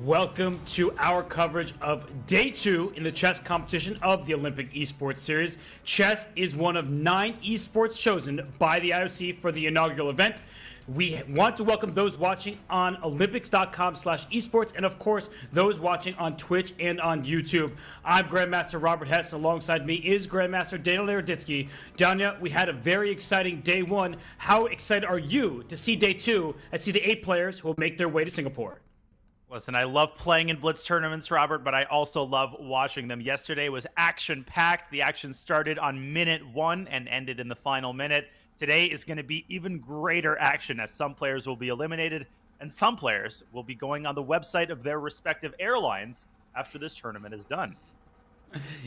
Welcome to our coverage of Day 2 in the chess competition of the Olympic Esports Series. Chess is one of 9 esports chosen by the IOC for the inaugural event. We want to welcome those watching on Olympics.com/esports and, of course, those watching on Twitch and on YouTube. I'm Grandmaster Robert Hess. Alongside me is Grandmaster Daniel Naroditsky. Danya, we had a very exciting Day 1. How excited are you to see Day 2 and see the 8 players who will make their way to Singapore? Listen, I love playing in Blitz tournaments, Robert, but I also love watching them. Yesterday was action-packed. The action started on minute 1 and ended in the final minute. Today is going to be even greater action as some players will be eliminated and some players will be going on the website of their respective airlines after this tournament is done.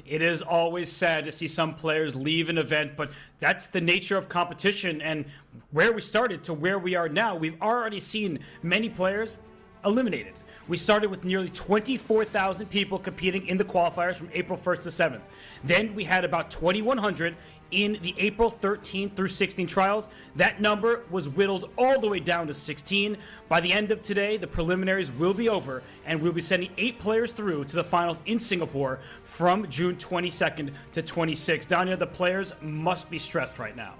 It is always sad to see some players leave an event, but that's the nature of competition. And where we started to where we are now, we've already seen many players eliminated. We started with nearly 24,000 people competing in the qualifiers from April 1st to 7th. Then we had about 2,100 in the April 13 through 16 trials. That number was whittled all the way down to 16. By the end of today, the preliminaries will be over, and we'll be sending 8 players through to the finals in Singapore from June 22nd to 26th. Danya, the players must be stressed right now.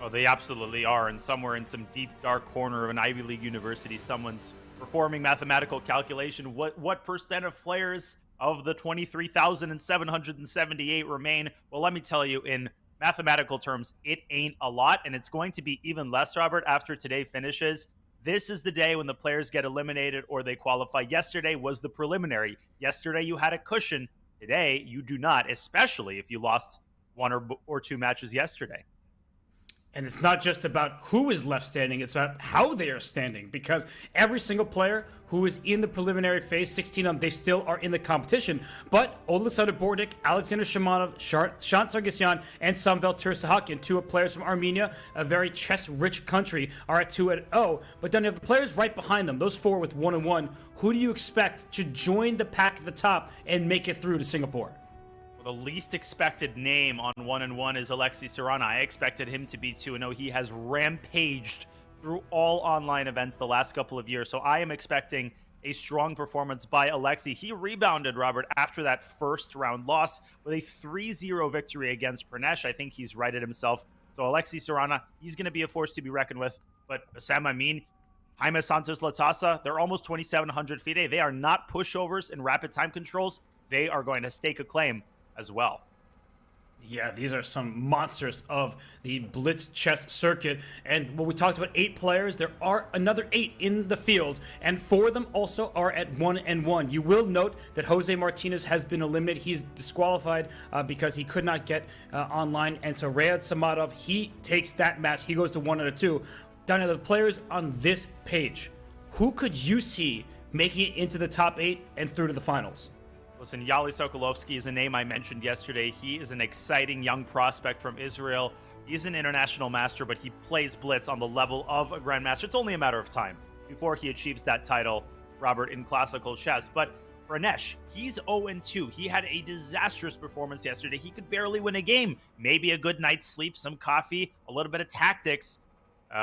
Oh, they absolutely are, and somewhere in some deep, dark corner of an Ivy League university, someone's performing mathematical calculation. What percent of players of the 23,778 remain? Well, let me tell you, in mathematical terms, it ain't a lot, and it's going to be even less, Robert, after today finishes. This is the day when the players get eliminated or they qualify. Yesterday was the preliminary. Yesterday you had a cushion. Today you do not, especially if you lost 1 or 2 matches yesterday. And it's not just about who is left standing, it's about how they are standing, because every single player who is in the preliminary phase, 16 of them, they still are in the competition. But Alexander Bortnick, Alexander Shimanov, Sargsyan, and Samvel Teresa-Hakyan, 2 players from Armenia, a very chess-rich country, are at 2-0. But then you have the players right behind them, those 4 with 1-1. Who do you expect to join the pack at the top and make it through to Singapore? Well, the least expected name on 1-1 is Alexei Sarana. I expected him to be 2-0. He has rampaged through all online events the last couple of years, so I am expecting a strong performance by Alexei. He rebounded, Robert, after that first round loss with a 3-0 victory against Pranesh. I think he's righted himself. So Alexei Sarana, he's going to be a force to be reckoned with. But Sam Amin, Jaime Santos Latasa, they're almost 2,700 FIDE. They are not pushovers in rapid time controls. They are going to stake a claim as well. Yeah, these are some monsters of the Blitz chess circuit. And when we talked about 8 players, there are another 8 in the field, and 4 of them also are at 1-1. You will note that Jose Martinez has been eliminated. He's disqualified because he could not get online. And so Riyad Samadov, he takes that match. He goes to 1-2. Down to the players on this page, who could you see making it into the top 8 and through to the finals? Listen, Yali Sokolovsky is a name I mentioned yesterday. He is an exciting young prospect from Israel. He's an international master, but he plays Blitz on the level of a grandmaster. It's only a matter of time before he achieves that title, Robert, in classical chess. But Pranesh, he's 0-2. He had a disastrous performance yesterday. He could barely win a game. Maybe a good night's sleep, some coffee, a little bit of tactics.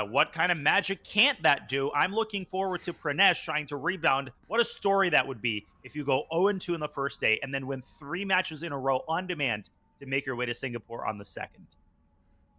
What kind of magic can't that do? I'm looking forward to Pranesh trying to rebound. What a story that would be if you go 0-2 in the first day and then win 3 matches in a row on demand to make your way to Singapore on the 2nd.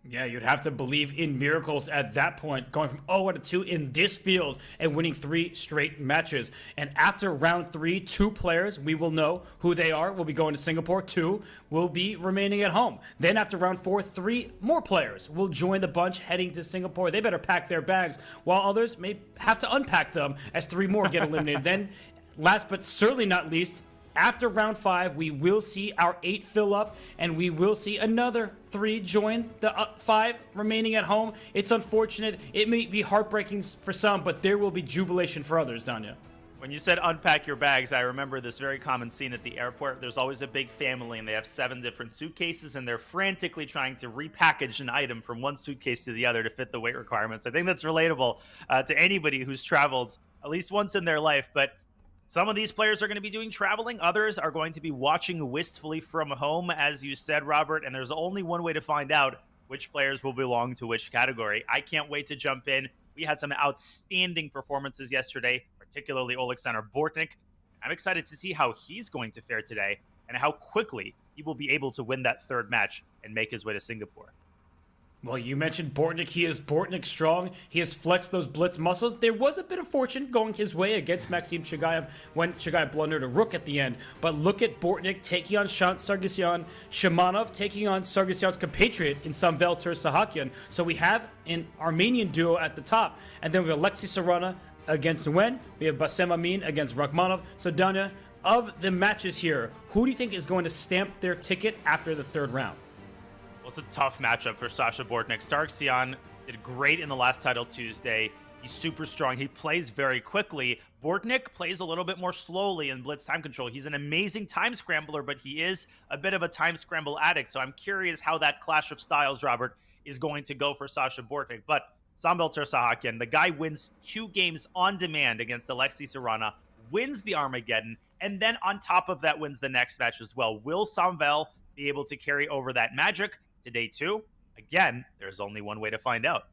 Yeah, you'd have to believe in miracles at that point, going from 0-2 in this field and winning 3 straight matches. And after round 3, 2 players, we will know who they are, will be going to Singapore. 2 will be remaining at home. Then after round 4, 3 more players will join the bunch heading to Singapore. They better pack their bags, while others may have to unpack them as 3 more get eliminated. Then, last but certainly not least, after round 5, we will see our 8 fill up, and we will see another 3 join the 5 remaining at home. It's unfortunate. It may be heartbreaking for some, but there will be jubilation for others, Danya. When you said unpack your bags, I remember this very common scene at the airport. There's always a big family, and they have 7 different suitcases, and they're frantically trying to repackage an item from one suitcase to the other to fit the weight requirements. I think that's relatable to anybody who's traveled at least once in their life, but some of these players are going to be doing traveling. Others are going to be watching wistfully from home, as you said, Robert. And there's only one way to find out which players will belong to which category. I can't wait to jump in. We had some outstanding performances yesterday, particularly Alexander Bortnick. I'm excited to see how he's going to fare today and how quickly he will be able to win that third match and make his way to Singapore. Well, you mentioned Bortnick. He is Bortnick strong. He has flexed those blitz muscles. There was a bit of fortune going his way against Maxim Chigayev when Chigayev blundered a rook at the end. But look at Bortnick taking on Sargsyan, Shimanov taking on Sargsyan's compatriot in Samvel Teresa-Hakyan. So we have an Armenian duo at the top. And then we have Alexei Sarana against Nguyen. We have Bassem Amin against Rakhmonov. So Danya, of the matches here, who do you think is going to stamp their ticket after the third round? Well, it's a tough matchup for Sasha Bortnick. Sargsyan did great in the last title Tuesday. He's super strong. He plays very quickly. Bortnick plays a little bit more slowly in blitz time control. He's an amazing time scrambler, but he is a bit of a time scramble addict. So I'm curious how that clash of styles, Robert, is going to go for Sasha Bortnick. But Samvel Teresa-Hakyan, the guy wins 2 games on demand against Alexei Sarana, wins the Armageddon, and then on top of that wins the next match as well. Will Samvel be able to carry over that magic to day 2? Again, there's only one way to find out.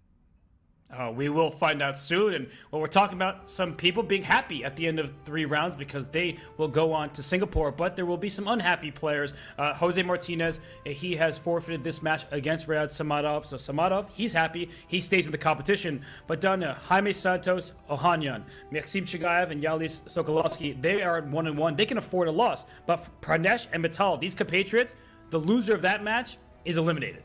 We will find out soon. And well, we're talking about some people being happy at the end of 3 rounds because they will go on to Singapore. But there will be some unhappy players. Jose Martinez, he has forfeited this match against Riyad Samadov. So Samadov, he's happy. He stays in the competition. But Danya, Jaime Santos, Ohanyan, Maxim Chigayev, and Yalis Sokolovsky, they are at 1-1. They can afford a loss. But Pranesh and Mittal, these compatriots, the loser of that match is eliminated.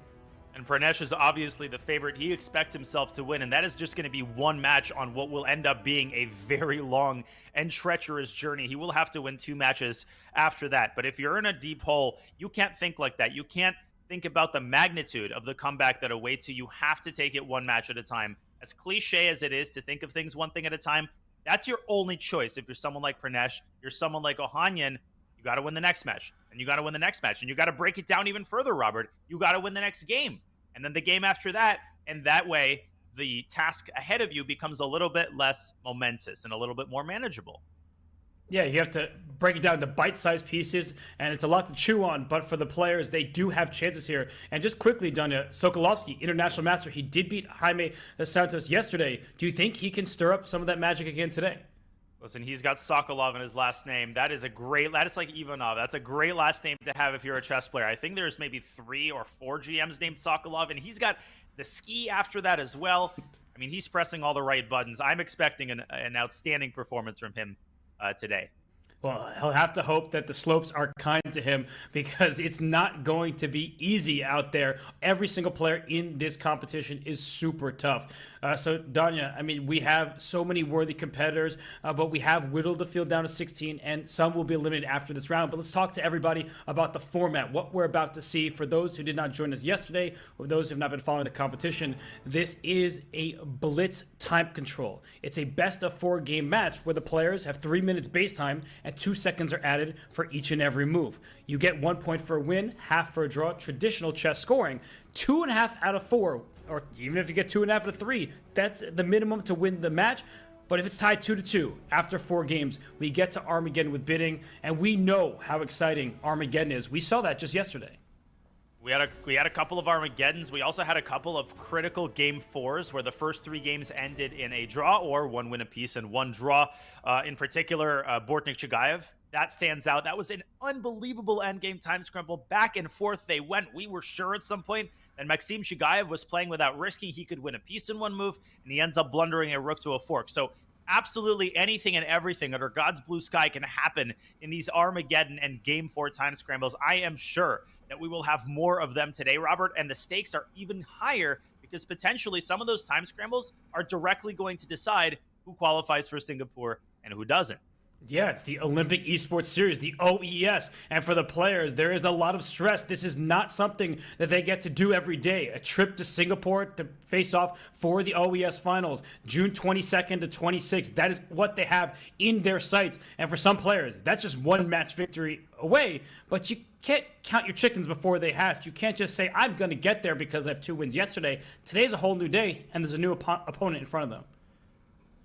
And Pranesh is obviously the favorite. He expects himself to win, and that is just going to be one match on what will end up being a very long and treacherous journey. He will have to win 2 matches after that. But if you're in a deep hole, you can't think like that. You can't think about the magnitude of the comeback that awaits you. You have to take it one match at a time. As cliche as it is to think of things one thing at a time, that's your only choice. If you're someone like Pranesh, you're someone like Ohanyan, you got to win the next match, and you got to win the next match, and you got to break it down even further, Robert. You got to win the next game, and then the game after that, and that way the task ahead of you becomes a little bit less momentous and a little bit more manageable. Yeah, you have to break it down into bite-sized pieces, and it's a lot to chew on. But for the players, they do have chances here. And just quickly, Danya, Sokolovsky, international master, he did beat Jaime Santos yesterday. Do you think he can stir up some of that magic again today? Listen, he's got Sokolov in his last name. That is like Ivanov. That's a great last name to have if you're a chess player. I think there's maybe 3 or 4 GMs named Sokolov, and he's got the ski after that as well. I mean, he's pressing all the right buttons. I'm expecting an outstanding performance from him today. Well, he'll have to hope that the slopes are kind to him because it's not going to be easy out there. Every single player in this competition is super tough. So, Danya, I mean, we have so many worthy competitors, but we have whittled the field down to 16, and some will be eliminated after this round. But let's talk to everybody about the format, what we're about to see. For those who did not join us yesterday, or those who have not been following the competition, this is a blitz time control. It's a best-of-4 game match where the players have 3 minutes base time, and 2 seconds are added for each and every move. You get 1 point for a win, half for a draw, traditional chess scoring. 2.5 out of 4, or even if you get 2.5 out of 3, that's the minimum to win the match. But if it's tied 2-2 after 4 games, we get to Armageddon with bidding, and we know how exciting Armageddon is. We saw that just yesterday. We had a couple of Armageddons. We also had a couple of critical game 4s where the first 3 games ended in a draw or 1 win apiece and 1 draw. In particular, Bortnick Chigayev, that stands out. That was an unbelievable endgame time scramble. Back and forth they went. We were sure at some point that Maxim Chigayev was playing without risking. He could win a piece in 1 move, and he ends up blundering a rook to a fork. So absolutely anything and everything under God's blue sky can happen in these Armageddon and game 4 time scrambles. I am sure that we will have more of them today, Robert, and the stakes are even higher because potentially some of those time scrambles are directly going to decide who qualifies for Singapore and who doesn't. Yeah, it's the Olympic Esports Series, the OES. And for the players, there is a lot of stress. This is not something that they get to do every day. A trip to Singapore to face off for the OES Finals, June 22nd to 26th. That is what they have in their sights. And for some players, that's just 1 match victory away. But you can't count your chickens before they hatch. You can't just say, I'm going to get there because I have 2 wins yesterday. Today's a whole new day, and there's a new opponent in front of them.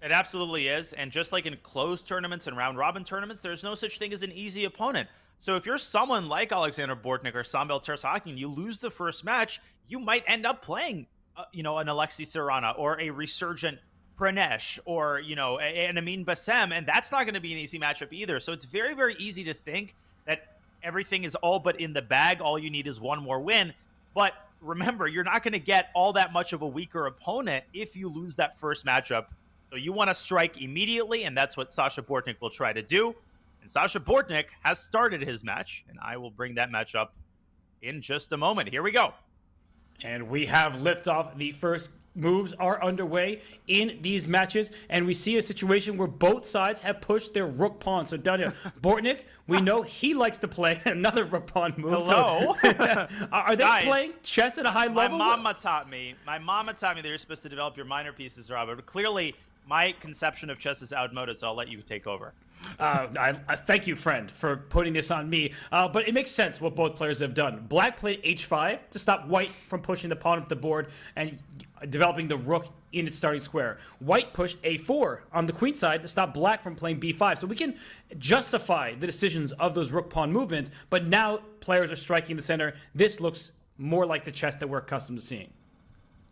It absolutely is. And just like in closed tournaments and round-robin tournaments, there's no such thing as an easy opponent. So if you're someone like Alexander Bortnick or Samvel Teresa-Hakyan, you lose the first match, you might end up playing, an Alexei Sarana or a resurgent Pranesh or, an Amin Bassem, and that's not going to be an easy matchup either. So it's very, very easy to think that everything is all but in the bag. All you need is one more win. But remember, you're not going to get all that much of a weaker opponent if you lose that first matchup. So you want to strike immediately, and that's what Sasha Bortnick will try to do. And Sasha Bortnick has started his match, and I will bring that match up in just a moment. Here we go. And we have liftoff. The first moves are underway in these matches, and we see a situation where both sides have pushed their rook pawn. So Daniel, Bortnick, we know he likes to play another rook pawn move. Hello? So, are they Guys, playing chess at a high level? My mama taught me that you're supposed to develop your minor pieces, Robert. But clearly, my conception of chess is outmoded, so I'll let you take over. I thank you, friend, for putting this on me. But it makes sense what both players have done. Black played h5 to stop white from pushing the pawn up the board and developing the rook in its starting square. White pushed a4 on the queen side to stop black from playing b5. So we can justify the decisions of those rook pawn movements, but now players are striking the center. This looks more like the chess that we're accustomed to seeing.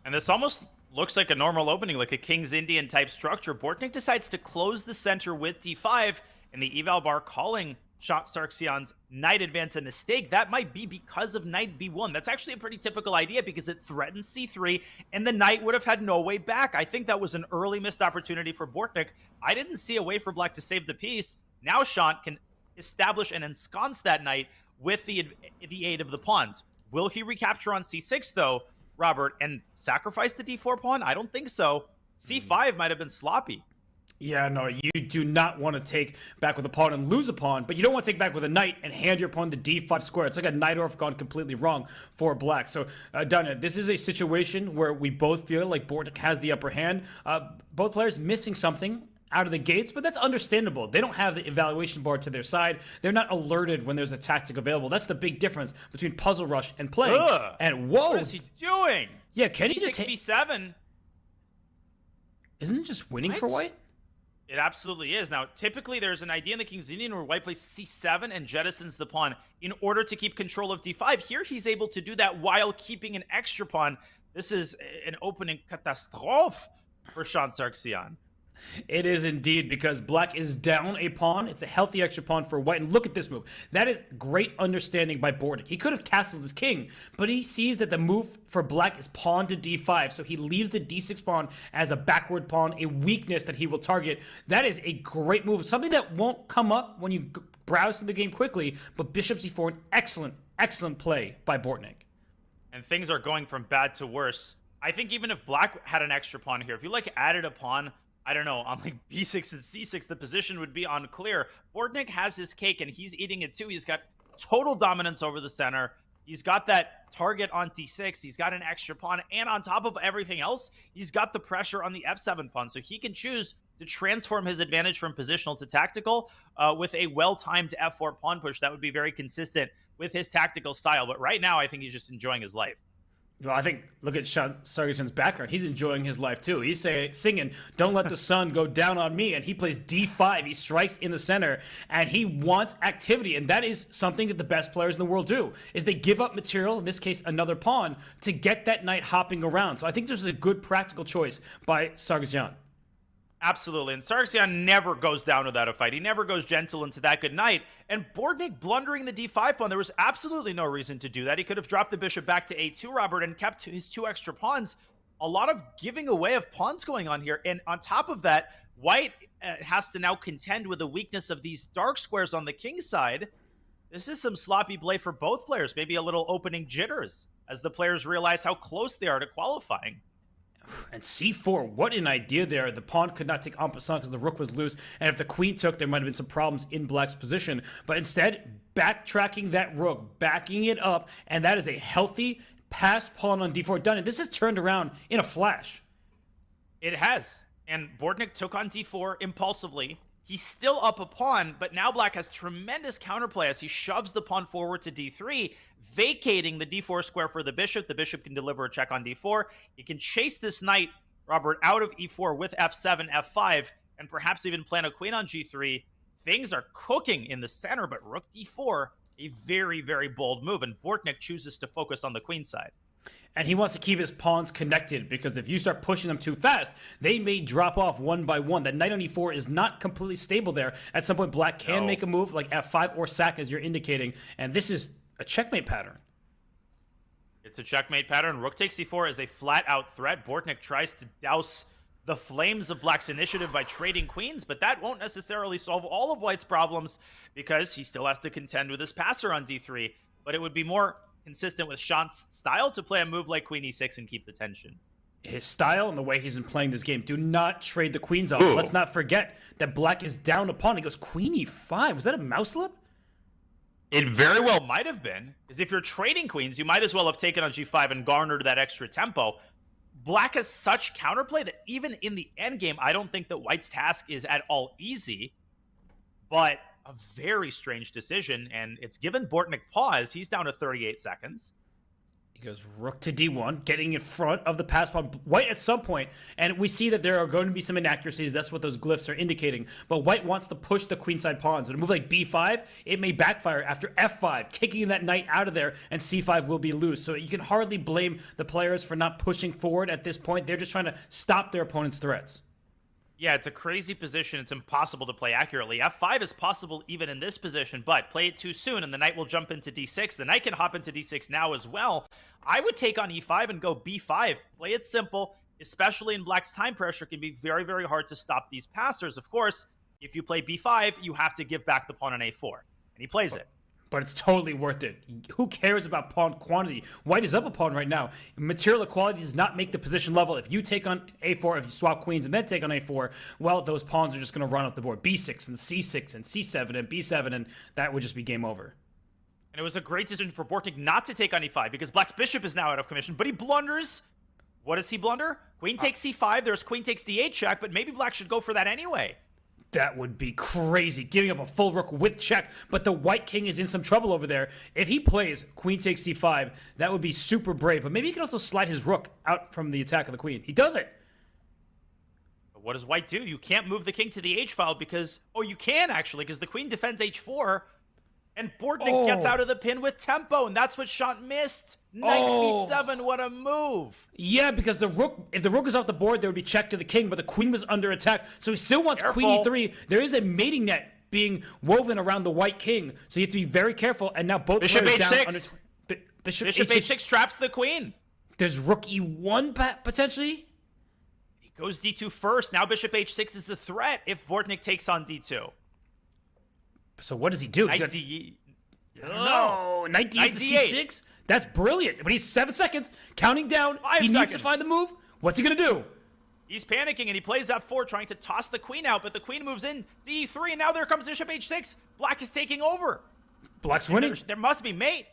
And this almost looks like a normal opening, like a King's Indian type structure. Bortnick decides to close the center with d5, and the eval bar calling Sargsyan's knight advance a mistake. That might be because of knight b1. That's actually a pretty typical idea because it threatens c3, and the knight would have had no way back. I think that was an early missed opportunity for Bortnick. I didn't see a way for black to save the piece. Now Shant can establish and ensconce that knight with the aid of the pawns. Will he recapture on c6, though, Robert, and sacrifice the d4 pawn? I don't think so. c5 might have been sloppy. Yeah, no, you do not want to take back with a pawn and lose a pawn, but you don't want to take back with a knight and hand your pawn the d5 square. It's like a knight orf gone completely wrong for black. So, Danya, this is a situation where we both feel like Bortnick has the upper hand. Both players missing something out of the gates, but that's understandable. They don't have the evaluation board to their side. They're not alerted when there's a tactic available. That's the big difference between puzzle rush and playing. And whoa, what is he doing? Yeah, can he just take b7? Isn't it just winning for white? It absolutely is. Now, typically there's an idea in the King's Indian where white plays c7 and jettisons the pawn in order to keep control of d5. Here he's able to do that while keeping an extra pawn. This is an opening catastrophe for Sargsyan. It is indeed, because black is down a pawn. It's a healthy extra pawn for white. And look at this move. That is great understanding by Bortnick. He could have castled his king, but he sees that the move for black is pawn to d5. So he leaves the d6 pawn as a backward pawn, a weakness that he will target. That is a great move. Something that won't come up when you browse through the game quickly, but bishop c4, an excellent, excellent play by Bortnick. And things are going from bad to worse. I think even if black had an extra pawn here, if you added a pawn, I don't know, on b6 and c6, the position would be unclear. Bortnick has his cake, and he's eating it too. He's got total dominance over the center. He's got that target on d6. He's got an extra pawn. And on top of everything else, he's got the pressure on the f7 pawn. So he can choose to transform his advantage from positional to tactical with a well-timed f4 pawn push. That would be very consistent with his tactical style. But right now, I think he's just enjoying his life. Well, I think, look at Sargsyan's background. He's enjoying his life, too. He's singing, "Don't let the sun go down on me," and he plays d5. He strikes in the center, and he wants activity, and that is something that the best players in the world do, is they give up material, in this case, another pawn, to get that knight hopping around. So I think this is a good practical choice by Sargsyan. Absolutely, and Sargsyan never goes down without a fight. He never goes gentle into that good knight. And Bortnick blundering the d5 pawn, there was absolutely no reason to do that. He could have dropped the bishop back to a2, Robert, and kept his two extra pawns. A lot of giving away of pawns going on here. And on top of that, white has to now contend with the weakness of these dark squares on the king side. This is some sloppy play for both players. Maybe a little opening jitters as the players realize how close they are to qualifying. And c4, what an idea there. The pawn could not take en passant because the rook was loose, and if the queen took, there might have been some problems in black's position. But instead, backtracking that rook, backing it up, and that is a healthy passed pawn on d4 done. And this is turned around in a flash. It has. And Bortnick took on d4 impulsively. He's still up a pawn, but now black has tremendous counterplay as he shoves the pawn forward to d3, vacating the d4 square for the bishop. The bishop can deliver a check on d4. He can chase this knight, Robert, out of e4 with f7, f5, and perhaps even plant a queen on g3. Things are cooking in the center, but rook d4, a very, very bold move, and Bortnick chooses to focus on the queen side. And he wants to keep his pawns connected, because if you start pushing them too fast, they may drop off one by one. That knight on e4 is not completely stable there. At some point, black can make a move like f5 or sack, as you're indicating. And this is a checkmate pattern. It's a checkmate pattern. Rook takes c4 is a flat-out threat. Bortnick tries to douse the flames of black's initiative by trading queens, but that won't necessarily solve all of white's problems, because he still has to contend with his passer on d3. But it would be more consistent with Shant's style to play a move like queen e6 and keep the tension. His style and the way he's been playing this game, do not trade the queens off. Let's not forget that black is down a pawn. He goes queen e5. Was that a mouse slip? It very well might have been, because if you're trading queens, you might as well have taken on g5 and garnered that extra tempo. Black has such counterplay that even in the endgame, I don't think that white's task is at all easy, but a very strange decision, and it's given Bortnick pause. He's down to 38 seconds. He goes rook to d1, getting in front of the pass pawn. White at some point, and we see that there are going to be some inaccuracies. That's what those glyphs are indicating. But white wants to push the queenside pawns. But a move like b5, it may backfire after f5, kicking that knight out of there, and c5 will be loose. So you can hardly blame the players for not pushing forward at this point. They're just trying to stop their opponent's threats. Yeah, it's a crazy position. It's impossible to play accurately. f5 is possible even in this position, but play it too soon and the knight will jump into d6. The knight can hop into d6 now as well. I would take on e5 and go b5. Play it simple, especially in black's time pressure. It can be very, very hard to stop these passers. Of course, if you play b5, you have to give back the pawn on a4. And he plays it. But it's totally worth it. Who cares about pawn quantity? White is up a pawn right now. Material equality does not make the position level. If you take on a4, if you swap queens and then take on a4, well, those pawns are just going to run up the board. b6 and c6 and c7 and b7, and that would just be game over. And it was a great decision for Bortnick not to take on e5, because black's bishop is now out of commission, but he blunders. What does he blunder? Queen takes c5, there's queen takes d8 check, but maybe black should go for that anyway. That would be crazy, giving up a full rook with check, but the white king is in some trouble over there. If he plays queen takes c5, that would be super brave, but maybe he can also slide his rook out from the attack of the queen. He does it. But what does white do? You can't move the king to the h-file because... Oh, you can actually, because the queen defends h4, and Bortnick gets out of the pin with tempo, and that's what Shant missed. Knight b7, what a move. Yeah, because the rook, if the rook is off the board, there would be check to the king, but the queen was under attack, so he still wants queen e3. There is a mating net being woven around the white king, so you have to be very careful, and now both Bishop players h6. down under... Bishop h6 traps the queen. There's rook e1 potentially? He goes d2 first. Now bishop h6 is the threat if Bortnick takes on d2. So what does he do? Knight d... No. Knight d8 to c6? That's brilliant. But he's 7 seconds, counting down. 5 he seconds. needs to find the move. What's he going to do? He's panicking, and he plays f4, trying to toss the queen out, but the queen moves in d3, and now there comes bishop h6. Black is taking over. Black's winning. There must be mate.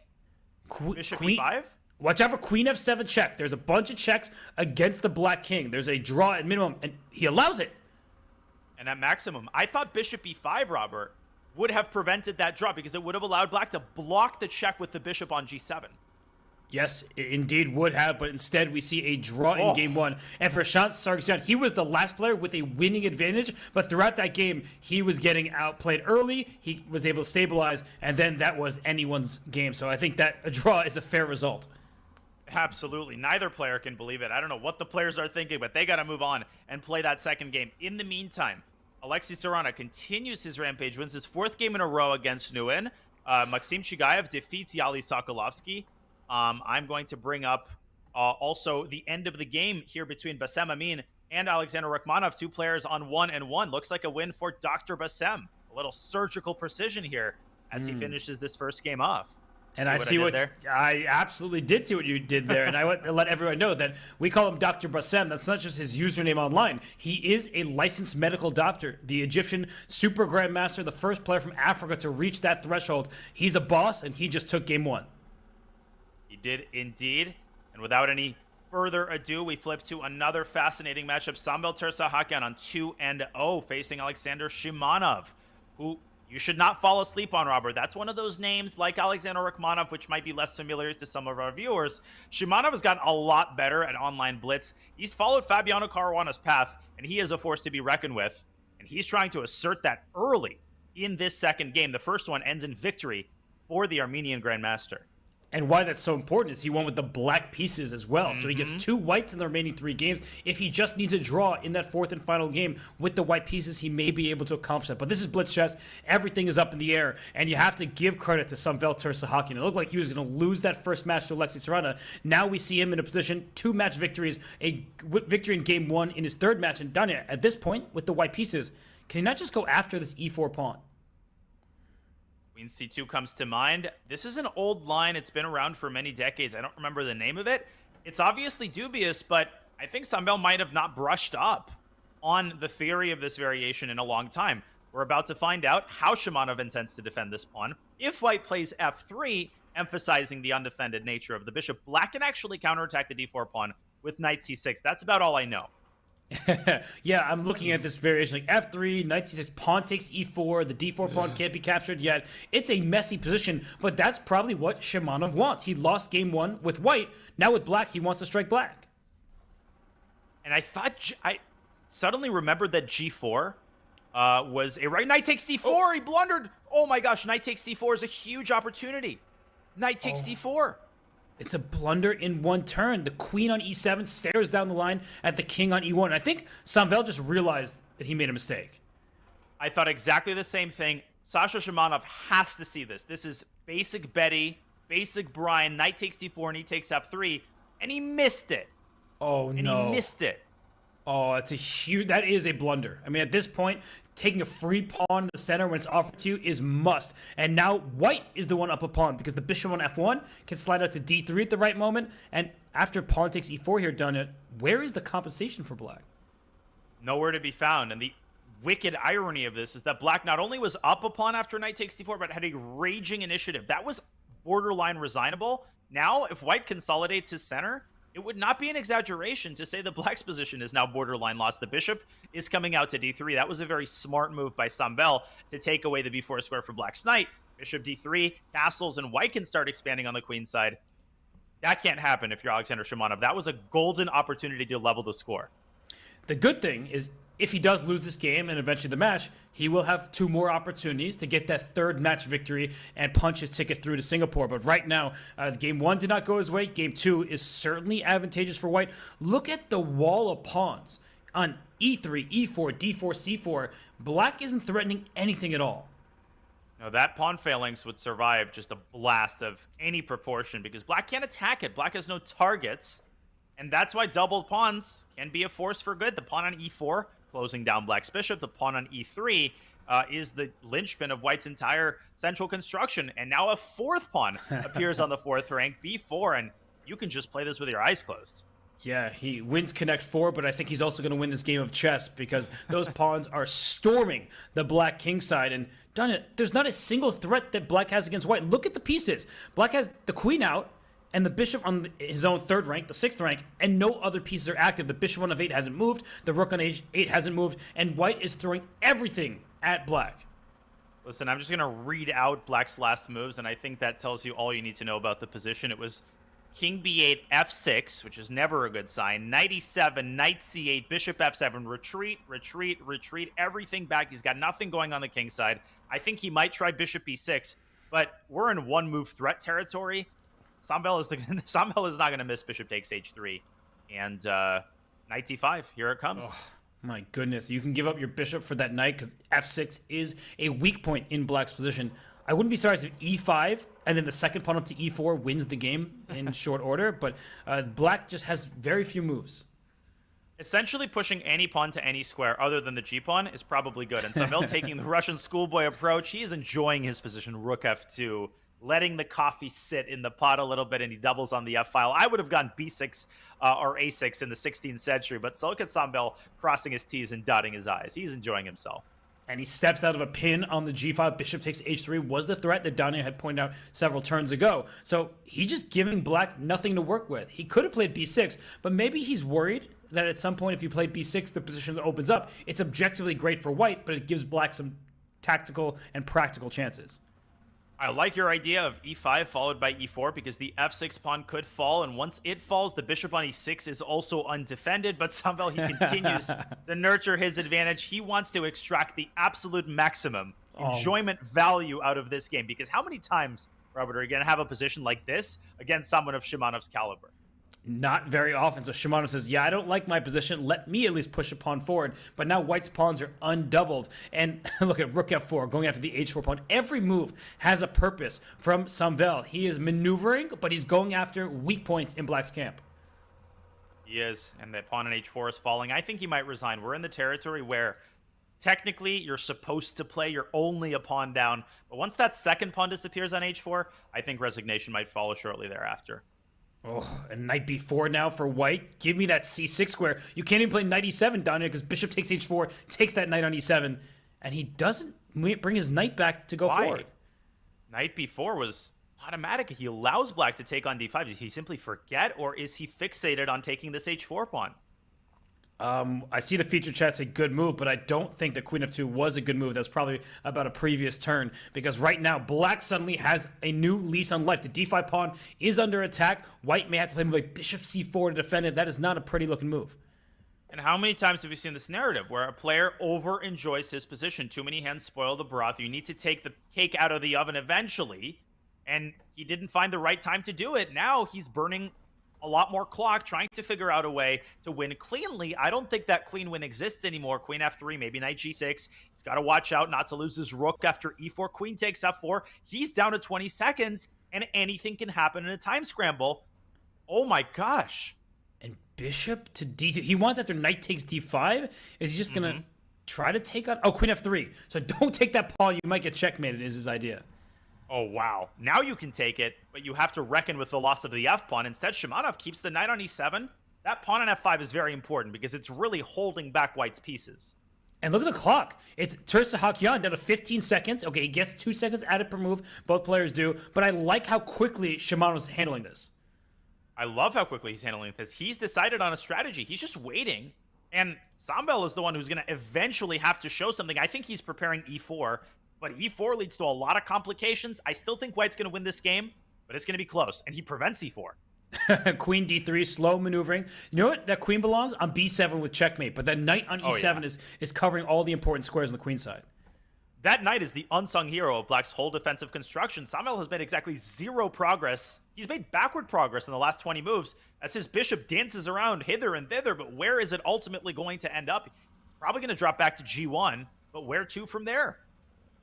Bishop e5? Watch out for queen f7 check. There's a bunch of checks against the black king. There's a draw at minimum, and he allows it. And at maximum. I thought bishop e5, Robert, would have prevented that draw, because it would have allowed black to block the check with the bishop on g7. Yes, it indeed would have, but instead we see a draw in game one. And for Shant Sargsyan, he was the last player with a winning advantage, but throughout that game, he was getting outplayed early, he was able to stabilize, and then that was anyone's game. So I think that a draw is a fair result. Absolutely. Neither player can believe it. I don't know what the players are thinking, but they got to move on and play that second game. In the meantime, Alexei Sarana continues his rampage, wins his 4th game in a row against Nguyen. Maxim Chigayev defeats Yali Sokolovsky. I'm going to bring up also the end of the game here between Bassem Amin and Alexander Rachmanov, 2 players on 1-1. Looks like a win for Dr. Bassem. A little surgical precision here as he finishes this first game off. And I see what I absolutely did see what you did there, and I want to let everyone know that we call him Dr. Bassem. That's not just his username online. He is a licensed medical doctor, the Egyptian super grandmaster, the first player from Africa to reach that threshold. He's a boss, and he just took game 1. He did indeed. And without any further ado, we flip to another fascinating matchup. Sambel Teresa-Hakyan on 2-0 facing Alexander Shimanov, who you should not fall asleep on, Robert. That's one of those names like Alexander Rachmanov, which might be less familiar to some of our viewers. Shimanov has gotten a lot better at online blitz. He's followed Fabiano Caruana's path, and he is a force to be reckoned with. And he's trying to assert that early in this second game. The first one ends in victory for the Armenian Grandmaster. And why that's so important is he won with the black pieces as well. So he gets 2 whites in the remaining 3 games. If he just needs a draw in that 4th and final game with the white pieces, he may be able to accomplish that. But this is blitz chess. Everything is up in the air. And you have to give credit to Samvel Teresa-Hakyan. It looked like he was going to lose that first match to Alexei Sarana. Now we see him in a position, 2 match victories, a victory in game 1 in his 3rd match. And Danya, at this point, with the white pieces, can he not just go after this e4 pawn? Queen c2 comes to mind. This is an old line. It's been around for many decades. I don't remember the name of it. It's obviously dubious, but I think Samvel might have not brushed up on the theory of this variation in a long time. We're about to find out how Shimanov intends to defend this pawn. If white plays f3, emphasizing the undefended nature of the bishop, black can actually counterattack the d4 pawn with knight c6. That's about all I know. Yeah, I'm looking at this variation like f3, knight c6, pawn takes e4, the d4 pawn can't be captured yet. It's a messy position, but that's probably what Shimanov wants. He lost game 1 with white. Now with black, he wants to strike black. And I suddenly remembered that g4 was a right. Knight takes d4. Oh. He blundered. Oh my gosh, knight takes d4 is a huge opportunity. Knight takes d4. It's a blunder in 1 turn. The queen on e7 stares down the line at the king on e1. I think Samvel just realized that he made a mistake. I thought exactly the same thing. Sasha Shimanov has to see this. This is basic Betty, basic Brian. Knight takes d4 and he takes f3, and he missed it. Oh, and no. He missed it. Oh, that is a blunder. I mean, at this point, taking a free pawn in the center when it's offered to you is must. And now white is the one up a pawn because the bishop on f1 can slide out to d3 at the right moment. And after pawn takes e4 here, done, where is the compensation for black? Nowhere to be found. And the wicked irony of this is that black not only was up a pawn after knight takes d4, but had a raging initiative. That was borderline resignable. Now, if white consolidates his center, it would not be an exaggeration to say the black's position is now borderline lost. The bishop is coming out to d3. That was a very smart move by Samvel to take away the b4 square for black's knight. Bishop d3, castles, and white can start expanding on the queen side. That can't happen if you're Alexander Shimanov. That was a golden opportunity to level the score. The good thing is, if he does lose this game and eventually the match, he will have 2 more opportunities to get that 3rd match victory and punch his ticket through to Singapore. But right now, game 1 did not go his way. Game 2 is certainly advantageous for white. Look at the wall of pawns on e3, e4, d4, c4. Black isn't threatening anything at all. No, that pawn phalanx would survive just a blast of any proportion because black can't attack it. Black has no targets. And that's why doubled pawns can be a force for good. The pawn on e4, closing down black's bishop. The pawn on e3 is the linchpin of white's entire central construction. And now a 4th pawn appears on the 4th rank, b4, and you can just play this with your eyes closed. Yeah, he wins Connect 4, but I think he's also going to win this game of chess because those pawns are storming the black king side. And there's not a single threat that black has against white. Look at the pieces. Black has the queen out and the bishop on his own 3rd rank, the 6th rank, and no other pieces are active. The bishop on f8 hasn't moved. The rook on h8 hasn't moved. And white is throwing everything at black. Listen, I'm just going to read out black's last moves, and I think that tells you all you need to know about the position. It was king b8, f6, which is never a good sign. Knight e7, knight c8, bishop f7, retreat, retreat, retreat, everything back. He's got nothing going on the king side. I think he might try bishop e6, but we're in 1-move threat territory. Samvel is not going to miss bishop takes h3. And knight d5, here it comes. Oh, my goodness. You can give up your bishop for that knight because f6 is a weak point in black's position. I wouldn't be surprised if e5 and then the second pawn up to e4 wins the game in short order, but black just has very few moves. Essentially pushing any pawn to any square other than the g-pawn is probably good. And Samvel taking the Russian schoolboy approach, he is enjoying his position, rook f2, letting the coffee sit in the pot a little bit, and he doubles on the f-file. I would have gone b6 or a6 in the 16th century, but so look at Samvel crossing his t's and dotting his i's. He's enjoying himself. And he steps out of a pin on the g5. Bishop takes h3 was the threat that Danya had pointed out several turns ago. So he's just giving black nothing to work with. He could have played b6, but maybe he's worried that at some point if you play b6, the position opens up. It's objectively great for white, but it gives black some tactical and practical chances. I like your idea of e5 followed by e4 because the f6 pawn could fall, and once it falls, the bishop on e6 is also undefended, but Samvel, he continues to nurture his advantage. He wants to extract the absolute maximum enjoyment value out of this game, because how many times Robert, are you going to have a position like this against someone of Shimanov's caliber? Not very often. So Shimanov says, yeah, I don't like my position. Let me at least push a pawn forward. But now white's pawns are undoubled. And look at rook f4, going after the h4 pawn. Every move has a purpose from Samvel. He is maneuvering, but he's going after weak points in black's camp. He is, and that pawn on h4 is falling. I think he might resign. We're in the territory where technically you're supposed to play. You're only a pawn down. But once that second pawn disappears on h4, I think resignation might follow shortly thereafter. Oh, and knight b4 now for white. Give me that c6 square. You can't even play knight e7 down here because bishop takes h4, takes that knight on e7, and he doesn't bring his knight back to go forward. Knight b4 was automatic. He allows black to take on d5. Did he simply forget, or is he fixated on taking this h4 pawn? I see the feature chat say good move, but I don't think the queen f2 was a good move. That was probably about a previous turn, because right now black suddenly has a new lease on life. The d5 pawn is under attack. White may have to play move like bishop c4 to defend it. That is not a pretty looking move. And how many times have you seen this narrative where a player over enjoys his position? Too many hens spoil the broth. You need to take the cake out of the oven eventually, and he didn't find the right time to do it. Now he's burning a lot more clock, trying to figure out a way to win cleanly. I don't think that clean win exists anymore. Queen f3, maybe knight g6. He's got to watch out not to lose his rook after e4. Queen takes f4. He's down to 20 seconds, and anything can happen in a time scramble. Oh my gosh. And bishop to d2. He wants after knight takes d5. Is he just going to try to take on... Oh, queen f3. So don't take that pawn. You might get checkmated is his idea. Oh, wow. Now you can take it, but you have to reckon with the loss of the f-pawn. Instead, Shimanov keeps the knight on e7. That pawn on f5 is very important because it's really holding back white's pieces. And look at the clock. It's Teresa-Hakyan down to 15 seconds. Okay, he gets 2 seconds added per move. Both players do. But I like how quickly Shimanov's handling this. I love how quickly he's handling this. He's decided on a strategy. He's just waiting. And Samvel is the one who's going to eventually have to show something. I think he's preparing e4. But e4 leads to a lot of complications. I still think white's going to win this game, but it's going to be close. And he prevents e4. Queen d3, slow maneuvering. You know what? That queen belongs on b7 with checkmate, but that knight on e7 is covering all the important squares on the queen side. That knight is the unsung hero of black's whole defensive construction. Samvel has made exactly zero progress. He's made backward progress in the last 20 moves as his bishop dances around hither and thither, but where is it ultimately going to end up? He's probably going to drop back to g1, but where to from there?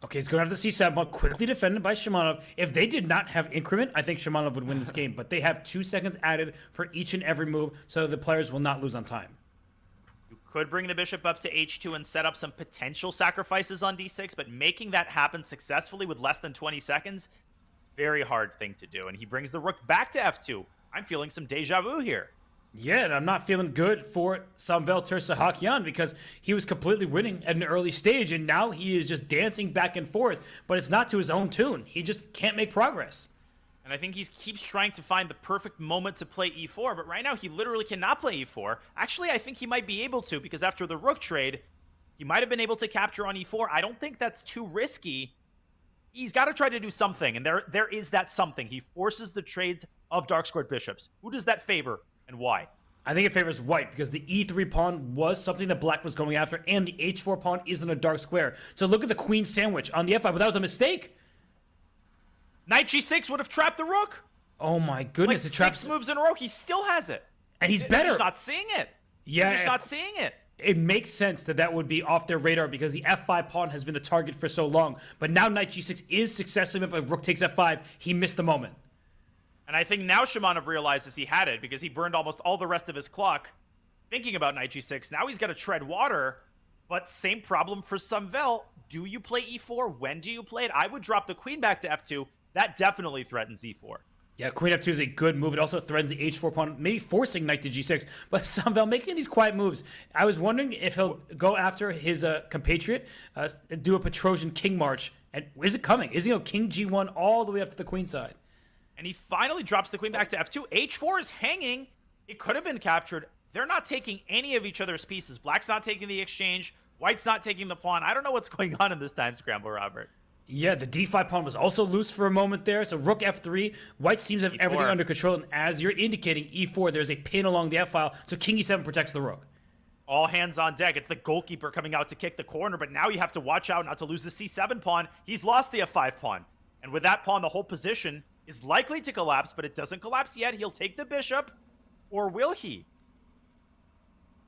Okay, he's going to have the c7 pawn, quickly defended by Shimanov. If they did not have increment, I think Shimanov would win this game. But they have 2 seconds added for each and every move, so the players will not lose on time. You could bring the bishop up to h2 and set up some potential sacrifices on d6, but making that happen successfully with less than 20 seconds, very hard thing to do. And he brings the rook back to f2. I'm feeling some deja vu here. Yeah, and I'm not feeling good for Samvel Teresa-Hakyan because he was completely winning at an early stage, and now he is just dancing back and forth, but it's not to his own tune. He just can't make progress. And I think he keeps trying to find the perfect moment to play e4, but right now he literally cannot play e4. Actually, I think he might be able to, because after the rook trade, he might have been able to capture on e4. I don't think that's too risky. He's got to try to do something, and there is that something. He forces the trade of dark-scored bishops. Who does that favor? And why? I think it favors white because the e3 pawn was something that black was going after, and the h4 pawn isn't a dark square. So look at the queen sandwich on the f5, but that was a mistake. Knight g6 would have trapped the rook. Oh my goodness. Like it traps 6 moves in a row, he still has it. And he's better. He's just not seeing it. Yeah. He's just not seeing it. It makes sense that that would be off their radar because the f5 pawn has been a target for so long. But now knight g6 is successfully met by rook takes f5. He missed the moment. And I think now Shimanov realizes he had it because he burned almost all the rest of his clock thinking about knight g6. Now he's got to tread water, but same problem for Samvel. Do you play e4? When do you play it? I would drop the queen back to f2. That definitely threatens e4. Yeah, queen f2 is a good move. It also threatens the h4 pawn, maybe forcing knight to g6. But Samvel making these quiet moves. I was wondering if he'll go after his compatriot, do a Petrosian king march. And is it coming? Is he king g1 all the way up to the queen side? And he finally drops the queen back to f2. h4 is hanging. It could have been captured. They're not taking any of each other's pieces. Black's not taking the exchange. White's not taking the pawn. I don't know what's going on in this time scramble, Robert. Yeah, the d5 pawn was also loose for a moment there. So rook f3. White seems to have everything under control. And as you're indicating, e4, there's a pin along the f-file. So king e7 protects the rook. All hands on deck. It's the goalkeeper coming out to kick the corner. But now you have to watch out not to lose the c7 pawn. He's lost the f5 pawn. And with that pawn, the whole position is likely to collapse, but it doesn't collapse yet. He'll take the bishop, or will he?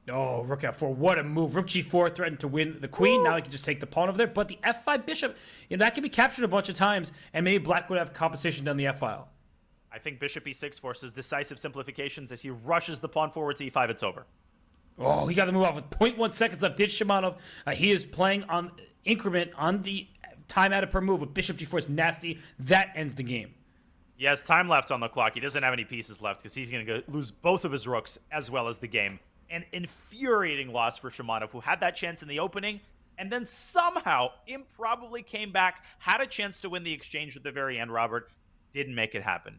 Oh, rook f4. What a move. Rook g4 threatened to win the queen. Ooh. Now he can just take the pawn over there. But the f5 bishop, that can be captured a bunch of times, and maybe black would have compensation down the f-file. I think bishop e6 forces decisive simplifications as he rushes the pawn forward to e5. It's over. Oh, he got the move off with 0.1 seconds left. Did Shimanov. He is playing on increment on the time added per move, but bishop g4 is nasty. That ends the game. He has time left on the clock. He doesn't have any pieces left because he's going to lose both of his rooks as well as the game. An infuriating loss for Shimanov, who had that chance in the opening and then somehow improbably came back, had a chance to win the exchange at the very end, Robert. Didn't make it happen.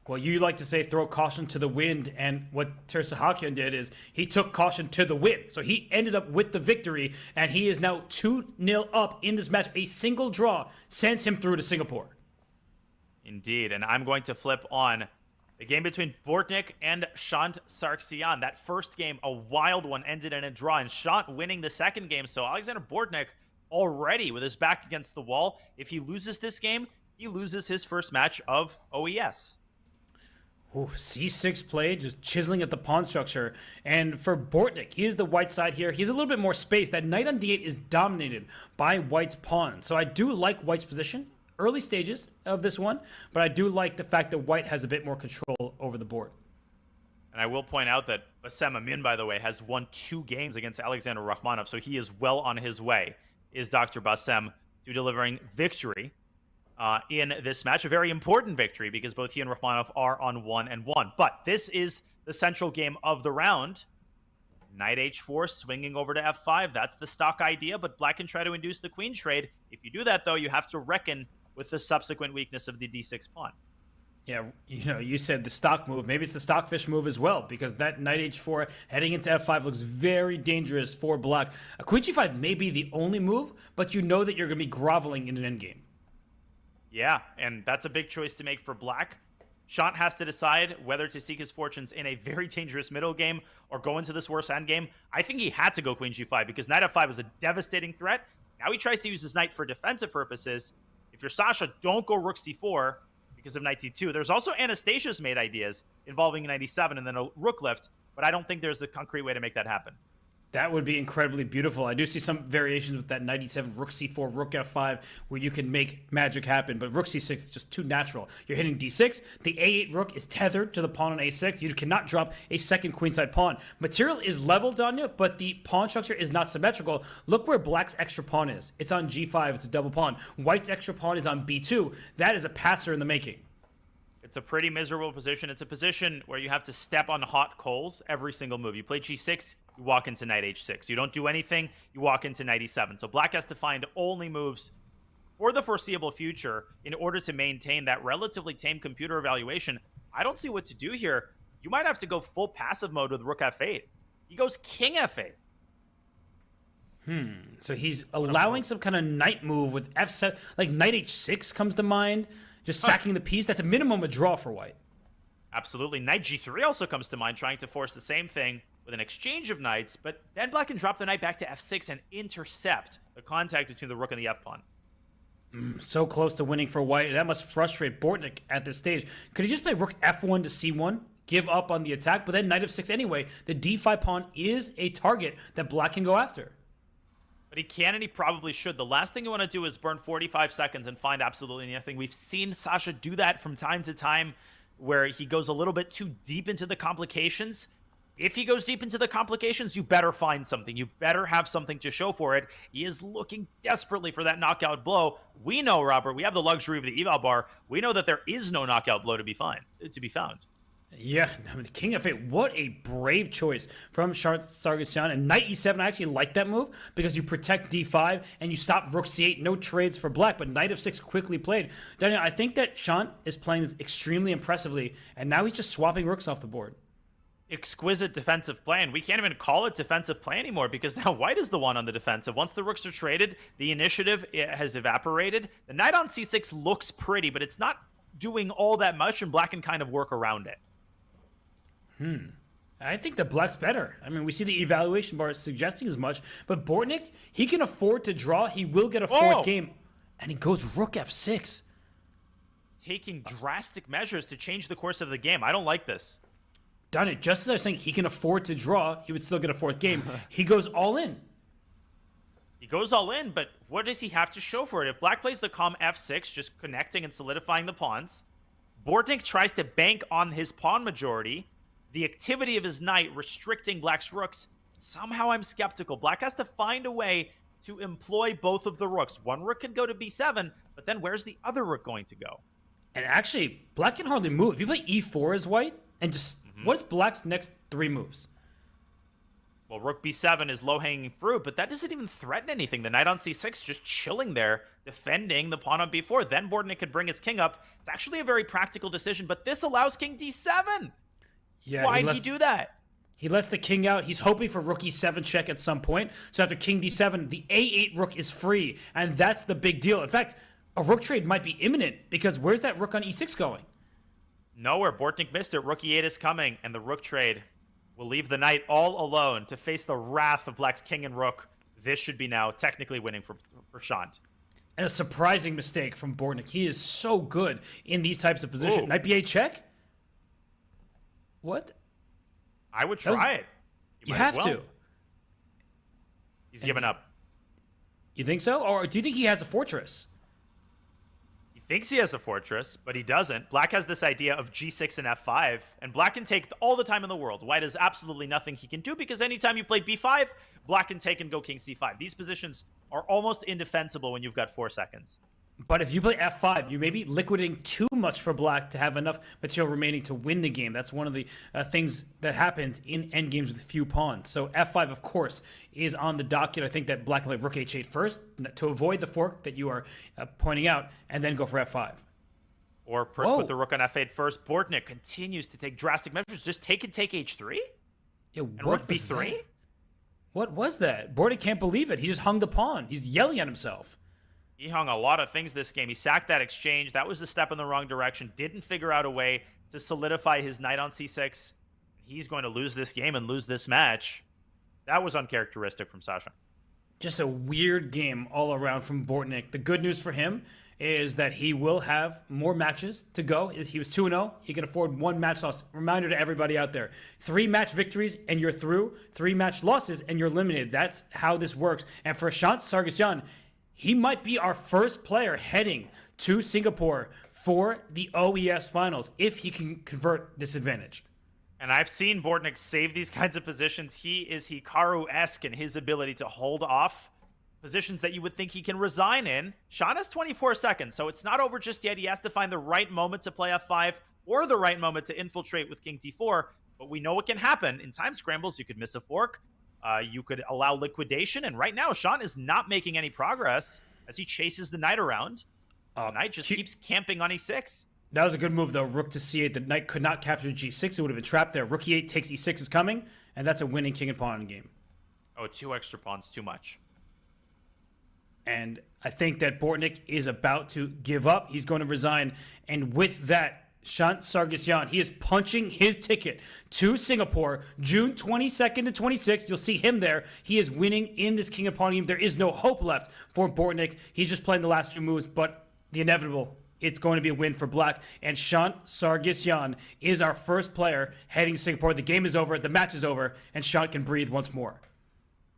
Well, you like to say throw caution to the wind, and what Teresa-Hakyan did is he took caution to the wind. So he ended up with the victory, and he is now 2-0 up in this match. A single draw sends him through to Singapore. Indeed, and I'm going to flip on the game between Bortnick and Sargsyan. That first game, a wild one, ended in a draw, and Shant winning the second game. So Alexander Bortnick already with his back against the wall. If he loses this game, he loses his first match of OES. Ooh, c6 play, just chiseling at the pawn structure. And for Bortnick, he is the white side here. He has a little bit more space. That knight on d8 is dominated by white's pawn. So I do like white's position, early stages of this one, but I do like the fact that white has a bit more control over the board. And I will point out that Bassem Amin, by the way, has won 2 games against Alexander Rakhmonov, so he is well on his way, is Dr. Bassem, to delivering victory in this match. A very important victory because both he and Rakhmonov are on 1-1. But this is the central game of the round. Knight h4, swinging over to f5. That's the stock idea, but black can try to induce the queen trade. If you do that, though, you have to reckon with the subsequent weakness of the d6 pawn. Yeah, you said the stock move. Maybe it's the stockfish move as well, because that knight h4 heading into f5 looks very dangerous for black. A queen g5 may be the only move, but you know that you're going to be groveling in an endgame. Yeah, and that's a big choice to make for black. Shant has to decide whether to seek his fortunes in a very dangerous middle game or go into this worse endgame. I think he had to go queen g5 because knight f5 is a devastating threat. Now he tries to use his knight for defensive purposes. If you're Sasha, don't go rook c4 because of knight c2. There's also Anastasia's made ideas involving knight e7 and then a rook lift, but I don't think there's a concrete way to make that happen. That would be incredibly beautiful. I do see some variations with that knight e7, rook c4, rook f5, where you can make magic happen, but rook c6 is just too natural. You're hitting d6, the a8 rook is tethered to the pawn on a6, you cannot drop a second queenside pawn. Material is leveled on you, but the pawn structure is not symmetrical. Look where black's extra pawn is. It's on g5, it's a double pawn. White's extra pawn is on b2. That is a passer in the making. It's a pretty miserable position. It's a position where you have to step on hot coals every single move. You play g6, you walk into knight h6. You don't do anything, you walk into knight e7. So black has to find only moves for the foreseeable future in order to maintain that relatively tame computer evaluation. I don't see what to do here. You might have to go full passive mode with rook f8. He goes king f8. So he's allowing some kind of knight move with f7, like knight h6 comes to mind. Just sacking the piece. That's a minimum a draw for white. Absolutely. Knight g3 also comes to mind, trying to force the same thing with an exchange of knights, but then black can drop the knight back to f6 and intercept the contact between the rook and the f-pawn. So close to winning for white. That must frustrate Bortnick at this stage. Could he just play rook f1 to c1, give up on the attack, but then knight f6 anyway? The d5 pawn is a target that black can go after. But he can, and he probably should. The last thing you want to do is burn 45 seconds and find absolutely nothing. We've seen Sasha do that from time to time, where he goes a little bit too deep into the complications. If he goes deep into the complications, you better find something. You better have something to show for it. He is looking desperately for that knockout blow. We know, Robert, we have the luxury of the eval bar. We know that there is no knockout blow to be found. Yeah, I mean, king f8, what a brave choice from Sargsyan. And knight e7, I actually like that move because you protect d5 and you stop rook c8. No trades for black, but knight f6 quickly played. Daniel, I think that Shant is playing this extremely impressively, and now he's just swapping rooks off the board. Exquisite defensive play, and we can't even call it defensive play anymore because now white is the one on the defensive. Once the rooks are traded, the initiative has evaporated. The knight on c6 looks pretty, but it's not doing all that much, and black can kind of work around it. I think that black's better. I mean, we see the evaluation bar suggesting as much, but Bortnick, he can afford to draw. He will get a fourth game, and he goes rook f6. taking drastic measures to change the course of the game. I don't like this. Done it. Just as I was saying, he can afford to draw. He would still get a fourth game. He goes all in. He goes all in, but what does he have to show for it? If Black plays the calm f6, just connecting and solidifying the pawns, Bortnick tries to bank on his pawn majority, the activity of his knight restricting Black's rooks. Somehow I'm skeptical. Black has to find a way to employ both of the rooks. One rook can go to b7, but then where's the other rook going to go? And actually, Black can hardly move. If you play e4 as white, and just what's Black's next 3 moves? Well, rook b7 is low-hanging fruit, but that doesn't even threaten anything. The knight on c6 just chilling there, defending the pawn on b4. Then Bortnick could bring his king up. It's actually a very practical decision, but this allows king d7. Yeah, Why'd he do that? He lets the king out. He's hoping for rook e7 check at some point. So after king d7, the a8 rook is free, and that's the big deal. In fact, a rook trade might be imminent, because where's that rook on e6 going? Nowhere. Bortnick missed it. Rook e8 is coming, and the rook trade will leave the knight all alone to face the wrath of Black's king and rook. This should be now technically winning for Shant. And a surprising mistake from Bortnick. He is so good in these types of positions. Knight b8 check? What? I would try it. You have to. He's given up. You think so? Or do you think he has a fortress? He thinks he has a fortress, but he doesn't. Black has this idea of g6 and f5, and Black can take all the time in the world. White has absolutely nothing he can do, because anytime you play b5, Black can take and go king c5. These positions are almost indefensible when you've got 4 seconds. But if you play f5, you may be liquidating too much for Black to have enough material remaining to win the game. That's one of the things that happens in endgames with few pawns. So f5, of course, is on the docket. I think that Black can play rook h8 first to avoid the fork that you are pointing out, and then go for f5. Or put the rook on f8 first. Bortnick continues to take drastic measures. Just take h3? Yeah, and rook b3? That? What was that? Bortnick can't believe it. He just hung the pawn. He's yelling at himself. He hung a lot of things this game. He sacked that exchange. That was a step in the wrong direction. Didn't figure out a way to solidify his knight on c6. He's going to lose this game and lose this match. That was uncharacteristic from Sasha. Just a weird game all around from Bortnick. The good news for him is that he will have more matches to go. He was 2-0. He can afford 1 match loss. Reminder to everybody out there. 3 match victories and you're through. 3 match losses and you're eliminated. That's how this works. And for Sargsyan, he might be our first player heading to Singapore for the OES Finals if he can convert this advantage. And I've seen Bortnick save these kinds of positions. He is Hikaru-esque in his ability to hold off positions that you would think he can resign in. Sean has 24 seconds, so it's not over just yet. He has to find the right moment to play f5 or the right moment to infiltrate with king d4. But we know what can happen. In time scrambles, you could miss a fork. You could allow liquidation, and right now, Sean is not making any progress as he chases the knight around. The knight just keeps camping on e6. That was a good move, though. Rook to c8. The knight could not capture g6. It would have been trapped there. Rook e8 takes e6 is coming, and that's a winning king and pawn in the game. Oh, 2 extra pawns, too much. And I think that Bortnick is about to give up. He's going to resign, and with that, Sargsyan, he is punching his ticket to Singapore, June 22nd to 26th. You'll see him there. He is winning in this king and pawn game. There is no hope left for Bortnick. He's just playing the last few moves, but the inevitable, it's going to be a win for Black. And Sargsyan is our first player heading to Singapore. The game is over. The match is over, and Shant can breathe once more.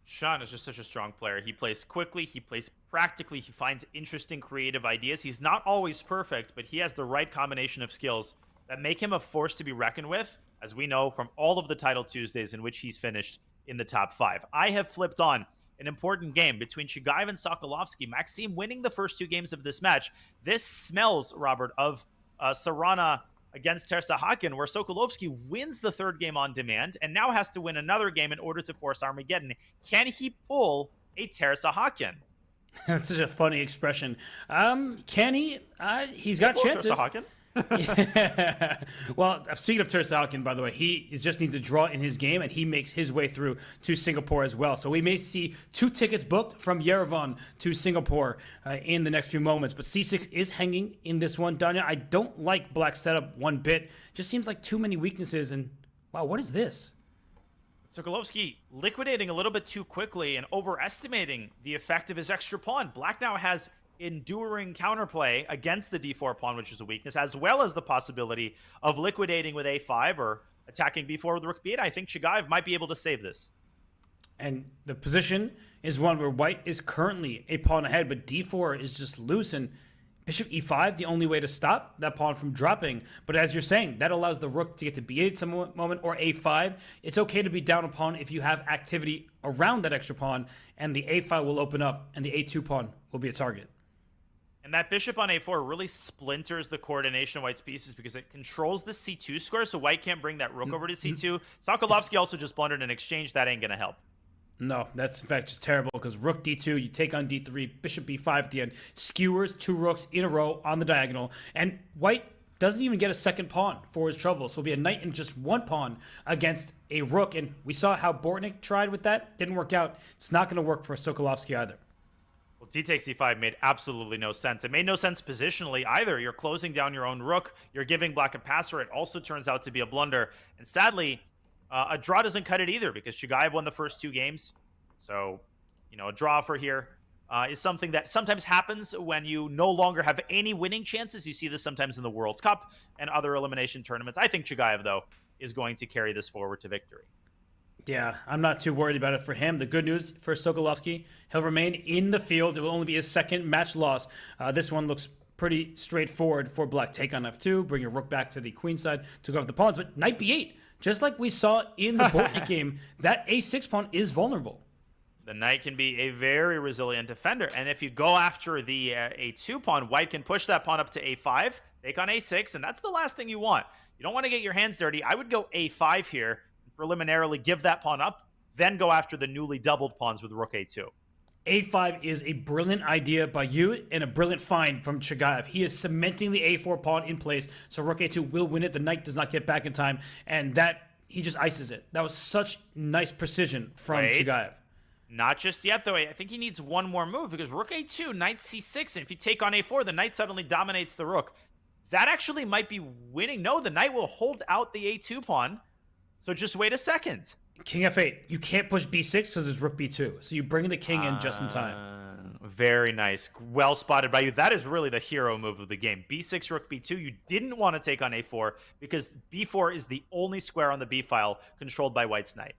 Sean is just such a strong player. He plays quickly, he plays practically, he finds interesting creative ideas. He's not always perfect, but he has the right combination of skills that make him a force to be reckoned with, as we know from all of the Title Tuesdays in which he's finished in the top 5. I have flipped on an important game between Chigaev and Sokolovsky. Maxime winning the first 2 games of this match. This smells, Robert, of Sarana against Teresa-Hakyan, where Sokolovsky wins the 3rd game on demand and now has to win another game in order to force Armageddon. Can he pull a Teresa-Hakyan? That's such a funny expression. Can he? He's got chances. Teresa-Hakyan? Yeah. Well, speaking of Teresa-Hakyan, by the way, he just needs to draw in his game, and he makes his way through to Singapore as well. So we may see 2 tickets booked from Yerevan to Singapore in the next few moments. But c6 is hanging in this one. Danya, I don't like Black's setup one bit. Just seems like too many weaknesses. And wow, what is this? Sokolovsky liquidating a little bit too quickly and overestimating the effect of his extra pawn. Black now has enduring counterplay against the d4 pawn, which is a weakness, as well as the possibility of liquidating with a5 or attacking b4 with rook b8. I think Chigaev might be able to save this. And the position is one where white is currently a pawn ahead, but d4 is just loose, and bishop e5, the only way to stop that pawn from dropping. But as you're saying, that allows the rook to get to b8 at some moment, or a5. It's okay to be down a pawn if you have activity around that extra pawn, and the a5 will open up, and the a2 pawn will be a target. And that bishop on a4 really splinters the coordination of white's pieces because it controls the c2 square, so white can't bring that rook over to c2. Sokolovsky also just blundered an exchange. That ain't going to help. No, that's in fact just terrible because rook d2, you take on d3, bishop b5 at the end, skewers 2 rooks in a row on the diagonal, and white doesn't even get a second pawn for his trouble. So it'll be a knight and just 1 pawn against a rook, and we saw how Bortnick tried with that. Didn't work out. It's not going to work for Sokolovsky either. Well, d takes e5 made absolutely no sense. It made no sense positionally either. You're closing down your own rook. You're giving black a passer. It also turns out to be a blunder. And sadly, a draw doesn't cut it either because Chigaev won the first 2 games. So, a draw for here is something that sometimes happens when you no longer have any winning chances. You see this sometimes in the World Cup and other elimination tournaments. I think Chigaev, though, is going to carry this forward to victory. Yeah, I'm not too worried about it for him. The good news for Sokolovsky, he'll remain in the field. It will only be his second match loss. This one looks pretty straightforward for black. Take on f2, bring your rook back to the queen side to go with the pawns. But knight b8, just like we saw in the Bortnick game, that a6 pawn is vulnerable. The knight can be a very resilient defender. And if you go after the a2 pawn, white can push that pawn up to a5, take on a6, and that's the last thing you want. You don't want to get your hands dirty. I would go a5 here, preliminarily give that pawn up, then go after the newly doubled pawns with rook a2. a5 is a brilliant idea by you and a brilliant find from Chigaev. He is cementing the a4 pawn in place, so rook a2 will win it. The knight does not get back in time, and that he just ices it. That was such nice precision from Chigaev. Not just yet, though. I think he needs one more move because rook a2, knight c6, and if you take on a4, the knight suddenly dominates the rook. That actually might be winning. No, the knight will hold out the a2 pawn, so just wait a second. King f8. You can't push b6 because there's rook b2, so you bring the king in just in time. Very nice. Well spotted by you. That is really the hero move of the game. b6, rook b2. You didn't want to take on a4 because b4 is the only square on the b file controlled by white's knight.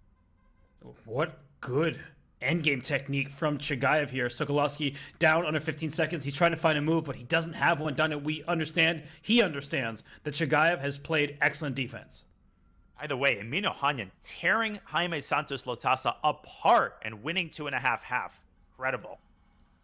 What good endgame technique from Chigaev here. Sokolovsky down under 15 seconds. He's trying to find a move, but he doesn't have one done. We understand. He understands that Chigaev has played excellent defense. Either way, Shimanov tearing Jaime Santos Lotasa apart and winning 2.5 half. Incredible.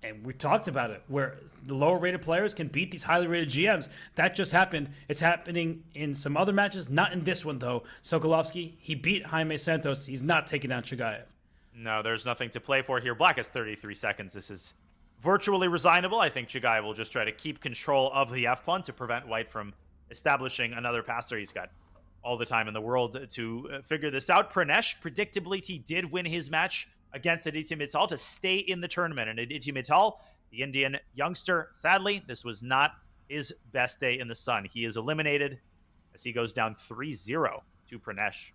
And we talked about it, where the lower rated players can beat these highly rated GMs. That just happened. It's happening in some other matches, not in this one though. Sokolovsky, he beat Jaime Santos. He's not taking down Chigaev. No, there's nothing to play for here. Black has 33 seconds. This is virtually resignable. I think Chigaev will just try to keep control of the f-pawn to prevent white from establishing another passer. He's got all the time in the world to figure this out. Pranesh, predictably, he did win his match against Aditya Mittal to stay in the tournament. And Aditya Mittal, the Indian youngster, sadly, this was not his best day in the sun. He is eliminated as he goes down 3-0 to Pranesh.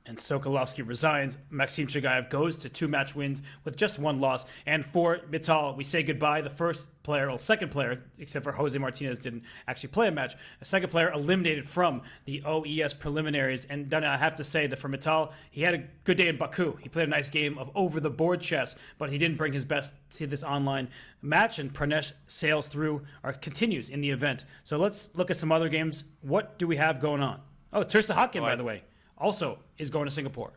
And Sokolovsky resigns. Maxim Chigaev goes to 2 match wins with just 1 loss. And for Mittal, we say goodbye. The second player, except for Jose Martinez, didn't actually play a match. A second player eliminated from the OES Preliminaries. And Dana, I have to say that for Mittal, he had a good day in Baku. He played a nice game of over-the-board chess, but he didn't bring his best to this online match. And Pranesh sails through, or continues in the event. So let's look at some other games. What do we have going on? Oh, Teresa-Hakyan, by the way, also is going to Singapore.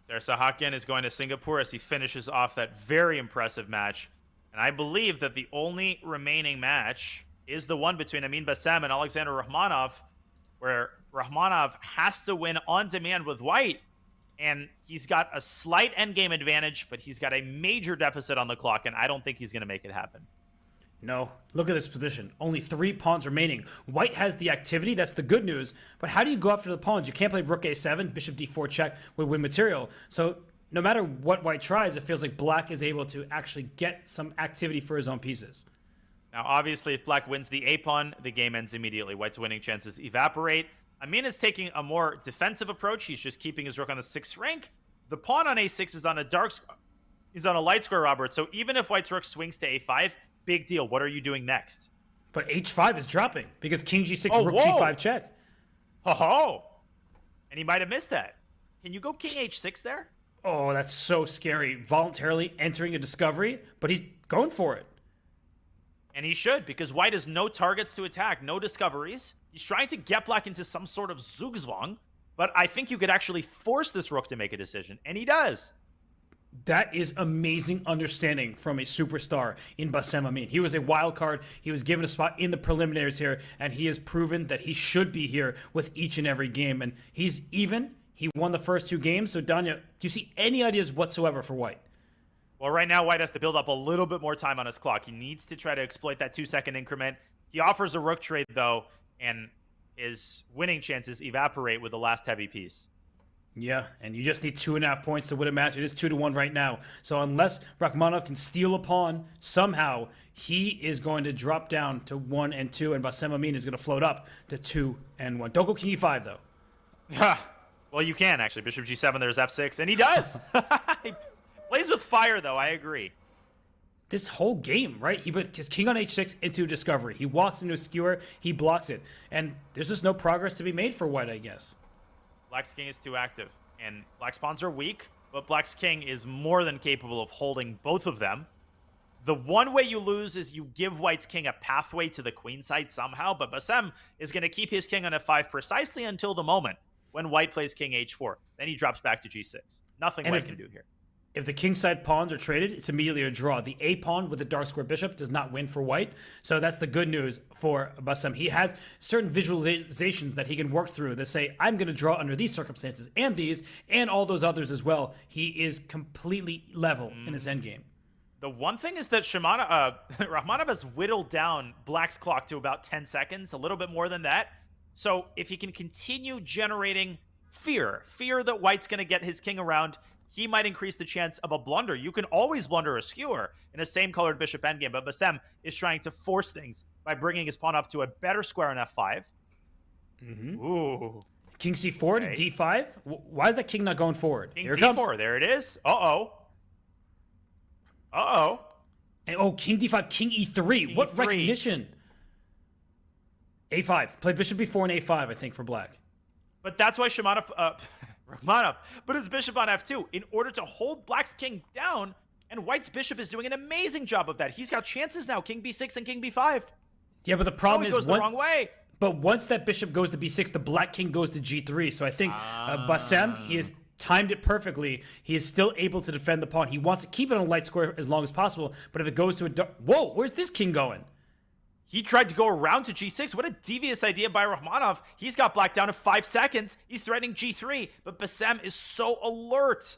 Teresa-Hakyan is going to Singapore as he finishes off that very impressive match. And I believe that the only remaining match is the one between Amin Bassam and Alexander Rakhmonov, where Rakhmonov has to win on demand with white. And he's got a slight endgame advantage, but he's got a major deficit on the clock, and I don't think he's going to make it happen. No, look at this position. Only 3 pawns remaining. White has the activity, that's the good news. But how do you go after the pawns? You can't play rook a7, bishop d4 check would win material. So no matter what white tries, it feels like black is able to actually get some activity for his own pieces. Now, obviously, if black wins the a-pawn, the game ends immediately. White's winning chances evaporate. Amin is taking a more defensive approach. He's just keeping his rook on the 6th rank. The pawn on a6 is on a dark... He's on a light square, Robert. So even if white's rook swings to a5, big deal. What are you doing next? But h5 is dropping because king g6, rook whoa. g5 check. Oh, and he might have missed that. Can you go king h6 there? Oh, that's so scary. Voluntarily entering a discovery, but he's going for it. And he should, because white has no targets to attack, no discoveries. He's trying to get black into some sort of zugzwang, but I think you could actually force this rook to make a decision, and he does. That is amazing understanding from a superstar in Bassem Amin. He was a wild card. He was given a spot in the preliminaries here, and he has proven that he should be here with each and every game. And he's even. He won the first 2 games. So, Danya, do you see any ideas whatsoever for white? Well, right now, white has to build up a little bit more time on his clock. He needs to try to exploit that 2-second increment. He offers a rook trade, though, and his winning chances evaporate with the last heavy piece. Yeah, and you just need 2.5 points to win a match. It is 2-1 right now. So unless Rachmanov can steal a pawn somehow, he is going to drop down to 1 and 2, and Bassem Amin is going to float up to 2 and 1. Don't go king e5 though. Well, you can actually. Bishop g7. There's f6, and he does. He plays with fire, though. I agree. This whole game, right? He put his king on h6 into a discovery. He walks into a skewer. He blocks it, and there's just no progress to be made for white, I guess. Black's king is too active, and black's pawns are weak, but black's king is more than capable of holding both of them. The one way you lose is you give white's king a pathway to the queen side somehow, but Bassem is going to keep his king on f5 precisely until the moment when white plays king h4. Then he drops back to g6. Nothing white can do here. If the king side pawns are traded, it's immediately a draw. The a pawn with the dark square bishop does not win for white. So that's the good news for Bassem. He has certain visualizations that he can work through that say, I'm going to draw under these circumstances and these and all those others as well. He is completely level in his endgame. The one thing is that Rachmanov has whittled down black's clock to about 10 seconds, a little bit more than that. So if he can continue generating fear that white's going to get his king around, he might increase the chance of a blunder. You can always blunder a skewer in a same-colored bishop endgame, but Bassem is trying to force things by bringing his pawn up to a better square on f5. Ooh. King c4 to d5? Why is that king not going forward? King Here it d4, comes. there it is. Uh-oh. Uh-oh. And king d5, king e3. What E3. recognition? a5. Play bishop b4 and a5, I think, for black. But that's why Rachmanov put his bishop on f2 in order to hold black's king down, and white's bishop is doing an amazing job of that. He's got chances now, king b6 and king b5. Yeah, but the problem he is... goes the wrong way. But once that bishop goes to b6, the black king goes to g3. So I think Bassem, he has timed it perfectly. He is still able to defend the pawn. He wants to keep it on a light square as long as possible, but if it goes to a... Whoa, where's this king going? He tried to go around to g6. What a devious idea by Rachmanov. He's got black down to 5 seconds. He's threatening g3, but Bassem is so alert.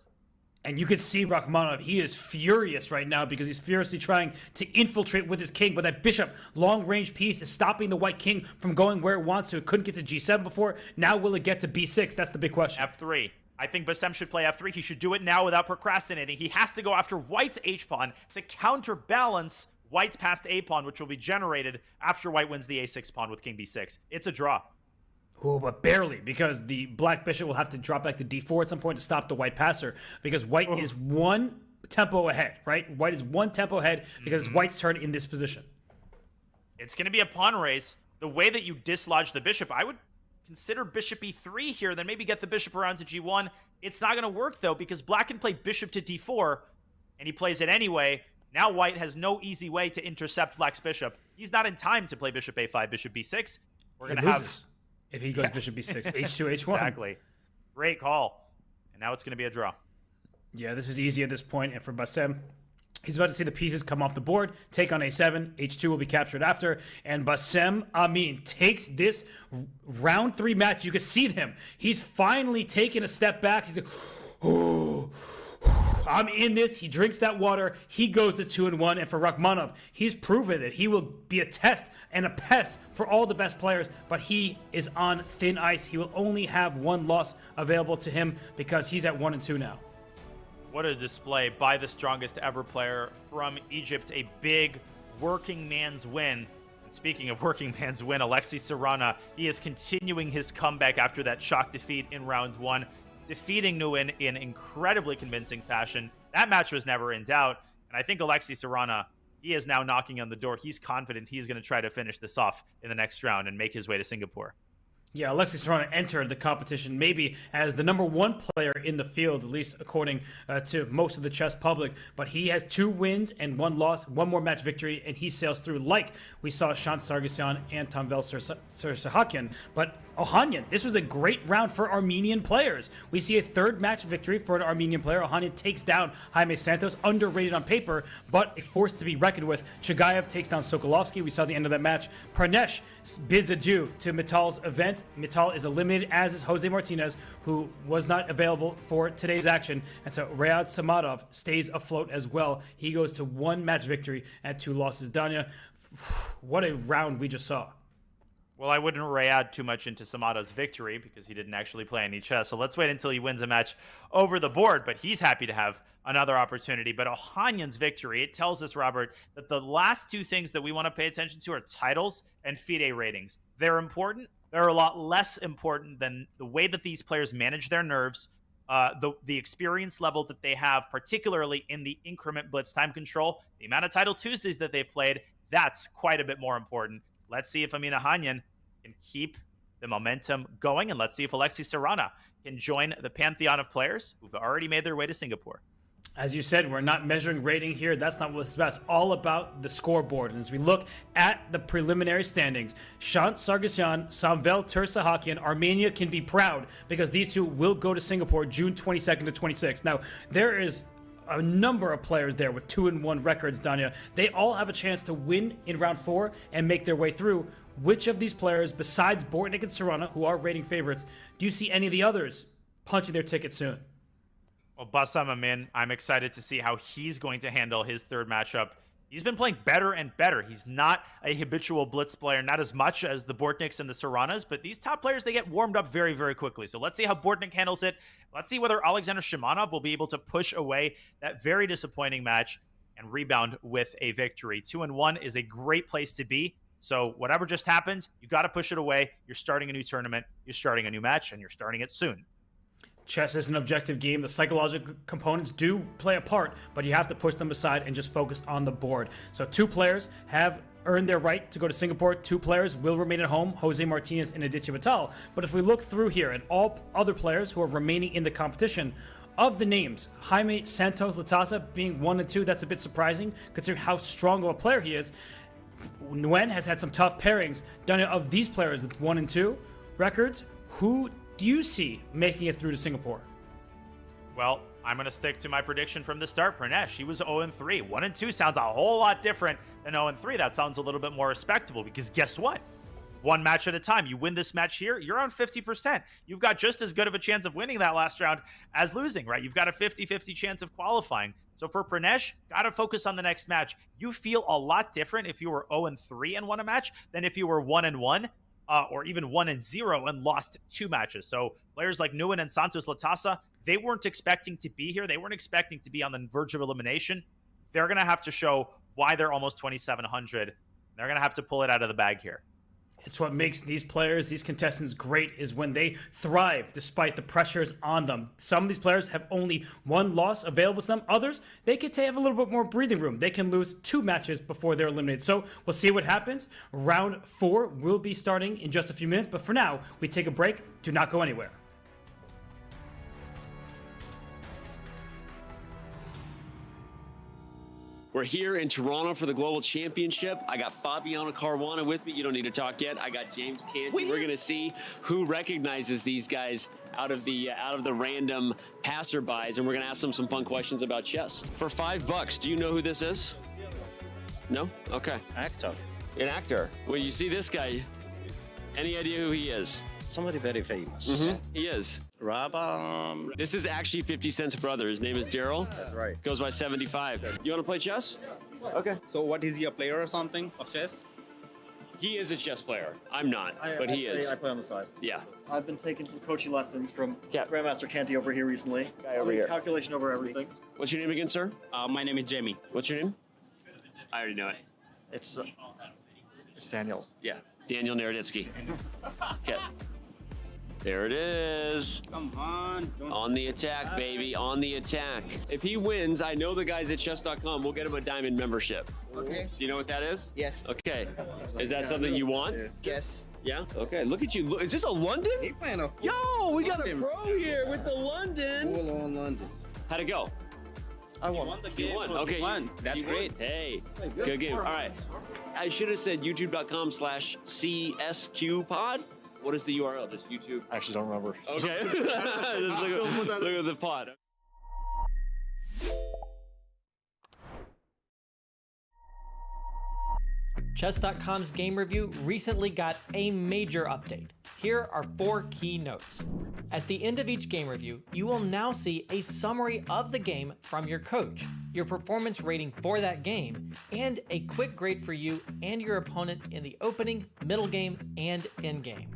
And you can see Rachmanov, he is furious right now because he's furiously trying to infiltrate with his king, but that bishop, long-range piece, is stopping the white king from going where it wants to. It couldn't get to g7 before. Now will it get to b6? That's the big question. f3. I think Bassem should play f3. He should do it now without procrastinating. He has to go after white's h-pawn to counterbalance white's passed a-pawn, which will be generated after white wins the a6 pawn with king b6. It's a draw. Oh, but barely, because the black bishop will have to drop back to d4 at some point to stop the white passer, because white is one tempo ahead, right? White is one tempo ahead because it's white's turn in this position. It's going to be a pawn race. The way that you dislodge the bishop, I would consider bishop e3 here, then maybe get the bishop around to g1. It's not going to work, though, because black can play bishop to d4, and he plays it anyway. Now white has no easy way to intercept black's bishop. He's not in time to play bishop a5, bishop b6. We're going to have... If he goes bishop b6, h2, h1. Exactly. Great call. And now it's going to be a draw. Yeah, this is easy at this point. And for Bassem, he's about to see the pieces come off the board, take on a7. H2 will be captured after. And Bassem Amin takes this round 3 match. You can see him. He's finally taken a step back. He's like, oh, I'm in this. He drinks that water. He goes to 2-1. And for Rachmanov, he's proven that he will be a test and a pest for all the best players, but he is on thin ice. He will only have one loss available to him because he's at 1-2 now. What a display by the strongest ever player from Egypt. A big working man's win. And speaking of working man's win, Alexei Sarana, he is continuing his comeback after that shock defeat in round 1. Defeating Nguyen in incredibly convincing fashion. That match was never in doubt. And I think Alexei Sarana, he is now knocking on the door. He's confident he's going to try to finish this off in the next round and make his way to Singapore. Yeah, Alexei Sarana entered the competition maybe as the #1 player in the field, at least according to most of the chess public. But he has 2 wins and 1 loss, 1 more match victory, and he sails through like we saw Sargsyan and Tamvel Teresa-Hakyan. But Ohanyan, this was a great round for Armenian players. We see a 3rd match victory for an Armenian player. Ohanyan takes down Jaime Santos, underrated on paper, but a force to be reckoned with. Chagayev takes down Sokolovsky. We saw the end of that match. Pranesh bids adieu to Mital's event. Mital is eliminated, as is Jose Martinez, who was not available for today's action. And so Riyad Samadov stays afloat as well. He goes to 1 match victory and 2 losses. Danya, what a round we just saw. Well, I wouldn't Rayad too much into Samadov's victory because he didn't actually play any chess. So let's wait until he wins a match over the board. But he's happy to have another opportunity. But Ohanyan's victory, it tells us, Robert, that the last 2 things that we want to pay attention to are titles and FIDE ratings. They're important. They're a lot less important than the way that these players manage their nerves, the experience level that they have, particularly in the increment blitz time control, the amount of Title Tuesdays that they've played. That's quite a bit more important. Let's see if Amina Ohanyan can keep the momentum going, and let's see if Alexei Sarana can join the pantheon of players who've already made their way to Singapore. As you said, we're not measuring rating here. That's not what it's about. It's all about the scoreboard. And as we look at the preliminary standings, Shant Sargsyan, Samvel Teresa-Hakyan, Armenia can be proud because these 2 will go to Singapore June 22nd to 26th. Now, there is a number of players there with 2-1 records, Danya. They all have a chance to win in round 4 and make their way through. Which of these players, besides Bortnick and Sarana, who are rating favorites, do you see any of the others punching their ticket soon? Well, Bassam Amin, I'm excited to see how he's going to handle his 3rd matchup. He's been playing better and better. He's not a habitual blitz player, not as much as the Bortnicks and the Saranas, but these top players, they get warmed up very, very quickly. So let's see how Bortnick handles it. Let's see whether Alexander Shimanov will be able to push away that very disappointing match and rebound with a victory. 2-1 is a great place to be. So whatever just happened, you got to push it away. You're starting a new tournament, you're starting a new match, and you're starting it soon. Chess is an objective game. The psychological components do play a part, but you have to push them aside and just focus on the board. So 2 players have earned their right to go to Singapore. 2 players will remain at home, Jose Martinez and Aditya Vital. But if we look through here at all other players who are remaining in the competition, of the names, Jaime Santos Latasa being 1 and 2, that's a bit surprising considering how strong of a player he is. Nguyen has had some tough pairings. Done it of these players with 1 and 2 records. Who do you see making it through to Singapore? Well, I'm going to stick to my prediction from the start. Pranesh, he was 0-3. 1 and 2 sounds a whole lot different than 0-3. That sounds a little bit more respectable because guess what? 1 match at a time. You win this match here, you're on 50%. You've got just as good of a chance of winning that last round as losing, right? You've got a 50-50 chance of qualifying. So for Pranesh, got to focus on the next match. You feel a lot different if you were 0-3 and won a match than if you were 1-1. Or even 1-0 and lost 2 matches. So players like Nguyen and Santos Latasa, they weren't expecting to be here. They weren't expecting to be on the verge of elimination. They're going to have to show why they're almost 2,700. They're going to have to pull it out of the bag here. It's what makes these players, these contestants great is when they thrive despite the pressures on them. Some of these players have only 1 loss available to them. Others, they could have a little bit more breathing room. They can lose 2 matches before they're eliminated. So we'll see what happens. Round 4 will be starting in just a few minutes. But for now, we take a break. Do not go anywhere. We're here in Toronto for the Global Championship. I got Fabiano Caruana with me. You don't need to talk yet. I got James Canty. We're going to see who recognizes these guys out of the random passerbys, and we're going to ask them some fun questions about chess. For $5, do you know who this is? No? Okay. Actor. An actor. Well, you see this guy. Any idea who he is? Somebody very famous. Mm-hmm. He is. Rabba. This is actually 50 Cent's brother. His name is Daryl. That's right. Goes by 75. You want to play chess? Okay. So what, is he a player or something of chess? He is a chess player. I'm not, but he is. I play on the side. Yeah. I've been taking some coaching lessons from Yeah. Grandmaster Canty over here recently. Guy over here. Calculation over everything. What's your name again, sir? My name is Jamie. What's your name? I already know it. It's Daniel. Yeah. Daniel Naroditsky. Okay. There it is. Come on. Don't On the attack, baby. On the attack. If he wins, I know the guys at Chess.com. We'll get him a diamond membership. Okay. Do you know what that is? Yes. Okay. Is that something you want? Yes. Yeah? Okay. Look at you. Look, is this a London? He playing a Yo, we got a pro here with the London. full on London. How'd it go? I You won. won the You game. won. You Okay. won. That's You won. great. Hey, good game. All right. I should have said youtube.com/CSQ pod. What is the URL? Just YouTube. I actually don't remember. Okay. look at the pod. Chess.com's game review recently got a major update. Here are 4 key notes. At the end of each game review, you will now see a summary of the game from your coach, your performance rating for that game, and a quick grade for you and your opponent in the opening, middle game, and end game.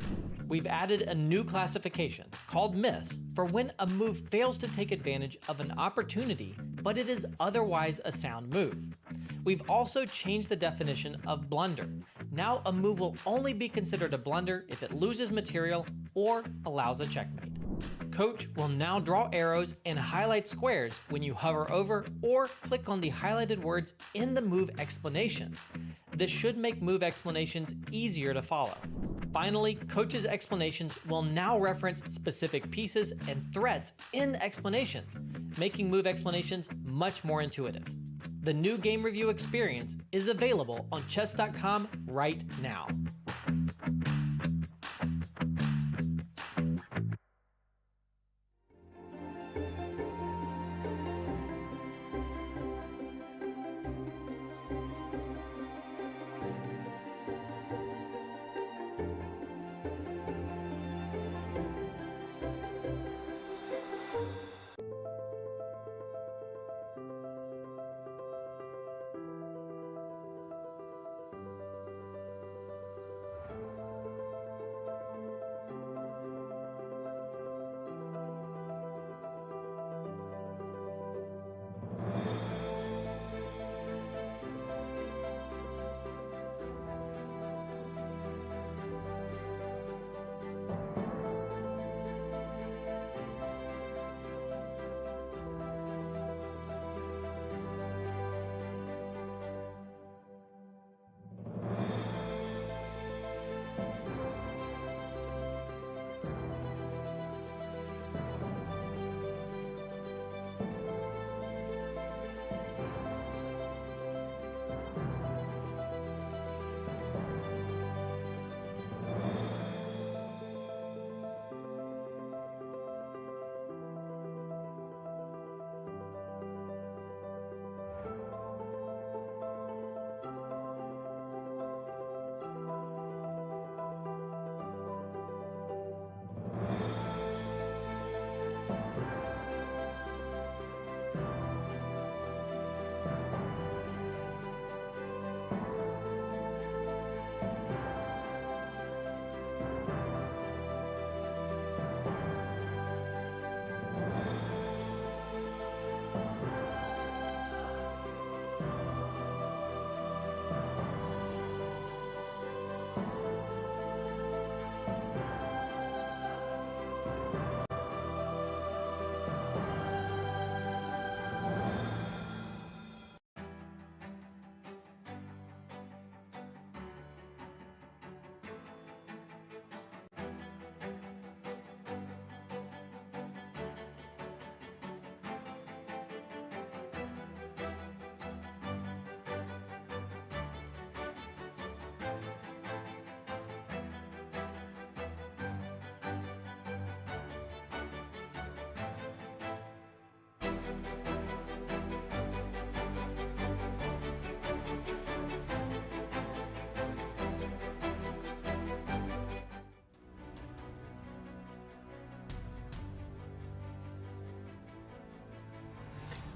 We've added a new classification called Miss for when a move fails to take advantage of an opportunity, but it is otherwise a sound move. We've also changed the definition of blunder. Now a move will only be considered a blunder if it loses material or allows a checkmate. Coach will now draw arrows and highlight squares when you hover over or click on the highlighted words in the move explanations. This should make move explanations easier to follow. Finally, Coach's explanations will now reference specific pieces and threats in explanations, making move explanations much more intuitive. The new game review experience is available on Chess.com right now.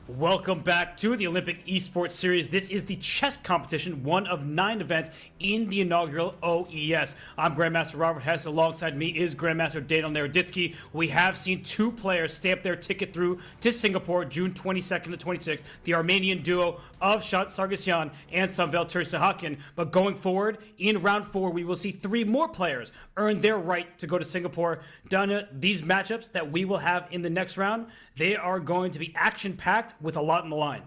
Welcome back to the Olympic Esports Series. This is the chess competition, one of 9 events in the inaugural OES. I'm Grandmaster Robert Hess. Alongside me is Grandmaster Daniel Naroditsky. We have seen 2 players stamp their ticket through to Singapore June 22nd to 26th, the Armenian duo of Sargsyan and Samvel Teresa-Hakyan. But going forward, in round 4, we will see 3 more players earn their right to go to Singapore. Danya, these matchups that we will have in the next round, they are going to be action-packed with a lot on the line.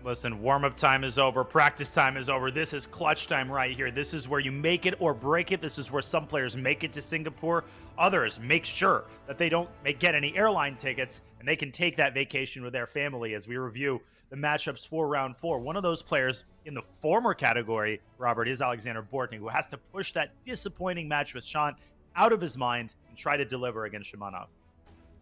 Listen, warm-up time is over. Practice time is over. This is clutch time right here. This is where you make it or break it. This is where some players make it to Singapore. Others make sure that they don't get any airline tickets and they can take that vacation with their family as we review the matchups for round 4. One of those players in the former category, Robert, is Alexander Bortnick, who has to push that disappointing match with Sean out of his mind and try to deliver against Shimanov.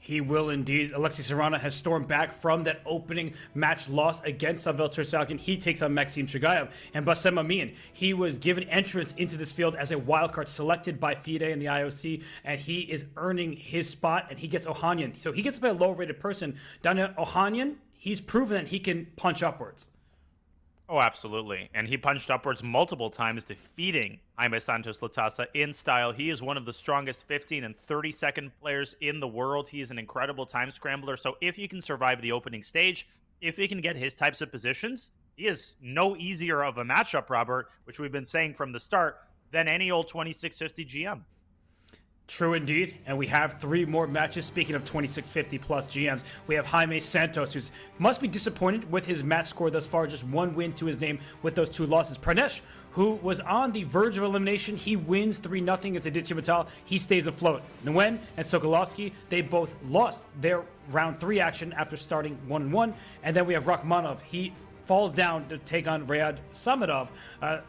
He will indeed. Alexei Sarana has stormed back from that opening match loss against Samvel Teresa-Hakyan. He takes on Maxim Shagayev. And Bassem Amin, he was given entrance into this field as a wildcard selected by FIDE and the IOC, and he is earning his spot, and he gets Ohanyan. So he gets to play a low-rated person. Daniel Ohanyan, he's proven that he can punch upwards. Oh, absolutely. And he punched upwards multiple times, defeating Jaime Santos Latasa in style. He is one of the strongest 15 and 30-second players in the world. He is an incredible time scrambler. So if he can survive the opening stage, if he can get his types of positions, he is no easier of a matchup, Robert, which we've been saying from the start, than any old 2650 GM. True indeed, and we have 3 more matches. Speaking of 2650 plus GMs, we have Jaime Santos, who must be disappointed with his match score thus far, just 1 win to his name with those 2 losses. Pranesh, who was on the verge of elimination, he wins 3-0 against Aditya Mittal. He stays afloat. Nguyen and Sokolovsky, they both lost their round 3 action after starting 1-1, and then we have Rachmanov. He falls down to take on Riyad Samadov.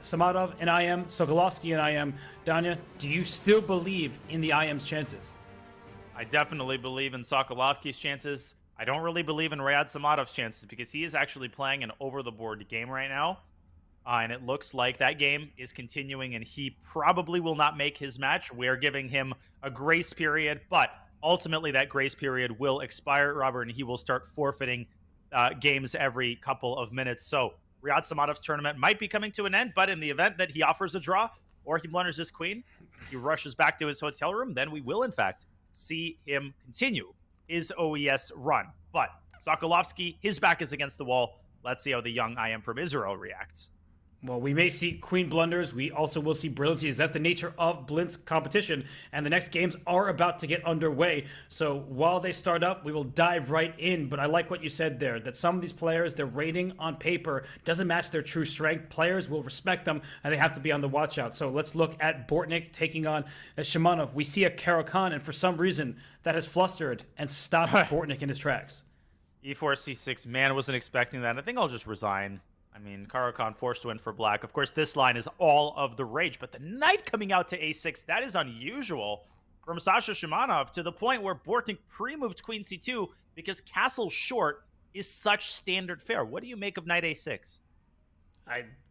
Samadov and IM, Sokolovsky and IM. Danya, do you still believe in the IM's chances? I definitely believe in Sokolovsky's chances. I don't really believe in Riyad Samadov's chances because he is actually playing an over-the-board game right now. And it looks like that game is continuing and he probably will not make his match. We're giving him a grace period, but ultimately that grace period will expire, Robert, and he will start forfeiting games every couple of minutes. So Riyad Samadov's tournament might be coming to an end, but in the event that he offers a draw or he blunders his queen, he rushes back to his hotel room, then we will, in fact, see him continue his OES run. But Sokolovsky, his back is against the wall. Let's see how the young IM from Israel reacts. Well, we may see queen blunders. We also will see brilliancies. That's the nature of Blint's competition. And the next games are about to get underway. So while they start up, we will dive right in. But I like what you said there, that some of these players, their rating on paper doesn't match their true strength. Players will respect them, and they have to be on the watch out. So let's look at Bortnick taking on Shimanov. We see a Caro-Kann, and for some reason, that has flustered and stopped Bortnick in his tracks. E4, C6, man, wasn't expecting that. I think I'll just resign. I mean, Caro-Kann forced to win for black. Of course, this line is all of the rage, but the knight coming out to a6, that is unusual from Sasha Shimanov to the point where Bortnick pre-moved queen c2 because castle short is such standard fare. What do you make of knight a6?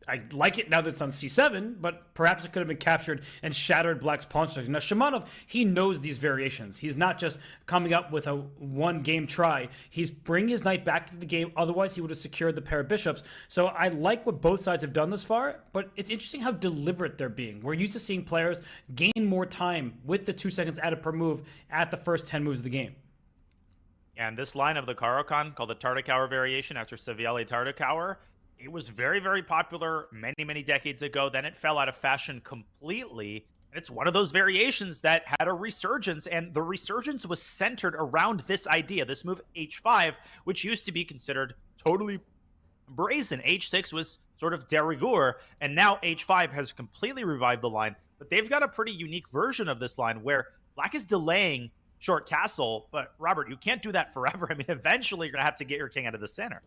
I like it now that it's on c7, but perhaps it could have been captured and shattered black's pawn structure. Now, Shimanov, he knows these variations. He's not just coming up with a one-game try. He's bringing his knight back to the game. Otherwise, he would have secured the pair of bishops. So I like what both sides have done this far, but it's interesting how deliberate they're being. We're used to seeing players gain more time with the 2 seconds added per move at the first 10 moves of the game. And this line of the Caro-Kann, called the Tartakower variation after Saviele Tartakower, it was very, very popular many, many decades ago. Then it fell out of fashion completely. And it's one of those variations that had a resurgence. And the resurgence was centered around this idea, this move h5, which used to be considered totally brazen. h6 was sort of de rigueur. And now h5 has completely revived the line. But they've got a pretty unique version of this line where black is delaying short castle. But Robert, you can't do that forever. I mean, eventually you're going to have to get your king out of the center.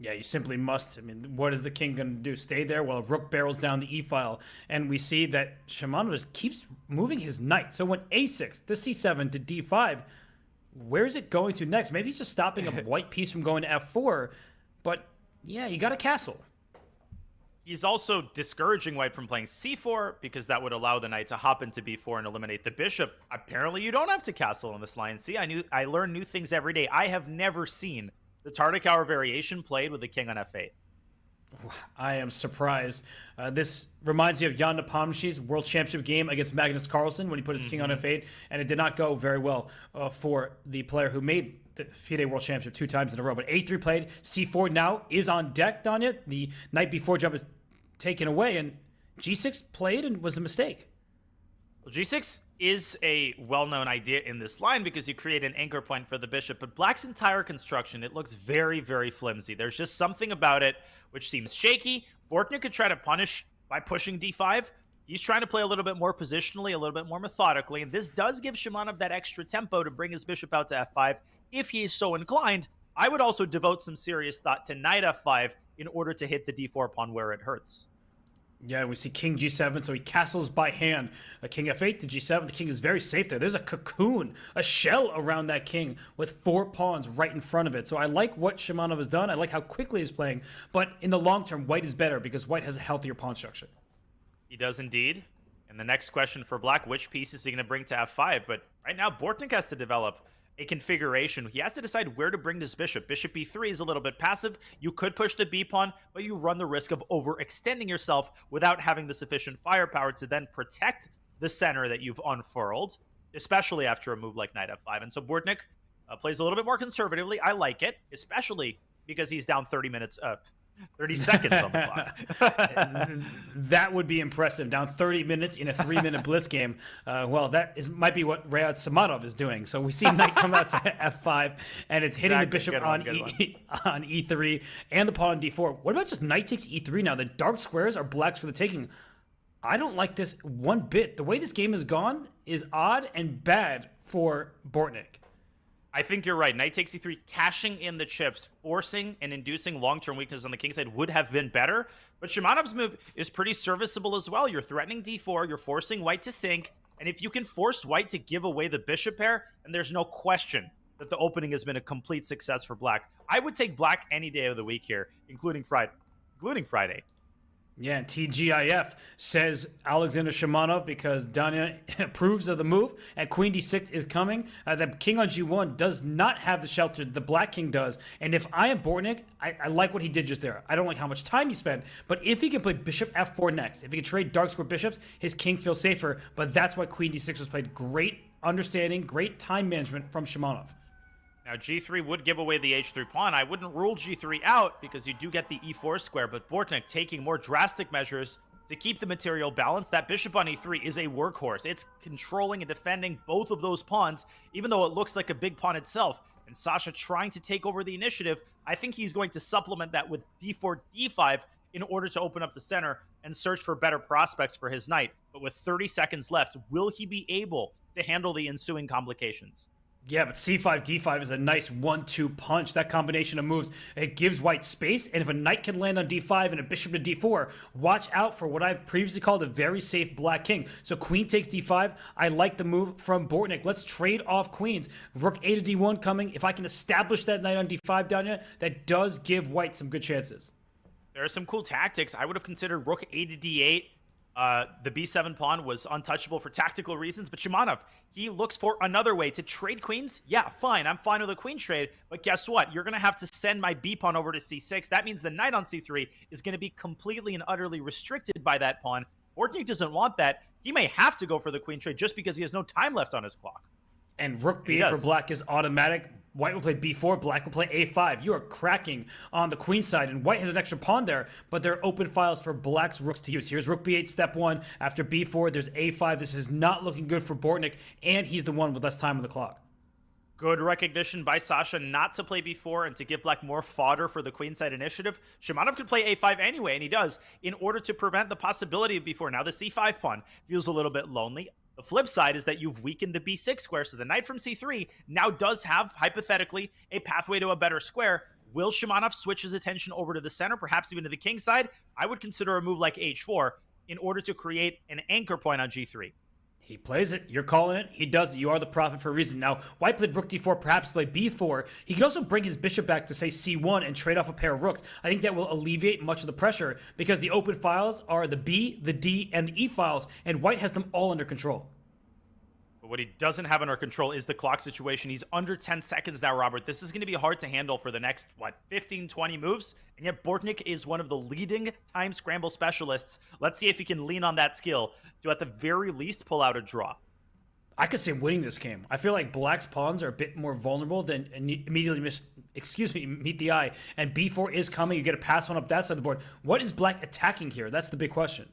Yeah, you simply must. I mean, what is the king going to do? Stay there while rook barrels down the e-file. And we see that Shimanov just keeps moving his knight. So when a6 to c7 to d5, where's it going to next? Maybe he's just stopping a white piece from going to f4. But yeah, you got a castle. He's also discouraging white from playing c4 because that would allow the knight to hop into b4 and eliminate the bishop. Apparently, you don't have to castle in this line. See, I learn new things every day. I have never seen the Tartakower variation played with the king on f8. I am surprised. This reminds me of Jan Nepomniachtchi's World Championship game against Magnus Carlsen when he put his king on f8, and it did not go very well for the player who made the FIDE World Championship 2 times in a row. But a3 played, c4 now is on deck, Danya. The knight b4 jump is taken away, and g6 played and was a mistake. Well, g6 is a well-known idea in this line because you create an anchor point for the bishop, but black's entire construction, it looks very, very flimsy. There's just something about it which seems shaky. Bortnick could try to punish by pushing d5. He's trying to play a little bit more positionally, a little bit more methodically, and this does give Shimanov that extra tempo to bring his bishop out to f5 if he is so inclined. I would also devote some serious thought to knight f5 in order to hit the d4 pawn where it hurts. Yeah, we see king g7, so he castles by hand. A king f8 to g7. The king is very safe there. There's a cocoon, a shell around that king with 4 pawns right in front of it. So I like what Shimanov has done. I like how quickly he's playing. But in the long term, white is better because white has a healthier pawn structure. He does indeed. And the next question for black, which piece is he going to bring to f5? But right now, Bortnick has to develop a configuration. He has to decide where to bring this bishop. Bishop b3 is a little bit passive. You could push the b pawn, but you run the risk of overextending yourself without having the sufficient firepower to then protect the center that you've unfurled, especially after a move like knight f5. And so Bortnick plays a little bit more conservatively. I like it, especially because he's down 30 seconds on the clock. That would be impressive. Down 30 minutes in a 3-minute blitz game. Well, might be what Rayad Samadov is doing. So we see knight come out to f5, and it's hitting the bishop on e3 and the pawn on d4. What about just knight takes e3 now? The dark squares are blacks for the taking. I don't like this one bit. The way this game has gone is odd and bad for Bortnick. I think you're right. Knight takes e3, cashing in the chips, forcing and inducing long-term weakness on the king side would have been better. But Shimanov's move is pretty serviceable as well. You're threatening d4, you're forcing white to think, and if you can force white to give away the bishop pair, then there's no question that the opening has been a complete success for black. I would take black any day of the week here, including Friday. Yeah, and TGIF says Alexander Shimanov because Danya approves of the move, and queen d6 is coming. The king on g1 does not have the shelter the black king does, and if I am Bortnick, I like what he did just there. I don't like how much time he spent, but if he can play bishop f4 next, if he can trade dark square bishops, his king feels safer, but that's why queen d6 was played. Great understanding, great time management from Shimanov. Now, g3 would give away the h3 pawn. I wouldn't rule g3 out because you do get the e4 square, but Bortnick taking more drastic measures to keep the material balanced. That bishop on e3 is a workhorse. It's controlling and defending both of those pawns, even though it looks like a big pawn itself. And Sasha trying to take over the initiative, I think he's going to supplement that with d4, d5 in order to open up the center and search for better prospects for his knight. But with 30 seconds left, will he be able to handle the ensuing complications? Yeah, but c5, d5 is a nice 1-2 punch. That combination of moves, it gives white space, and if a knight can land on d5 and a bishop to d4, watch out for what I've previously called a very safe black king. So queen takes d5. I like the move from Bortnick. Let's trade off queens. Rook a to d1 coming. If I can establish that knight on d5 down here, that does give white some good chances. There are some cool tactics. I would have considered rook a to d8. The b7 pawn was untouchable for tactical reasons, but Shimanov, he looks for another way to trade queens. Yeah, fine, I'm fine with a queen trade, but guess what? You're going to have to send my b pawn over to c6. That means the knight on c3 is going to be completely and utterly restricted by that pawn. Bortnick doesn't want that. He may have to go for the queen trade just because he has no time left on his clock. And rook b8 for black is automatic. White will play b4, black will play a5. You are cracking on the queen side, and white has an extra pawn there, but there are open files for black's rooks to use. Here's rook b8, step 1. After b4, there's a5. This is not looking good for Bortnick, and he's the one with less time on the clock. Good recognition by Sasha not to play b4 and to give black more fodder for the queenside initiative. Shimanov could play a5 anyway, and he does, in order to prevent the possibility of b4. Now the c5 pawn feels a little bit lonely. The flip side is that you've weakened the b6 square, so the knight from c3 now does have, hypothetically, a pathway to a better square. Will Shimanov switch his attention over to the center, perhaps even to the king side? I would consider a move like h4 in order to create an anchor point on g3. He plays it. You're calling it. He does it. You are the prophet for a reason. Now, white played rook d4, perhaps play b4. He can also bring his bishop back to, say, c1 and trade off a pair of rooks. I think that will alleviate much of the pressure because the open files are the b, the d, and the e files, and white has them all under control. But What he doesn't have under control is the clock situation. He's under 10 seconds now, Robert. This is going to be hard to handle for the next, 15, 20 moves? And yet Bortnick is one of the leading time scramble specialists. Let's see if he can lean on that skill to, at the very least, pull out a draw. I could say winning this game. I feel like Black's pawns are a bit more vulnerable than immediately meet the eye. And B4 is coming. You get a pass one up that side of the board. What is Black attacking here? That's the big question.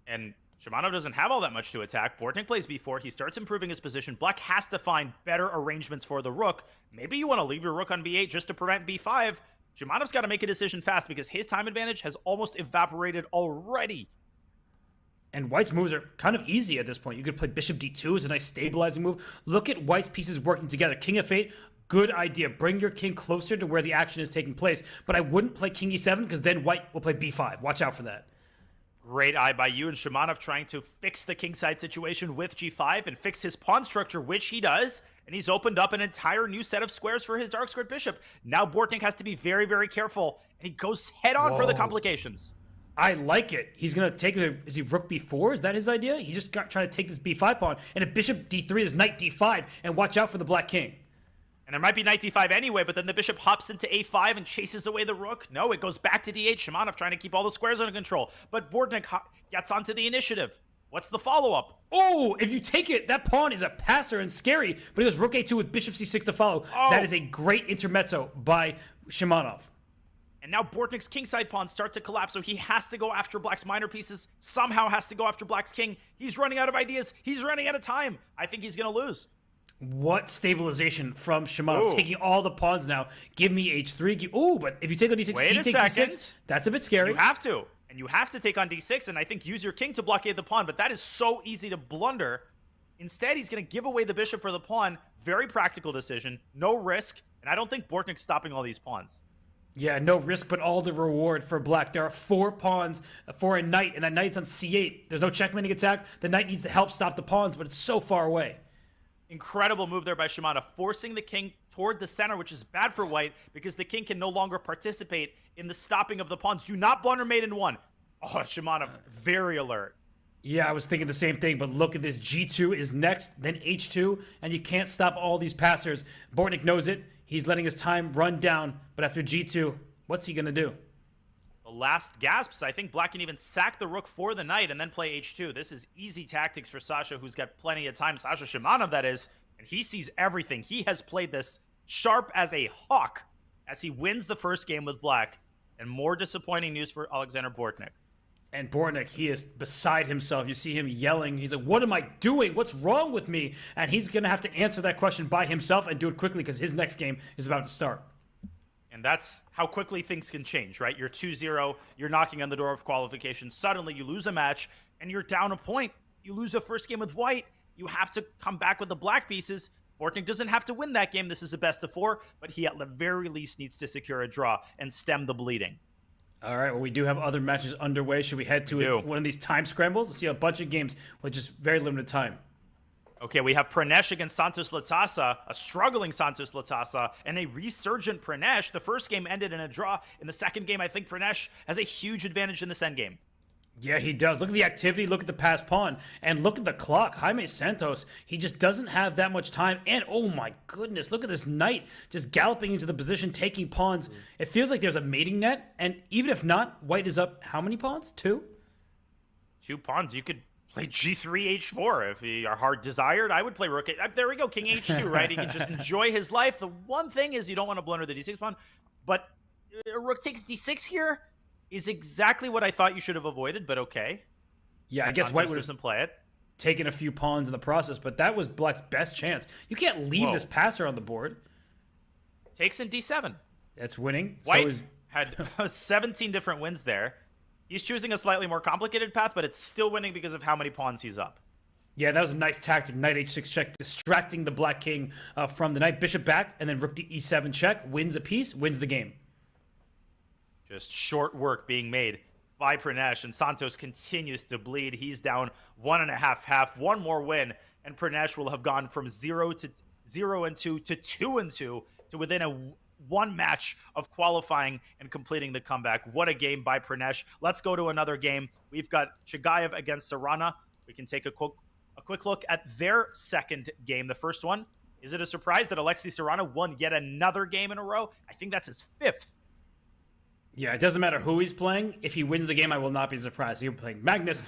And Shimanov doesn't have all that much to attack. Bortnick plays B4. He starts improving his position. Black has to find better arrangements for the rook. Maybe you want to leave your rook on B8 just to prevent B5. Shimanov's got to make a decision fast because his time advantage has almost evaporated already. And White's moves are kind of easy at this point. You could play Bishop D2 as a nice stabilizing move. Look at White's pieces working together. King F8, good idea. Bring your king closer to where the action is taking place. But I wouldn't play King E7 because then White will play B5. Watch out for that. Great eye by you, and Shimanov trying to fix the kingside situation with G5 and fix his pawn structure, which he does. And he's opened up an entire new set of squares for his dark squared bishop. Now Bortnick has to be very, very careful, and he goes head on for the complications. I like it. He's going to take it. Is he rook B4? Is that his idea? He just got trying to take this B5 pawn, and if bishop D3 is knight D5, and watch out for the black king. And there might be knight D5 anyway, but then the bishop hops into A5 and chases away the rook. No, it goes back to D8. Shimanov trying to keep all the squares under control. But Bortnick gets onto the initiative. What's the follow-up? Oh, if you take it, that pawn is a passer and scary, but he goes rook A2 with bishop C6 to follow. Oh. That is a great intermezzo by Shimanov. And now Bortnick's kingside pawns start to collapse, so he has to go after Black's minor pieces, somehow has to go after Black's king. He's running out of ideas. He's running out of time. I think he's going to lose. What stabilization from Shimanov, Ooh. taking all the pawns now. Give me H3. But if you take on D6, Wait C a takes second. D6. That's a bit scary. You have to. And you have to take on D6, and I think use your king to blockade the pawn, but that is so easy to blunder. Instead, he's going to give away the bishop for the pawn. Very practical decision. No risk. And I don't think Bortnick's stopping all these pawns. Yeah, no risk, but all the reward for Black. There are 4 pawns for a knight, and that knight's on C8. There's no checkmating attack. The knight needs to help stop the pawns, but it's so far away. Incredible move there by Shimanov, forcing the king toward the center, which is bad for White because the king can no longer participate in the stopping of the pawns. Do not blunder mate in 1. Oh, Shimanov, very alert. Yeah, I was thinking the same thing, but look at this. G2 is next, then H2, and you can't stop all these passers. Bortnick knows it. He's letting his time run down, but after G2, what's he going to do? The last gasps. I think Black can even sack the rook for the knight and then play H2. This is easy tactics for Sasha, who's got plenty of time. Sasha Shimanov, that is, and he sees everything. He has played this sharp as a hawk as he wins the first game with Black. And more disappointing news for Alexander Bortnick. And Bortnick, he is beside himself. You see him yelling. He's like, what am I doing? What's wrong with me? And he's going to have to answer that question by himself and do it quickly because his next game is about to start. And that's how quickly things can change, right? You're 2-0, you're knocking on the door of qualification. Suddenly you lose a match and you're down a point. You lose the first game with White. You have to come back with the black pieces. Bortnick doesn't have to win that game. This is a best of 4, but he at the very least needs to secure a draw and stem the bleeding. All right, well, we do have other matches underway. Should we head to one of these time scrambles? Let's see a bunch of games with just very limited time. Okay, we have Pranesh against Santos Latasa, a struggling Santos Latasa, and a resurgent Pranesh. The first game ended in a draw. In the second game, I think Pranesh has a huge advantage in this endgame. Yeah, he does. Look at the activity, look at the pass pawn, and look at the clock. Jaime Santos, he just doesn't have that much time. And oh my goodness, look at this knight just galloping into the position, taking pawns. It feels like there's a mating net, and even if not, White is up how many pawns? 2? 2 pawns. You could play G3, H4 if you are hard desired. I would play Rook. There we go, King H2, right? He can just enjoy his life. The one thing is you don't want to blunder the D6 pawn, but Rook takes D6 here is exactly what I thought you should have avoided, but okay. Yeah, I guess White would have play it. Taken a few pawns in the process, but that was Black's best chance. You can't leave this passer on the board. Takes in D7. That's winning. White had 17 different wins there. He's choosing a slightly more complicated path, but it's still winning because of how many pawns he's up. Yeah, that was a nice tactic. Knight H6 check, distracting the black king from the knight. Bishop back, and then rook to E7 check. Wins a piece, wins the game. Just short work being made by Pranesh, and Santos continues to bleed. He's down 1.5 half. One more win, and Pranesh will have gone from 0-2 to 2-2 to within one match of qualifying and completing the comeback. What a game by Pranesh. Let's go to another game. We've got Chagayev against Sarana. We can take a A quick look at their second game. The first one, is it a surprise that Alexei Serrano won yet another game in a row? I think that's his 5th. Yeah, it doesn't matter who he's playing. If he wins the game, I will not be surprised. He could be playing Magnus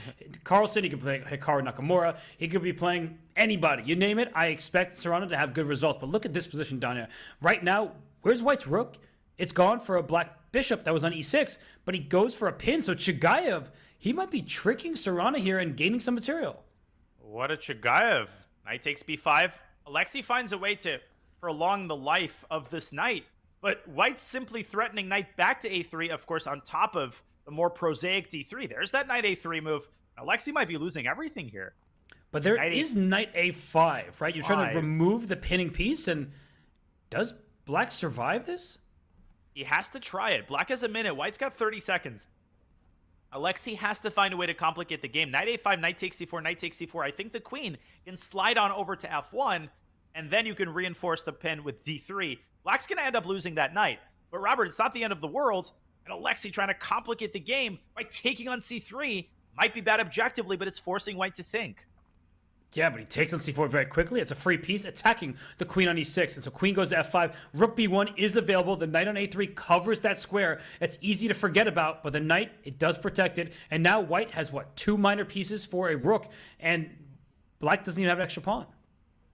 Carlsen. He could play Hikaru Nakamura. He could be playing anybody. You name it, I expect Serrano to have good results. But look at this position, Danya. Right now, where's White's rook? It's gone for a black bishop that was on e6, but he goes for a pin. So Chagayev, he might be tricking Serrano here and gaining some material. What a Chagayev. Knight takes b5. Alexei finds a way to prolong the life of this knight. But White's simply threatening knight back to a3, of course, on top of the more prosaic d3. There's that knight a3 move. Alexei might be losing everything here. But there is knight a5, right? You're trying to remove the pinning piece, and does Black survive this? He has to try it. Black has a minute. White's got 30 seconds. Alexei has to find a way to complicate the game. Knight a5, knight takes c4, knight takes c4. I think the queen can slide on over to f1, and then you can reinforce the pin with d3. Black's going to end up losing that knight. But Robert, it's not the end of the world. And Alexei trying to complicate the game by taking on c3 might be bad objectively, but it's forcing White to think. Yeah, but he takes on c4 very quickly. It's a free piece attacking the queen on e6. And so queen goes to f5. Rook b1 is available. The knight on a3 covers that square. It's easy to forget about, but the knight, it does protect it. And now White has, what, 2 minor pieces for a rook, and Black doesn't even have an extra pawn.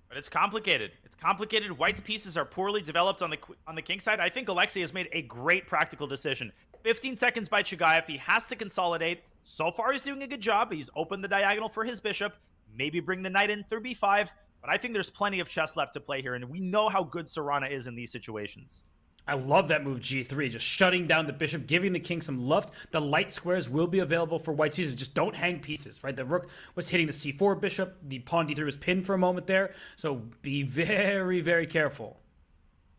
But it's complicated. It's complicated. White's pieces are poorly developed on the king side. I think Alexei has made a great practical decision. 15 seconds by Chagayev. He has to consolidate. So far, he's doing a good job. He's opened the diagonal for his bishop. Maybe bring the knight in through b5. But I think there's plenty of chess left to play here, and we know how good Serrano is in these situations. I love that move, g3, just shutting down the bishop, giving the king some luft. The light squares will be available for White's pieces. Just don't hang pieces, right? The rook was hitting the c4 bishop. The pawn d3 was pinned for a moment there. So be very, very careful.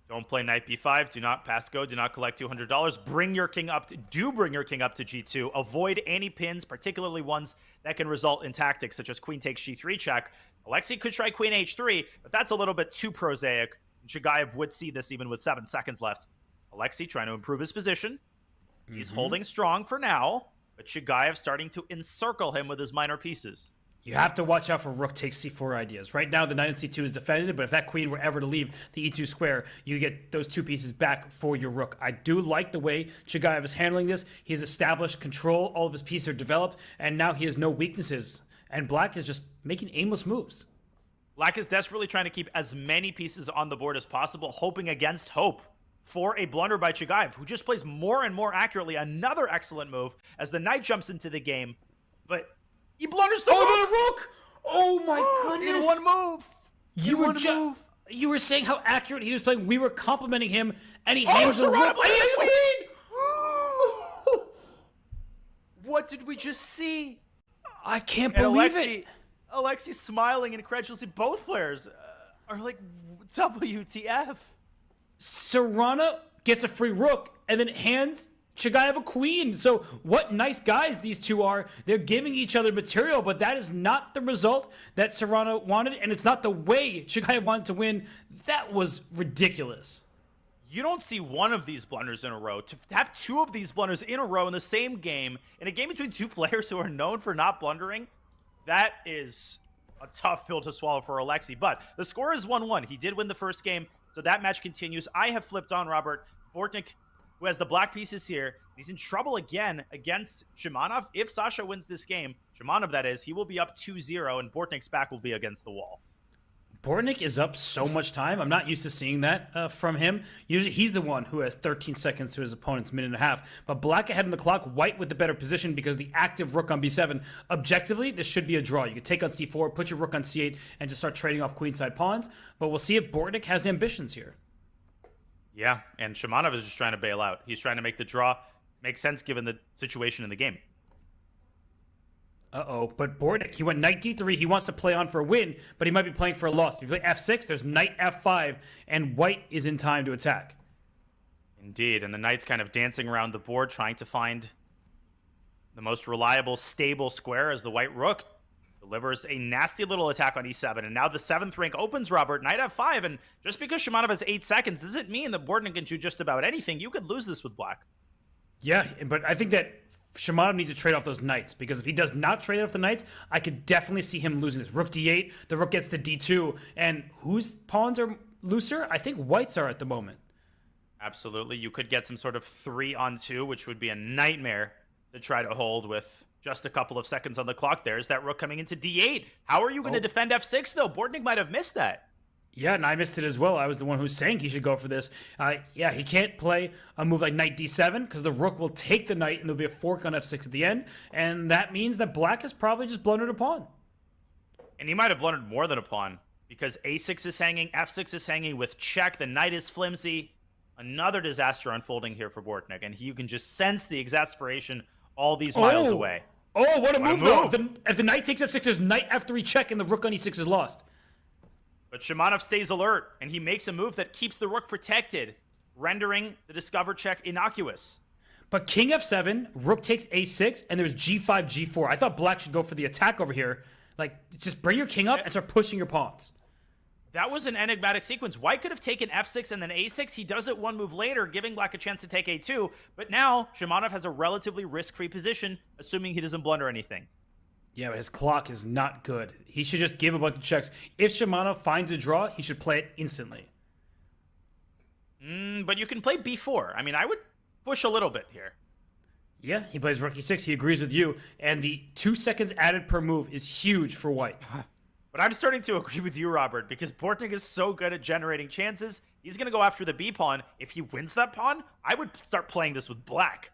Don't play knight b5. Do not pass go. Do not collect $200. Bring your king up. Bring your king up to g2. Avoid any pins, particularly ones that can result in tactics such as queen takes g3 check. Alexei could try queen h3, but that's a little bit too prosaic. Chagayev would see this even with 7 seconds left. Alexei trying to improve his position. He's holding strong for now, but Chagayev starting to encircle him with his minor pieces. You have to watch out for rook takes c4 ideas. Right now, the knight on c2 is defended, but if that queen were ever to leave the e2 square, you get those 2 pieces back for your rook. I do like the way Chagayev is handling this. He has established control. All of his pieces are developed, and now he has no weaknesses. And Black is just making aimless moves. Black is desperately trying to keep as many pieces on the board as possible, hoping against hope for a blunder by Chagayev, who just plays more and more accurately. Another excellent move as the knight jumps into the game, but he blunders the rook! Oh my goodness! In one move! You were saying how accurate he was playing. We were complimenting him, and he hangs the rook. What did we just see? I can't believe it. Alexei smiling incredulously. Both players are like, WTF. Serrano gets a free rook and then hands Chagayev a queen. So what nice guys these two are. They're giving each other material, but that is not the result that Serrano wanted, and it's not the way Chagayev wanted to win. That was ridiculous. You don't see one of these blunders in a row. To have 2 of these blunders in a row in the same game, in a game between 2 players who are known for not blundering, that is a tough pill to swallow for Alexei. But the score is 1-1. He did win the first game, so that match continues. I have flipped on Robert. Bortnick, who has the black pieces here, he's in trouble again against Shimanov. If Sasha wins this game, Shimanov that is, he will be up 2-0, and Bortnick's back will be against the wall. Bortnick is up so much time. I'm not used to seeing that from him. Usually he's the one who has 13 seconds to his opponent's minute and a half. But Black ahead on the clock, White with the better position because the active rook on b7. Objectively, this should be a draw. You could take on c4, put your rook on c8, and just start trading off queenside pawns. But we'll see if Bortnick has ambitions here. Yeah, and Shimanov is just trying to bail out. He's trying to make the draw make sense given the situation in the game. But Bortnick, he went knight d3. He wants to play on for a win, but he might be playing for a loss. If you play f6, there's knight f5, and White is in time to attack. Indeed, and the knight's kind of dancing around the board, trying to find the most reliable, stable square as the white rook delivers a nasty little attack on e7. And now the 7th rank opens, Robert, knight f5, and just because Shimanov has 8 seconds doesn't mean that Bortnick can do just about anything. You could lose this with Black. Yeah, but I think that Shimanov needs to trade off those knights, because if he does not trade off the knights, I could definitely see him losing this. Rook d8, the rook gets to d2, and whose pawns are looser? I think white's are at the moment. Absolutely. You could get some sort of 3-on-2, which would be a nightmare to try to hold with just a couple of seconds on the clock. There's that rook coming into d8. How are you going to defend f6, though? Bortnick might have missed that. Yeah, and I missed it as well. I was the one who's saying he should go for this. Yeah, he can't play a move like knight d7 because the rook will take the knight and there'll be a fork on f6 at the end. And that means that black has probably just blundered a pawn. And he might have blundered more than a pawn, because a6 is hanging, f6 is hanging with check. The knight is flimsy. Another disaster unfolding here for Bortnick, and you can just sense the exasperation all these miles away. Oh, what a move, though. If the knight takes f6, there's knight f3 check, and the rook on e6 is lost. But Shimanov stays alert, and he makes a move that keeps the rook protected, rendering the discover check innocuous. But king f7, rook takes a6, and there's g5, g4. I thought black should go for the attack over here. Like, just bring your king up and start pushing your pawns. That was an enigmatic sequence. White could have taken f6 and then a6. He does it one move later, giving black a chance to take a2. But now, Shimanov has a relatively risk-free position, assuming he doesn't blunder anything. Yeah, but his clock is not good. He should just give a bunch of checks. If Shimanov finds a draw, he should play it instantly. But you can play b4. I mean, I would push a little bit here. Yeah, he plays rook e6. He agrees with you. And the 2 seconds added per move is huge for white. But I'm starting to agree with you, Robert, because Bortnick is so good at generating chances. He's going to go after the b pawn. If he wins that pawn, I would start playing this with black.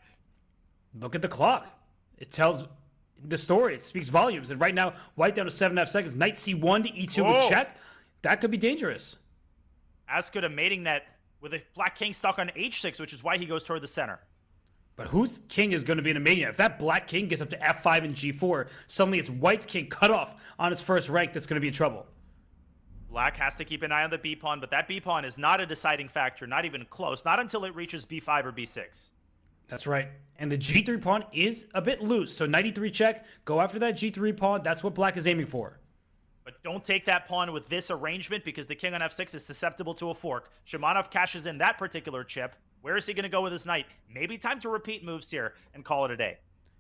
Look at the clock. It tells the story. It speaks volumes. And right now, white down to 7.5 seconds. Knight c1 to e2 with check. That could be dangerous. As could a mating net with a black king stuck on h6, which is why he goes toward the center. But whose king is going to be in a mania? If that black king gets up to f5 and g4, suddenly it's white's king cut off on its first rank that's going to be in trouble. Black has to keep an eye on the b pawn, but that b pawn is not a deciding factor, not even close, not until it reaches b5 or b6. That's right. And the g3 pawn is a bit loose. So knight e3 check, go after that g3 pawn. That's what black is aiming for. But don't take that pawn with this arrangement, because the king on f6 is susceptible to a fork. Shimanov cashes in that particular chip. Where is he going to go with his knight? Maybe time to repeat moves here and call it a day.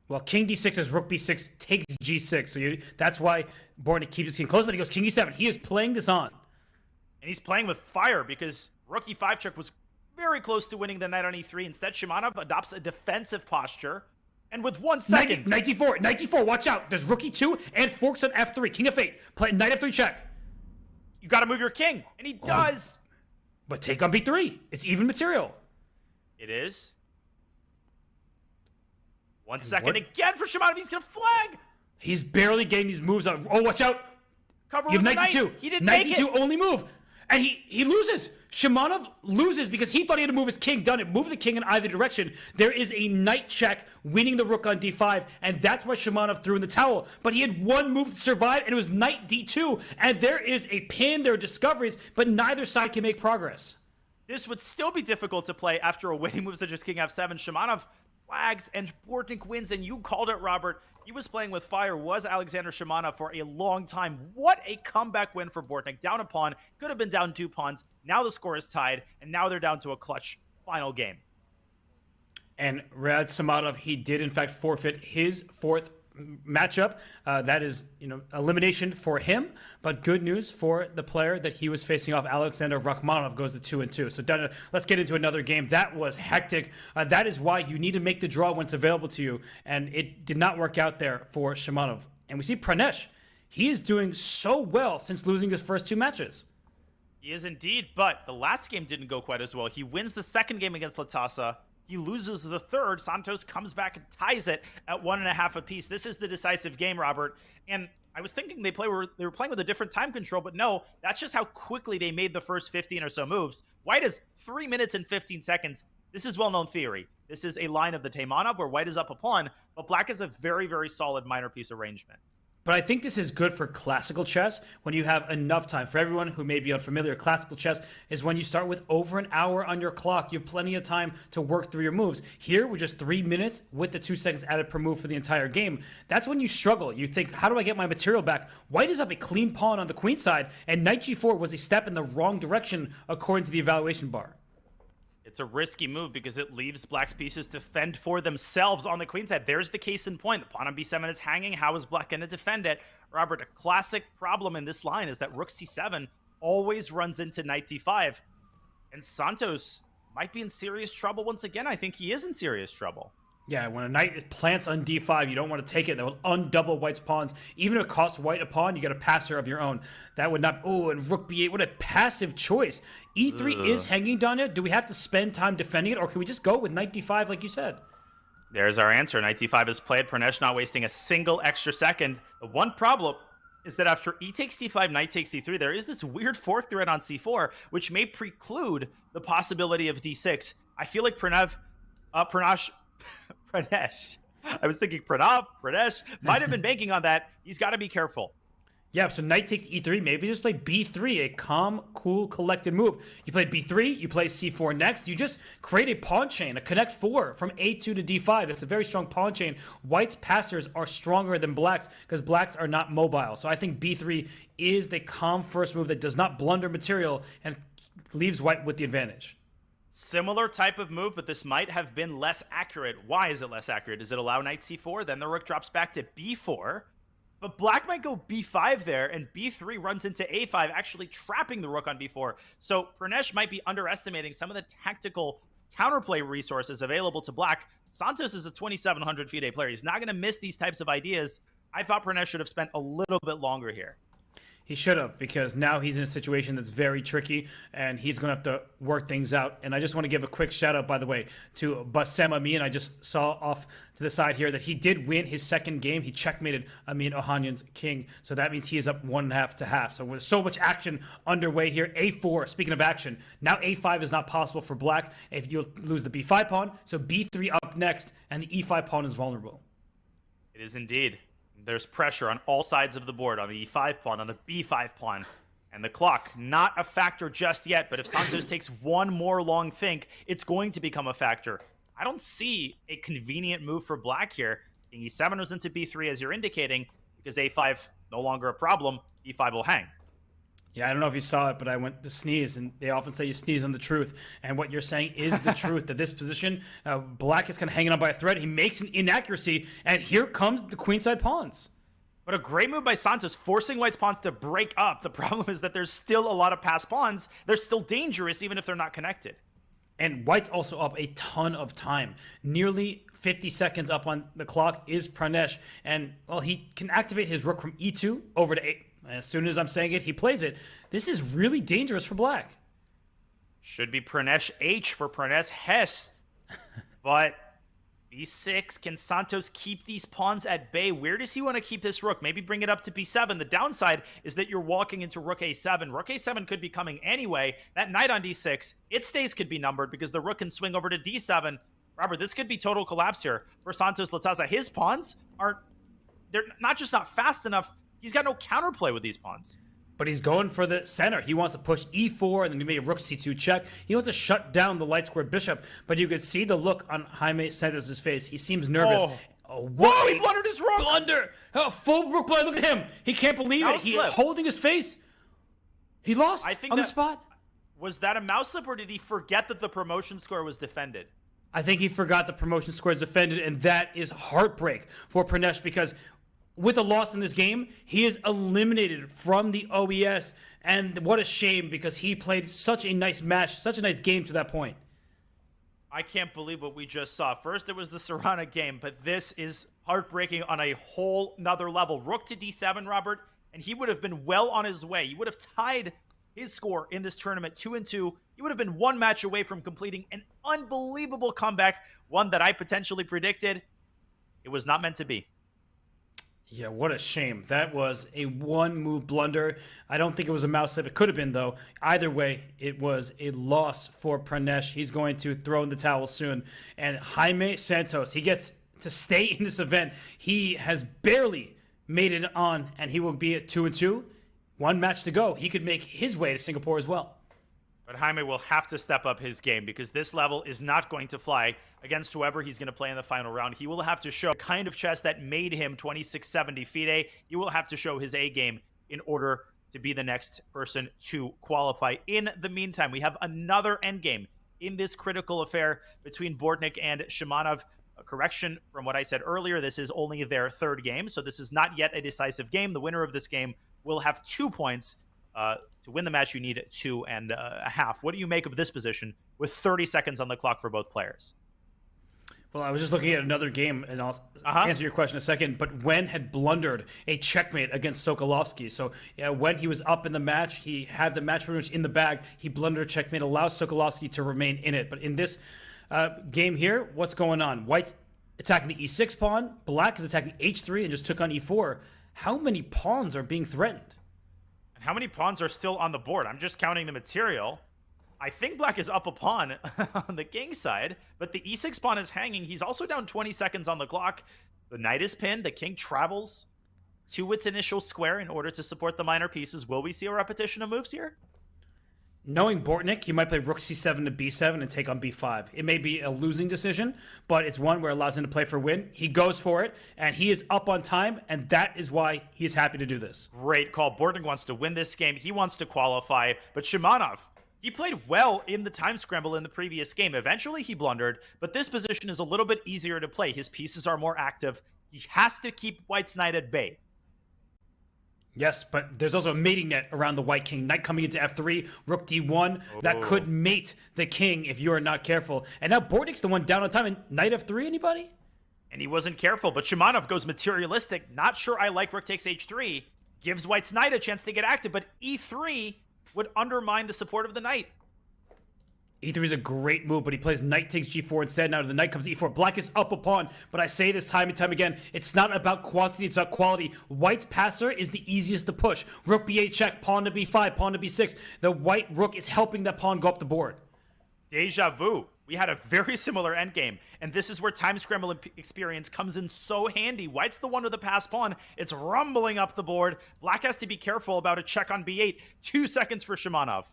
Well, king d6 as rook b6 takes g6. So that's why Bortnick keeps his king close, but he goes king e7. He is playing this on. And he's playing with fire, because rook e5 check was very close to winning the knight on e3. Instead, Shimanov adopts a defensive posture. And with 1 second... Knight d4, watch out. There's rook e2 and forks on f3. King f8. Play knight f3 check. You got to move your king. And he does. But take on b3. It's even material. It is. 1 second again for Shimanov. He's going to flag. He's barely getting these moves on. Oh, watch out. Cover You have with knight the d2. knight. He didn't knight make d2 it. only move. And he loses. Shimanov loses because he thought he had to move his king. Done it. Move the king in either direction. There is a knight check winning the rook on d5, and that's why Shimanov threw in the towel. But he had one move to survive, and it was knight d2. And there is a pin. There are discoveries, but neither side can make progress. This would still be difficult to play after a winning move such as king f7. Shimanov flags and Bortnick wins, and you called it, Robert. He was playing with fire, was Alexander Shimanov for a long time. What a comeback win for Bortnick. Down a pawn, could have been down 2 pawns. Now the score is tied, and now they're down to a clutch final game. And Rad Shimanov, he did in fact forfeit his 4th matchup. That is, elimination for him. But good news for the player that he was facing off. Alexander Rachmanov goes to 2-2. So Dana, let's get into another game. That was hectic. That is why you need to make the draw when it's available to you. And it did not work out there for Shimanov. And we see Pranesh. He is doing so well since losing his first 2 matches. He is indeed, but the last game didn't go quite as well. He wins the second game against Latasa. He loses the third. Santos comes back and ties it at 1.5 apiece. This is the decisive game, Robert. And I was thinking they were playing with a different time control, but no, that's just how quickly they made the first 15 or so moves. White is 3 minutes and 15 seconds. This is well-known theory. This is a line of the Taimanov where white is up a pawn, but black is a very, very solid minor piece arrangement. But I think this is good for classical chess when you have enough time. For everyone who may be unfamiliar, classical chess is when you start with over an hour on your clock. You have plenty of time to work through your moves. Here, with just 3 minutes with the 2 seconds added per move for the entire game, that's when you struggle. You think, how do I get my material back? White is up a clean pawn on the queen side, and knight g4 was a step in the wrong direction according to the evaluation bar. It's a risky move because it leaves Black's pieces to fend for themselves on the queen side. There's the case in point. The pawn on b7 is hanging. How is Black going to defend it? Robert, a classic problem in this line is that rook c7 always runs into knight d5. And Santos might be in serious trouble once again. I think he is in serious trouble. Yeah, when a knight plants on d5, you don't want to take it. That will undouble white's pawns. Even if it costs white a pawn, you get a passer of your own. That would not... Oh, and rook b8, what a passive choice. e3 is hanging down here. Do we have to spend time defending it, or can we just go with knight d5 like you said? There's our answer. Knight d5 is played. Pranesh not wasting a single extra second. The one problem is that after e takes d5, knight takes d3, there is this weird fourth threat on c4, which may preclude the possibility of d6. I feel like Pranesh... I was thinking Pranesh might have been banking on that. He's got to be careful. Yeah, so knight takes e3. Maybe just play b3, a calm, cool, collected move. You play b3, you play c4 next. You just create a pawn chain, a connect 4 from a2 to d5. It's a very strong pawn chain. White's passers are stronger than Black's because Black's are not mobile. So I think b3 is the calm first move that does not blunder material and leaves White with the advantage. Similar type of move, but this might have been less accurate. Why is it less accurate? Does it allow knight c4? Then the rook drops back to b4. But Black might go b5 there, and b3 runs into a5, actually trapping the rook on b4. So Pranesh might be underestimating some of the tactical counterplay resources available to Black. Santos is a 2,700 FIDE player. He's not going to miss these types of ideas. I thought Pranesh should have spent a little bit longer here. He should have, because now he's in a situation that's very tricky, and he's going to have to work things out. And I just want to give a quick shout-out, by the way, to Bassem Amin. I just saw off to the side here that he did win his second game. He checkmated Amin Ohanyan's king, so that means he is up 1.5 to half. So with so much action underway here, a4, speaking of action, now a5 is not possible for Black if you lose the b5 pawn, so b3 up next, and the e5 pawn is vulnerable. It is indeed. There's pressure on all sides of the board, on the e5 pawn, on the b5 pawn, and the clock. Not a factor just yet, but if Santos takes one more long think, it's going to become a factor. I don't see a convenient move for Black here. King e7 was into b3, as you're indicating, because a5 no longer a problem. e5 will hang. Yeah, I don't know if you saw it, but I went to sneeze, and they often say you sneeze on the truth. And what you're saying is the truth, that this position, Black is kind of hanging on by a thread. He makes an inaccuracy, and here comes the queenside pawns. But a great move by Santos, forcing White's pawns to break up. The problem is that there's still a lot of passed pawns. They're still dangerous, even if they're not connected. And White's also up a ton of time. Nearly 50 seconds up on the clock is Pranesh. And, well, he can activate his rook from e2 over to 8. As soon as I'm saying it, he plays it. This is really dangerous for Black. Should be Pranesh H for Pranesh Hess. But b6, can Santos keep these pawns at bay? Where does he want to keep this rook? Maybe bring it up to b7. The downside is that you're walking into rook a7. Rook a7 could be coming anyway. That knight on d6, its days could be numbered because the rook can swing over to d7. Robert, this could be total collapse here for Santos Lataza. His pawns they're not just not fast enough, he's got no counterplay with these pawns. But he's going for the center. He wants to push e4 and then maybe a rook c2 check. He wants to shut down the light square bishop. But you could see the look on Jaime Santos' face. He seems nervous. Whoa, he blundered his rook! Blunder! Oh, full rook blunder. Look at him. He can't believe it. He's holding his face. He lost on the spot. Was that a mouse slip, or did he forget that the promotion score was defended? I think he forgot the promotion score is defended, and that is heartbreak for Pranesh because with a loss in this game, he is eliminated from the OES, and what a shame because he played such a nice match, such a nice game to that point. I can't believe what we just saw. First, it was the Serrana game, but this is heartbreaking on a whole nother level. Rook to d7, Robert, and he would have been well on his way. He would have tied his score in this tournament 2-2. He would have been one match away from completing an unbelievable comeback, one that I potentially predicted. It was not meant to be. Yeah, what a shame. That was a one-move blunder. I don't think it was a mouse slip. It could have been, though. Either way, it was a loss for Pranesh. He's going to throw in the towel soon. And Jaime Santos, he gets to stay in this event. He has barely made it on, and he will be at 2-2. One match to go. He could make his way to Singapore as well. But Jaime will have to step up his game because this level is not going to fly against whoever he's going to play in the final round. He will have to show the kind of chess that made him 2670 FIDE. He will have to show his A game in order to be the next person to qualify. In the meantime, we have another endgame in this critical affair between Bortnick and Shimanov. A correction from what I said earlier, this is only their third game, so this is not yet a decisive game. The winner of this game will have 2 points. To win the match, you need 2.5. What do you make of this position with 30 seconds on the clock for both players? Well, I was just looking at another game, and I'll answer your question in a second, but Wen had blundered a checkmate against Sokolovsky. So when he was up in the match, he had the match pretty much in the bag. He blundered a checkmate, allows Sokolovsky to remain in it. But in this game here, what's going on? White's attacking the e6 pawn. Black is attacking h3 and just took on e4. How many pawns are being threatened? And how many pawns are still on the board? I'm just counting the material. I think Black is up a pawn on the king side, but the e6 pawn is hanging. He's also down 20 seconds on the clock. The knight is pinned. The king travels to its initial square in order to support the minor pieces. Will we see a repetition of moves here? Knowing Bortnick, he might play rook c7 to b7 and take on b5. It may be a losing decision, but it's one where it allows him to play for win. He goes for it, and he is up on time, and that is why he's happy to do this. Great call. Bortnick wants to win this game. He wants to qualify, but Shimanov, he played well in the time scramble in the previous game. Eventually, he blundered, but this position is a little bit easier to play. His pieces are more active. He has to keep White's knight at bay. Yes, but there's also a mating net around the white king. Knight coming into f3, rook d1. That could mate the king if you are not careful. And now Bortnick's the one down on time. And knight f3, anybody? And he wasn't careful, but Shimanov goes materialistic. Not sure I like rook takes h3. Gives White's knight a chance to get active, but e3 would undermine the support of the knight. e3 is a great move, but he plays knight takes g4 instead. Now the knight comes to e4. Black is up a pawn, but I say this time and time again, it's not about quantity, it's about quality. White's passer is the easiest to push. Rook b8 check, pawn to b5, pawn to b6. The white rook is helping that pawn go up the board. Deja vu. We had a very similar endgame, and this is where time scramble experience comes in so handy. White's the one with the pass pawn. It's rumbling up the board. Black has to be careful about a check on b8. 2 seconds for Shimanov.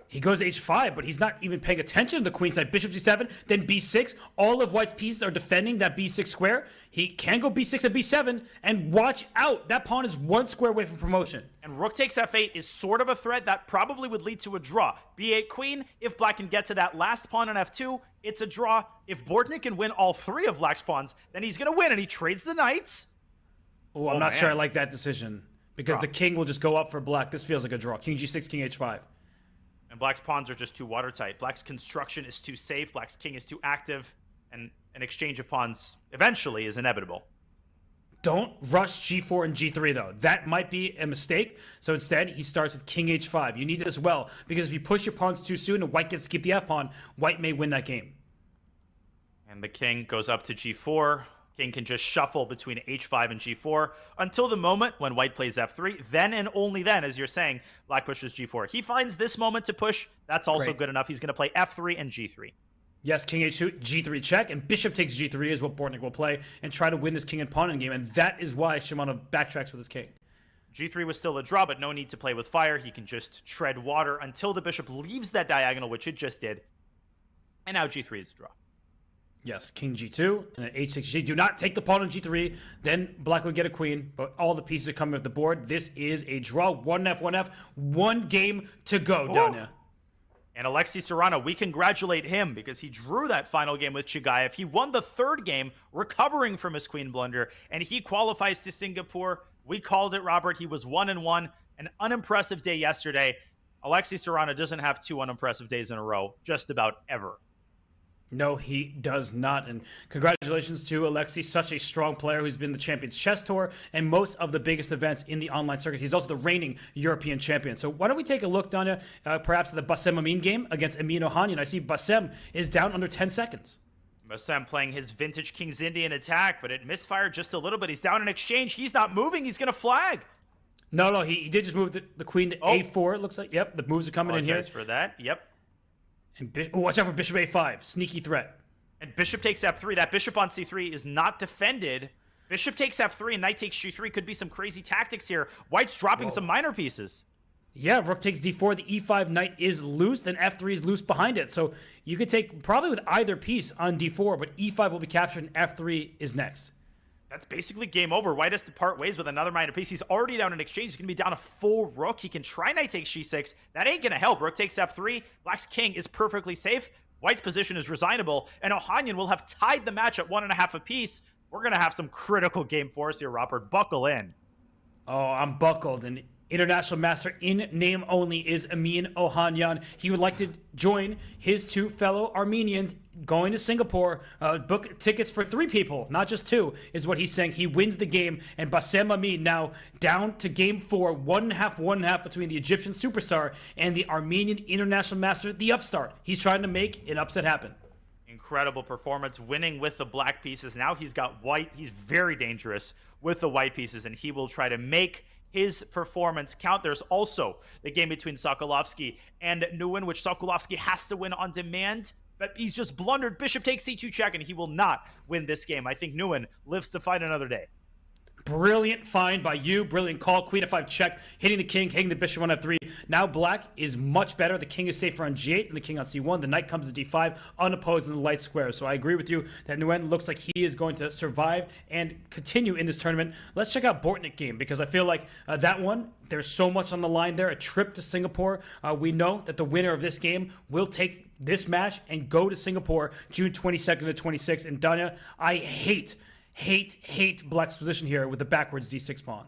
He goes h5, but he's not even paying attention to the queen side. Bishop c7, then b6. All of White's pieces are defending that b6 square. He can go b6 and b7, and watch out. That pawn is 1 square away from promotion. And rook takes f8 is sort of a threat that probably would lead to a draw. b8 queen, if Black can get to that last pawn on f2, it's a draw. If Bortnick can win all 3 of Black's pawns, then he's going to win, and he trades the knights. Oh, I'm not sure I like that decision, because the king will just go up for Black. This feels like a draw. King g6, king h5. And Black's pawns are just too watertight. Black's construction is too safe. Black's king is too active. And an exchange of pawns eventually is inevitable. Don't rush g4 and g3, though. That might be a mistake. So instead, he starts with king h5. You need it as well, because if you push your pawns too soon and White gets to keep the f-pawn, White may win that game. And the king goes up to g4. King can just shuffle between h5 and g4 until the moment when White plays f3. Then and only then, as you're saying, Black pushes g4. He finds this moment to push. That's also good enough. He's going to play f3 and g3. Yes, king h2, g3 check, and bishop takes g3 is what Bortnick will play and try to win this king and pawn in game. And that is why Shimanov backtracks with his king. g3 was still a draw, but no need to play with fire. He can just tread water until the bishop leaves that diagonal, which it just did. And now g3 is a draw. Yes, king g2, and then h6 g. Do not take the pawn on g3. Then Black would get a queen, but all the pieces are coming with the board. This is a draw. 1f, 1f. 1 game to go, Danya. And Alexei Serrano, we congratulate him because he drew that final game with Chigayev. He won the 3rd game, recovering from his queen blunder, and he qualifies to Singapore. We called it, Robert. He was 1-1. An unimpressive day yesterday. Alexei Serrano doesn't have 2 unimpressive days in a row, just about ever. No, he does not. And congratulations to Alexei, such a strong player who's been the Champions Chess Tour and most of the biggest events in the online circuit. He's also the reigning European champion. So why don't we take a look, Danya, perhaps at the Bassem Amin game against Amin Ohanian. I see Bassem is down under 10 seconds. Bassem playing his vintage King's Indian attack, but it misfired just a little bit. He's down in exchange. He's not moving. He's going to flag. No, he did just move the queen to a4, it looks like. Yep, the moves are coming in here. Apologize for that. Yep. And watch out for bishop a5. Sneaky threat. And bishop takes f3. That bishop on c3 is not defended. Bishop takes f3 and knight takes g3. Could be some crazy tactics here. White's dropping some minor pieces. Yeah, rook takes d4. The e5 knight is loose. Then f3 is loose behind it. So you could take probably with either piece on d4, but e5 will be captured and f3 is next. That's basically game over. White has to part ways with another minor piece. He's already down in exchange. He's going to be down a full rook. He can try knight takes g6. That ain't going to help. Rook takes f3. Black's king is perfectly safe, White's position is resignable, and Hakyan will have tied the match at 1.5 apiece. We're going to have some critical game for us here, Robert. Buckle in. Oh, I'm buckled. And international master in name only is Amin Ohanian. He would like to join his 2 fellow Armenians going to Singapore. Book tickets for 3 people, not just 2, is what he's saying. He wins the game, and Bassem Amin now down to game 4, 1.5 between the Egyptian superstar and the Armenian international master, the upstart. He's trying to make an upset happen. Incredible performance, winning with the black pieces. Now he's got white. He's very dangerous with the white pieces, and he will try to make his performance count. There's also the game between Sokolovsky and Nguyen, which Sokolovsky has to win on demand, but he's just blundered. Bishop takes c2 check, and he will not win this game. I think Nguyen lives to fight another day. Brilliant find by you. Brilliant call. Queen f5 check. Hitting the king. Hitting the bishop on f3. Now black is much better. The king is safer on g8 and the king on c1. The knight comes to d5 unopposed in the light square. So I agree with you that Nguyen looks like he is going to survive and continue in this tournament. Let's check out Bortnick game, because I feel like that one, there's so much on the line there. A trip to Singapore. We know that the winner of this game will take this match and go to Singapore June 22nd to 26th. And Danya, I hate black's position here with the backwards d6 pawn.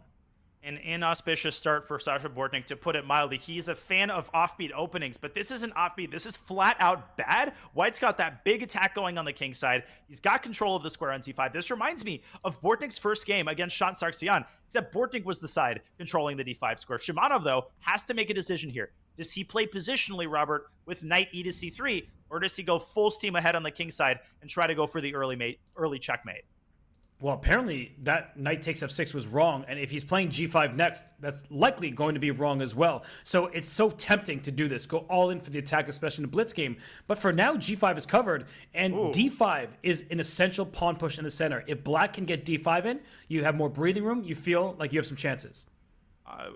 An inauspicious start for Sasha Bortnick, to put it mildly. He's a fan of offbeat openings, but this isn't offbeat. This is flat out bad. White's got that big attack going on the king side. He's got control of the square on c5. This reminds me of Bortnick's first game against Sargsyan, except Bortnick was the side controlling the d5 square. Shimanov, though, has to make a decision here. Does he play positionally, Robert, with knight e to c3, or does he go full steam ahead on the king side and try to go for the early checkmate? Well, apparently that knight takes f6 was wrong, and if he's playing g5 next, that's likely going to be wrong as well. So it's so tempting to do this, go all in for the attack, especially in a blitz game. But for now, g5 is covered, and d5 is an essential pawn push in the center. If black can get d5 in, you have more breathing room, you feel like you have some chances.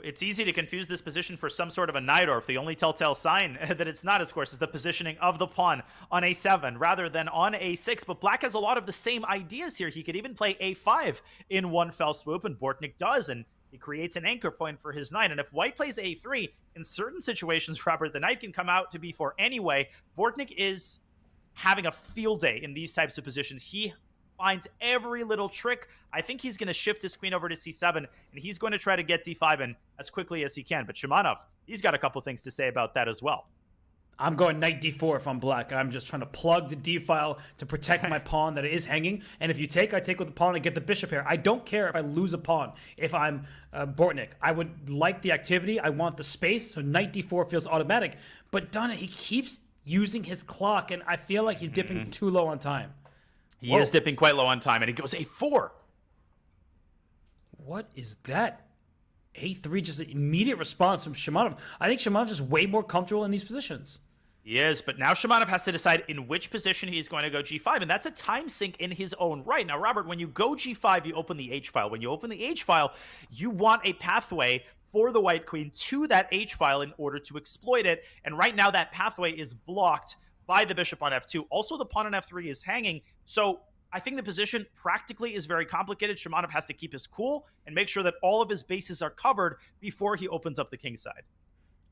It's easy to confuse this position for some sort of a Najdorf. The only telltale sign that it's not, of course, is the positioning of the pawn on a7 rather than on a6. But black has a lot of the same ideas here. He could even play a5 in one fell swoop, and Bortnick does, and he creates an anchor point for his knight. And if white plays a3, in certain situations, Robert, the knight can come out to b4 anyway. Bortnick is having a field day in these types of positions. He finds every little trick. I think he's going to shift his queen over to c7, and he's going to try to get d5 in as quickly as he can. But Shimanov, he's got a couple things to say about that as well. I'm going knight d4 if I'm black. I'm just trying to plug the d file to protect my pawn that is hanging. And if you take, I take with the pawn and get the bishop here. I don't care if I lose a pawn if I'm Bortnick. I would like the activity. I want the space, so knight d4 feels automatic. But Donna, he keeps using his clock, and I feel like he's dipping too low on time. He is dipping quite low on time, and it goes a4. What is that? A3, just an immediate response from Shimanov. I think Shimanov's just way more comfortable in these positions. He is, but now Shimanov has to decide in which position he's going to go g5, and that's a time sink in his own right. Now, Robert, when you go g5, you open the h file. When you open the h file, you want a pathway for the white queen to that h file in order to exploit it, and right now that pathway is blocked by the bishop on f2. Also, the pawn on f3 is hanging, so I think the position practically is very complicated. Shimanov has to keep his cool and make sure that all of his bases are covered before he opens up the king side.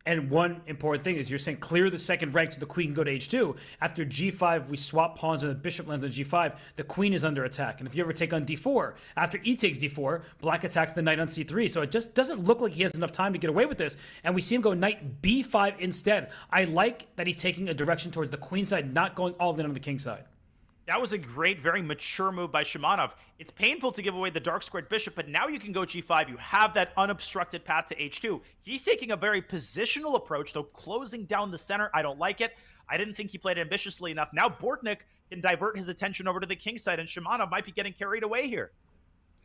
And one important thing is you're saying clear the second rank so the queen can go to h2. After g5, we swap pawns and the bishop lands on g5. The queen is under attack. And if you ever take on d4, after e takes d4, black attacks the knight on c3. So it just doesn't look like he has enough time to get away with this. And we see him go knight b5 instead. I like that he's taking a direction towards the queen side, not going all in on the king side. That was a great, very mature move by Shimanov. It's painful to give away the dark squared bishop, but now you can go g5. You have that unobstructed path to h2. He's taking a very positional approach, though closing down the center. I don't like it. I didn't think he played ambitiously enough. Now Bortnick can divert his attention over to the king side, and Shimanov might be getting carried away here.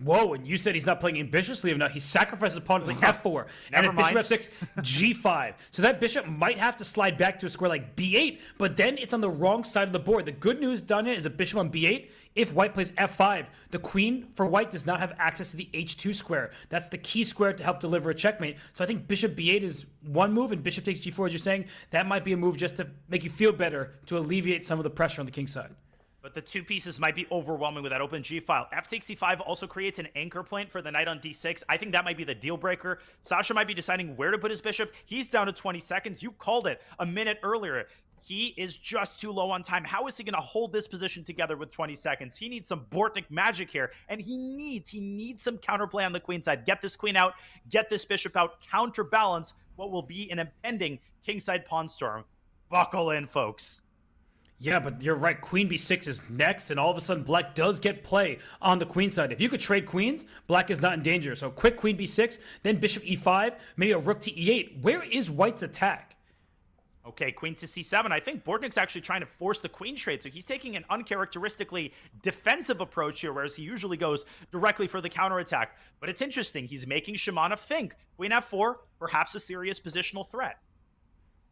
Whoa, and you said he's not playing ambitiously enough. He sacrifices a pawn to like f4. And then bishop f6, g5. So that bishop might have to slide back to a square like b8, but then it's on the wrong side of the board. The good news, Danya, is a bishop on b8. If white plays f5, the queen for white does not have access to the h2 square. That's the key square to help deliver a checkmate. So I think bishop b8 is one move, and bishop takes g4, as you're saying. That might be a move just to make you feel better, to alleviate some of the pressure on the king side. But the two pieces might be overwhelming with that open g-file. F takes c5 also creates an anchor point for the knight on d6. I think that might be the deal breaker. Sasha might be deciding where to put his bishop. He's down to 20 seconds. You called it a minute earlier. He is just too low on time. How is he going to hold this position together with 20 seconds? He needs some Bortnick magic here, and he needs some counterplay on the queen side. Get this queen out, get this bishop out, counterbalance what will be an impending kingside pawn storm. Buckle in, folks. Yeah, but you're right. Queen b6 is next, and all of a sudden black does get play on the queen side. If you could trade queens, black is not in danger. So quick queen b6, then bishop e5, maybe a rook to e8. Where is white's attack? Okay, queen to c7. I think Bortnick's actually trying to force the queen trade, so he's taking an uncharacteristically defensive approach here, whereas he usually goes directly for the counterattack. But it's interesting. He's making Shimanov think. Queen f4, perhaps a serious positional threat.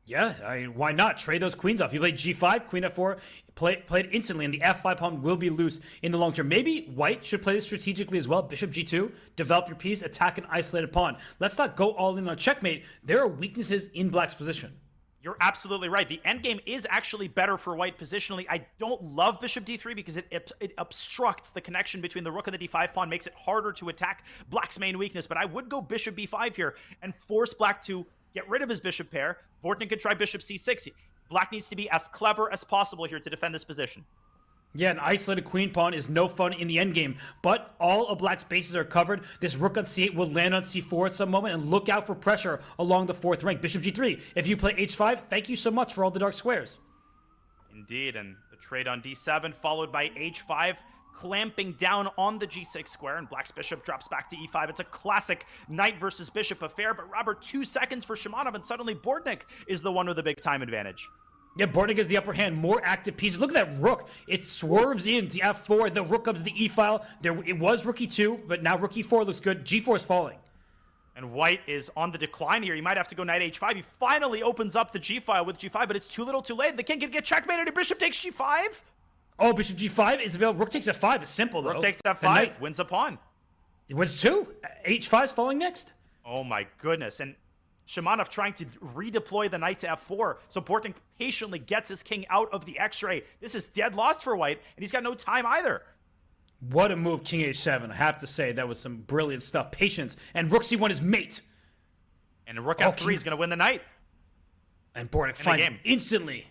Yeah, why not? Trade those queens off. You play g5, queen f4, play it instantly, and the f5 pawn will be loose in the long term. Maybe white should play this strategically as well. Bishop g2, develop your piece, attack an isolated pawn. Let's not go all in on checkmate. There are weaknesses in black's position. You're absolutely right. The endgame is actually better for white positionally. I don't love bishop d3 because it obstructs the connection between the rook and the d5 pawn, makes it harder to attack black's main weakness. But I would go bishop b5 here and force black to get rid of his bishop pair. Bortnick could try bishop c6. Black needs to be as clever as possible here to defend this position. Yeah, an isolated queen pawn is no fun in the endgame, but all of black's bases are covered. This rook on c8 will land on c4 at some moment, and look out for pressure along the fourth rank. Bishop g3. If you play h5, thank you so much for all the dark squares. Indeed, and the trade on d7 followed by h5, clamping down on the g6 square, and black's bishop drops back to e5. It's a classic knight versus bishop affair, but Robert, 2 seconds for Shimanov, and suddenly Bortnick is the one with the big time advantage. Yeah, Bortnick has the upper hand, more active pieces. Look at that rook. It swerves into f4. The rook comes to the e file. It was rook e2, but now rook e4 looks good. g4 is falling. And white is on the decline here. He might have to go knight h5. He finally opens up the g file with g5, but it's too little too late. The king can get checkmated, and bishop takes g5. Oh, bishop g5 is available. Rook takes f5. It's simple, though. Rook takes f5, wins a pawn. It wins 2. h5 is falling next. Oh my goodness. And Shimanov trying to redeploy the knight to f4, so Bortnick patiently gets his king out of the x-ray. This is dead lost for white, and he's got no time either. What a move, king h7. I have to say, that was some brilliant stuff. Patience. And rook c1 is mate. And rook f3 is going to win the knight. And Bortnick finds him instantly.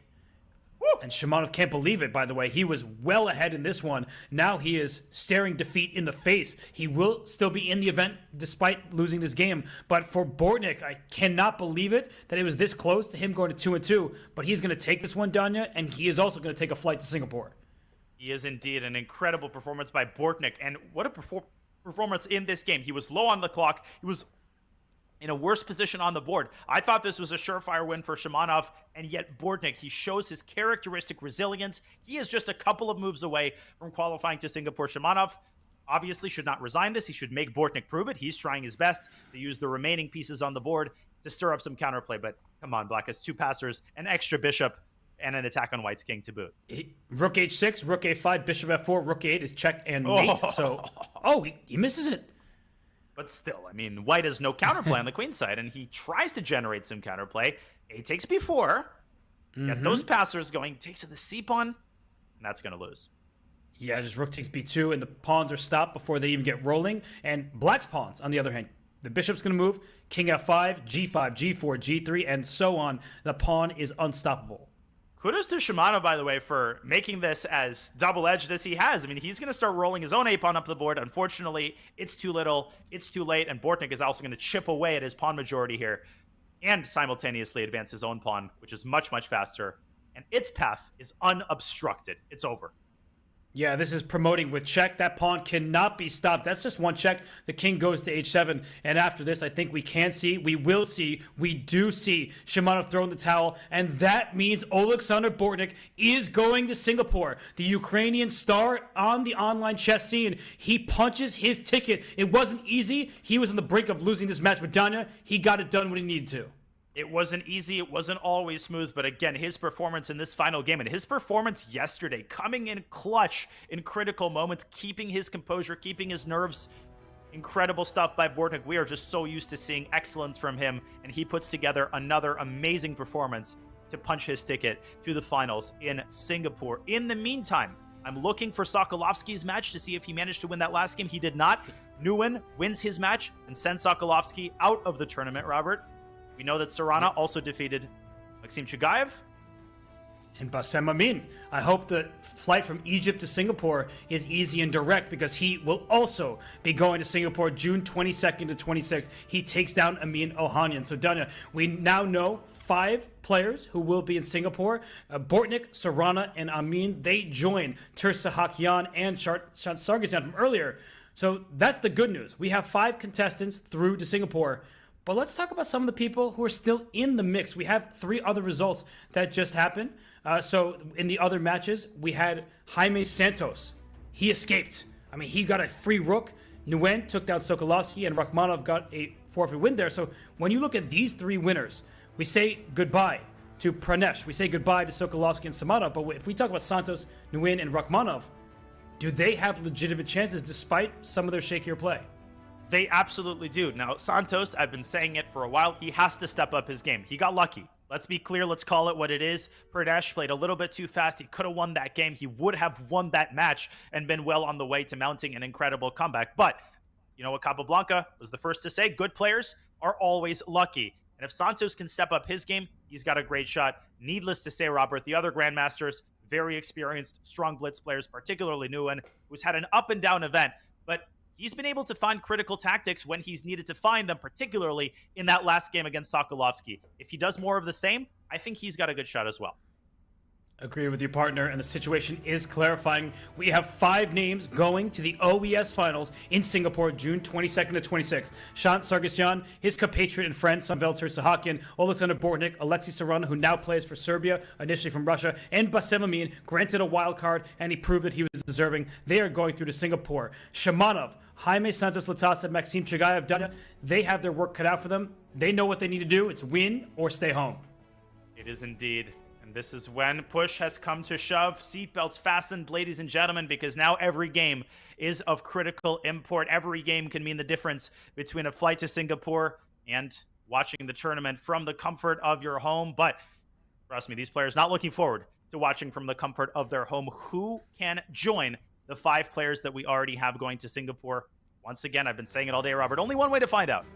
Woo! And Shimanov can't believe it, by the way. He was well ahead in this one. Now he is staring defeat in the face. He will still be in the event despite losing this game. But for Bortnick, I cannot believe it that it was this close to him going to 2-2. But he's going to take this one, Danya, and he is also going to take a flight to Singapore. He is indeed an incredible performance by Bortnick. And what a performance in this game. He was low on the clock. He was in a worse position on the board. I thought this was a surefire win for Shimanov, and yet Bortnick, he shows his characteristic resilience. He is just a couple of moves away from qualifying to Singapore. Shimanov obviously should not resign this. He should make Bortnick prove it. He's trying his best to use the remaining pieces on the board to stir up some counterplay, but come on, black has 2 passers, an extra bishop, and an attack on white's king to boot. Rook h6, rook a5, bishop f4, rook a8 is check and mate. So, he misses it. But still, I mean, white has no counterplay on the queen side, and he tries to generate some counterplay. A takes b4, get those passers going, takes to the c pawn, and that's going to lose. Yeah, just rook takes b2, and the pawns are stopped before they even get rolling. And black's pawns, on the other hand, the bishop's going to move, king f5, g5, g4, g3, and so on. The pawn is unstoppable. Kudos to Shimanov, by the way, for making this as double-edged as he has. I mean, he's going to start rolling his own a-pawn up the board. Unfortunately, it's too little, it's too late, and Bortnick is also going to chip away at his pawn majority here and simultaneously advance his own pawn, which is much, much faster. And its path is unobstructed. It's over. Yeah, this is promoting with check. That pawn cannot be stopped. That's just one check. The king goes to h7. And after this, I think we do see Shimanov throwing the towel. And that means Oleksandr Bortnick is going to Singapore. The Ukrainian star on the online chess scene. He punches his ticket. It wasn't easy. He was on the brink of losing this match. But Danya, he got it done when he needed to. It wasn't easy. It wasn't always smooth. But again, his performance in this final game and his performance yesterday, coming in clutch in critical moments, keeping his composure, keeping his nerves. Incredible stuff by Bortnick. We are just so used to seeing excellence from him. And he puts together another amazing performance to punch his ticket to the finals in Singapore. In the meantime, I'm looking for Sokolovsky's match to see if he managed to win that last game. He did not. Nguyen wins his match and sends Sokolovsky out of the tournament, Robert. We know that Serrana also defeated Maxim Chugayev. And Bassem Amin. I hope the flight from Egypt to Singapore is easy and direct because he will also be going to Singapore June 22nd to 26th. He takes down Amin Ohanian. So, Danya, we now know 5 players who will be in Singapore. Bortnick, Sarana, and Amin, they join Teresa-Hakyan and Sargsyan from earlier. So that's the good news. We have 5 contestants through to Singapore. But let's talk about some of the people who are still in the mix. We have 3 other results that just happened. So in the other matches, we had Jaime Santos. He escaped. I mean, he got a free rook. Nguyen took down Sokolovsky, and Rakhmonov got a forfeit win there. So when you look at these 3 winners, we say goodbye to Pranesh. We say goodbye to Sokolovsky and Shimanov. But if we talk about Santos, Nguyen, and Rakhmonov, do they have legitimate chances despite some of their shakier play? They absolutely do. Now, Santos, I've been saying it for a while, he has to step up his game. He got lucky. Let's be clear. Let's call it what it is. Pranesh played a little bit too fast. He could have won that game. He would have won that match and been well on the way to mounting an incredible comeback. But you know what Capablanca was the first to say? Good players are always lucky. And if Santos can step up his game, he's got a great shot. Needless to say, Robert, the other Grandmasters, very experienced, strong blitz players, particularly Nguyen, who's had an up-and-down event. But he's been able to find critical tactics when he's needed to find them, particularly in that last game against Sokolovsky. If he does more of the same, I think he's got a good shot as well. Agree with your partner, and the situation is clarifying. We have 5 names going to the OES Finals in Singapore, June 22nd to 26th. Sargsyan, his compatriot and friend, Samvel Teresa-Hakyan, Alexander Bortnick, Alexei Sarana, who now plays for Serbia, initially from Russia, and Bassem Amin, granted a wild card, and he proved that he was deserving. They are going through to Singapore. Shimanov, Jaime Santos Latasa, Maxim Chagayev, they have their work cut out for them. They know what they need to do. It's win or stay home. It is indeed. And this is when push has come to shove. Seatbelts fastened, ladies and gentlemen, because now every game is of critical import. Every game can mean the difference between a flight to Singapore and watching the tournament from the comfort of your home. But trust me, these players not looking forward to watching from the comfort of their home. Who can join the 5 players that we already have going to Singapore? Once again, I've been saying it all day, Robert. Only one way to find out.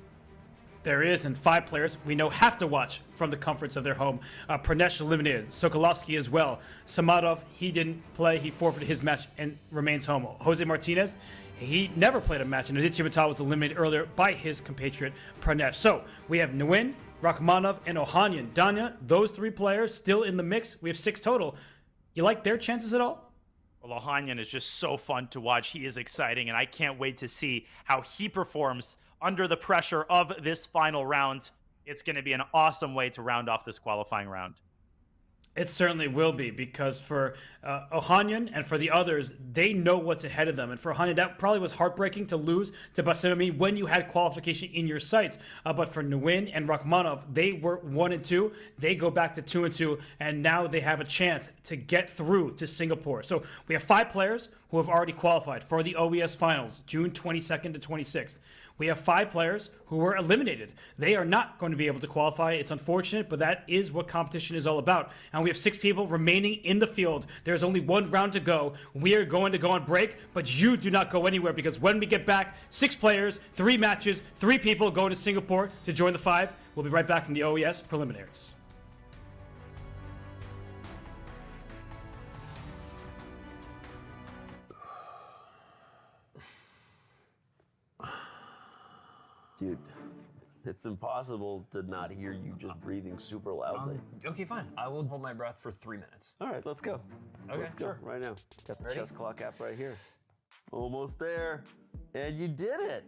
There is, and 5 players we know have to watch from the comforts of their home. Pranesh eliminated. Sokolovsky as well. Samadov, he didn't play. He forfeited his match and remains home. Jose Martinez, he never played a match, and Aditya Mittal was eliminated earlier by his compatriot Pranesh. So we have Nguyen, Rakhmonov, and Ohanian. Danya, those 3 players still in the mix. We have 6 total. You like their chances at all? Well, Ohanian is just so fun to watch. He is exciting, and I can't wait to see how he performs under the pressure of this final round. It's going to be an awesome way to round off this qualifying round. It certainly will be, because for Ohanian and for the others, they know what's ahead of them. And for Ohanian, that probably was heartbreaking to lose to Bassem Amin when you had qualification in your sights. But for Nguyen and Rakhmonov, they were 1 and 2. They go back to 2 and 2, and now they have a chance to get through to Singapore. So we have 5 players who have already qualified for the OES Finals, June 22nd to 26th. We have 5 players who were eliminated. They are not going to be able to qualify. It's unfortunate, but that is what competition is all about. And we have 6 people remaining in the field. There's only 1 round to go. We are going to go on break, but you do not go anywhere, because when we get back, 6 players, 3 matches, 3 people going to Singapore to join the 5. We'll be right back from the OES Preliminaries. Dude, it's impossible to not hear you just breathing super loudly. Okay, fine. I will hold my breath for 3 minutes. All right, let's go. Okay, let's go sure. right now. Got the Ready? chess clock app right here. Almost there. And you did it.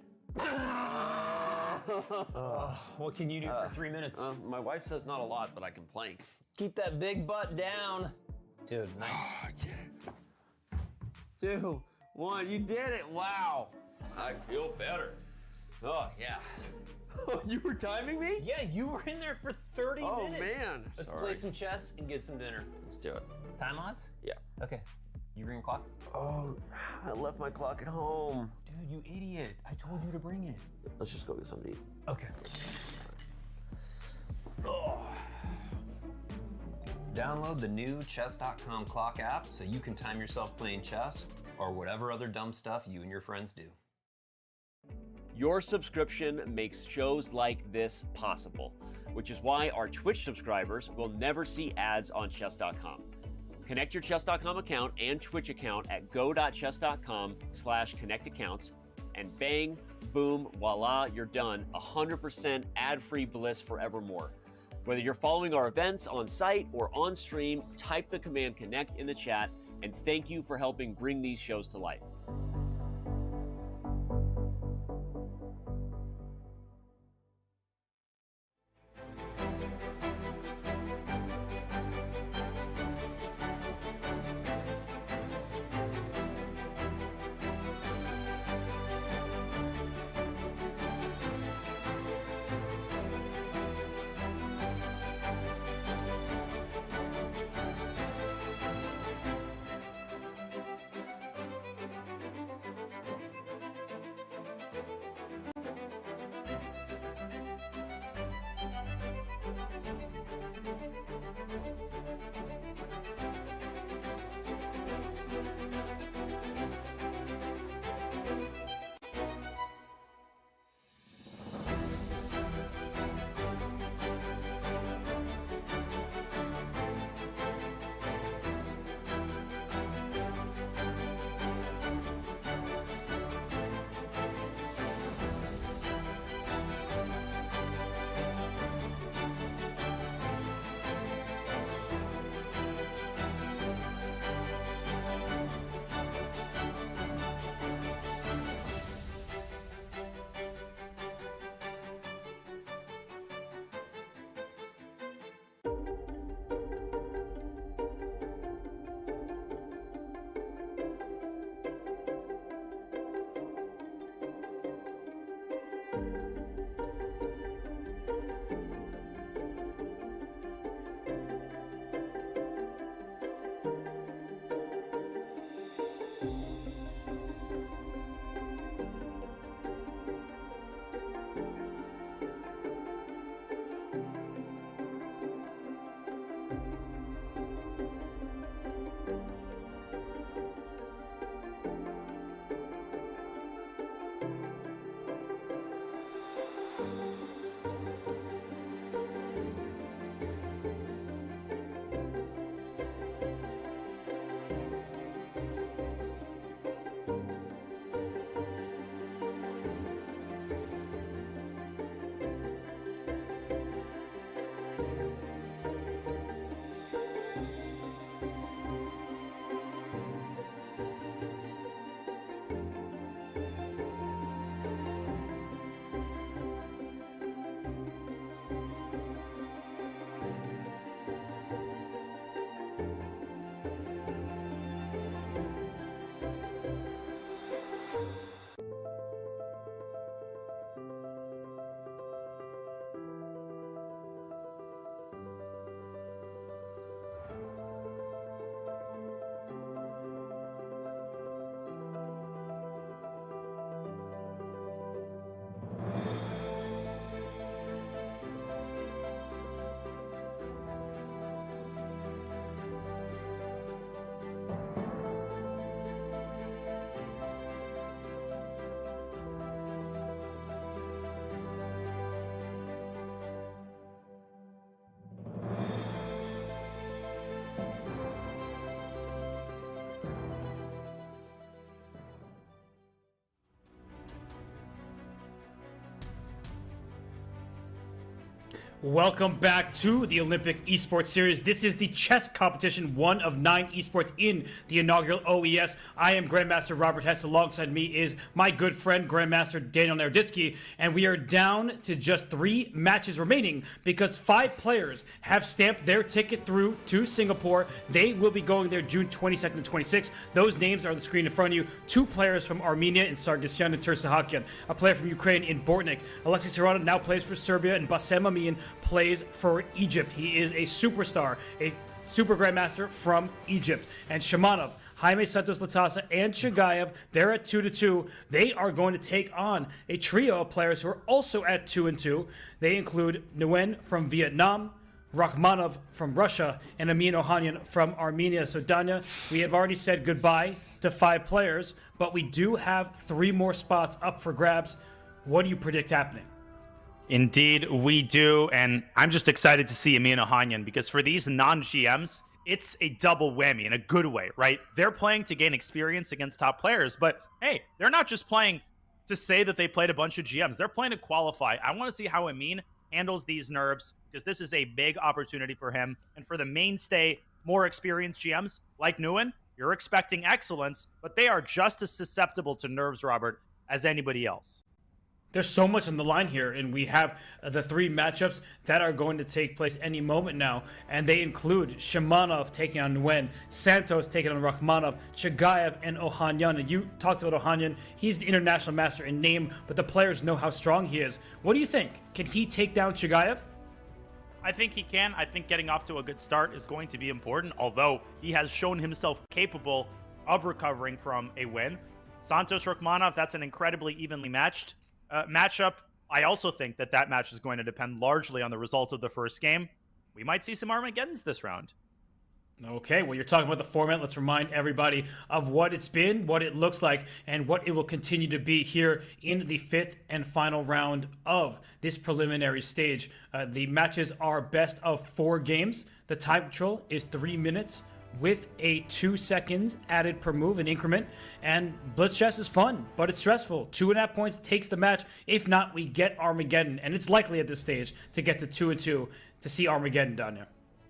What can you do for 3 minutes? My wife says not a lot, but I can plank. Keep that big butt down. Dude, nice. I did it. 2, 1, you did it. Wow. I feel better. Oh, yeah. You were timing me? Yeah, you were in there for 30 minutes. Oh, man. Let's Sorry. play some chess and get some dinner. Let's do it. Time odds? Yeah. Okay. You bring a clock? Oh, I left my clock at home. Dude, you idiot. I told you to bring it. Let's just go get something to eat. Okay. Download the new Chess.com clock app so you can time yourself playing chess or whatever other dumb stuff you and your friends do. Your subscription makes shows like this possible, which is why our Twitch subscribers will never see ads on Chess.com. Connect your Chess.com account and Twitch account at go.chess.com/connectaccounts, and bang, boom, voila, you're done. 100% ad-free bliss forevermore. Whether you're following our events on site or on stream, type the command connect in the chat, and thank you for helping bring these shows to life. Welcome back to the Olympic Esports Series. This is the chess competition, one of 9 esports in the inaugural OES. I am Grandmaster Robert Hess. Alongside me is my good friend, Grandmaster Daniel Naroditsky, and we are down to just 3 matches remaining because 5 players have stamped their ticket through to Singapore. They will be going there June 22nd and 26th. Those names are on the screen in front of you. 2 players from Armenia in Sargsyan and Teresa-Hakyan. A player from Ukraine in Bortnick. Alexei Serrano now plays for Serbia, and Bassem Amin plays for Egypt. He is a superstar, a super grandmaster from Egypt. And Shimanov, Jaime Santos Latasa, and Chagayev, they're at 2-2. They are going to take on a trio of players who are also at 2-2. They include Nguyen from Vietnam, Rakhmanov from Russia, and Amin Ohanian from Armenia. So Danya, we have already said goodbye to 5 players, but we do have 3 more spots up for grabs. What do you predict happening? Indeed, we do, and I'm just excited to see Amin Ohanian because for these non-GMs, it's a double whammy in a good way, right? They're playing to gain experience against top players, but hey, they're not just playing to say that they played a bunch of GMs. They're playing to qualify. I want to see how Amin handles these nerves, because this is a big opportunity for him. And for the mainstay, more experienced GMs like Nguyen, you're expecting excellence, but they are just as susceptible to nerves, Robert, as anybody else. There's so much on the line here, and we have the 3 matchups that are going to take place any moment now, and they include Shimanov taking on Nguyen, Santos taking on Rakhmonov, Chagayev, and Ohanyan. And you talked about Ohanyan. He's the international master in name, but the players know how strong he is. What do you think? Can he take down Chagayev? I think he can. I think getting off to a good start is going to be important, although he has shown himself capable of recovering from a win. Santos Rakhmonov, that's an incredibly evenly matched matchup. I also think that match is going to depend largely on the result of the first game. We might see some Armageddons this round. Okay, well, you're talking about the format. Let's remind everybody of what it's been, what it looks like, and what it will continue to be here in the 5th and final round of this preliminary stage. The matches are best of 4 games. The time control is 3 minutes with a 2 seconds added per move, an increment. And Blitz Chess is fun, but it's stressful. 2.5 points takes the match. If not, we get Armageddon. And it's likely at this stage to get to 2-2 to see Armageddon down here.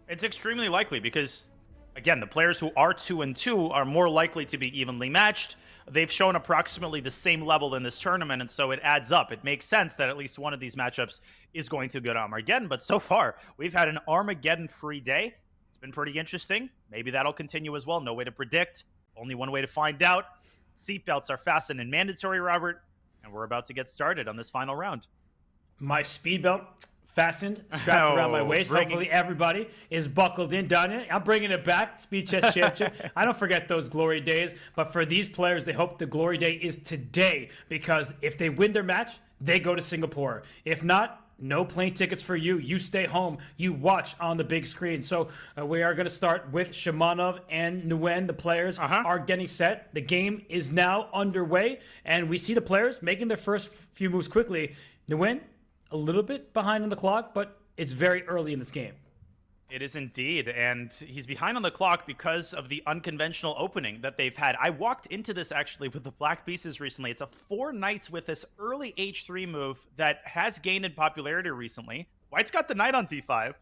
It's extremely likely because, again, the players who are 2-2 are more likely to be evenly matched. They've shown approximately the same level in this tournament, and so it adds up. It makes sense that at least one of these matchups is going to go to Armageddon, but so far, we've had an Armageddon-free day. It's been pretty interesting. Maybe that'll continue as well. No way to predict. Only one way to find out. Seatbelts are fastened and mandatory, Robert, and we're about to get started on this final round. My speed belt fastened, strapped around my waist. Hopefully everybody is buckled in, Danya. I'm bringing it back, Speed Chess Championship. I don't forget those glory days, but for these players, they hope the glory day is today, because if they win their match, they go to Singapore. If not, no plane tickets for you. You stay home. You watch on the big screen. So we are going to start with Shimanov and Nguyen. The players are getting set. The game is now underway, and we see the players making their first few moves quickly. Nguyen, a little bit behind on the clock, but it's very early in this game. It is indeed, and he's behind on the clock because of the unconventional opening that they've had. I walked into this actually with the black pieces recently. It's a 4 knights with this early h3 move that has gained in popularity recently. White's got the knight on d5,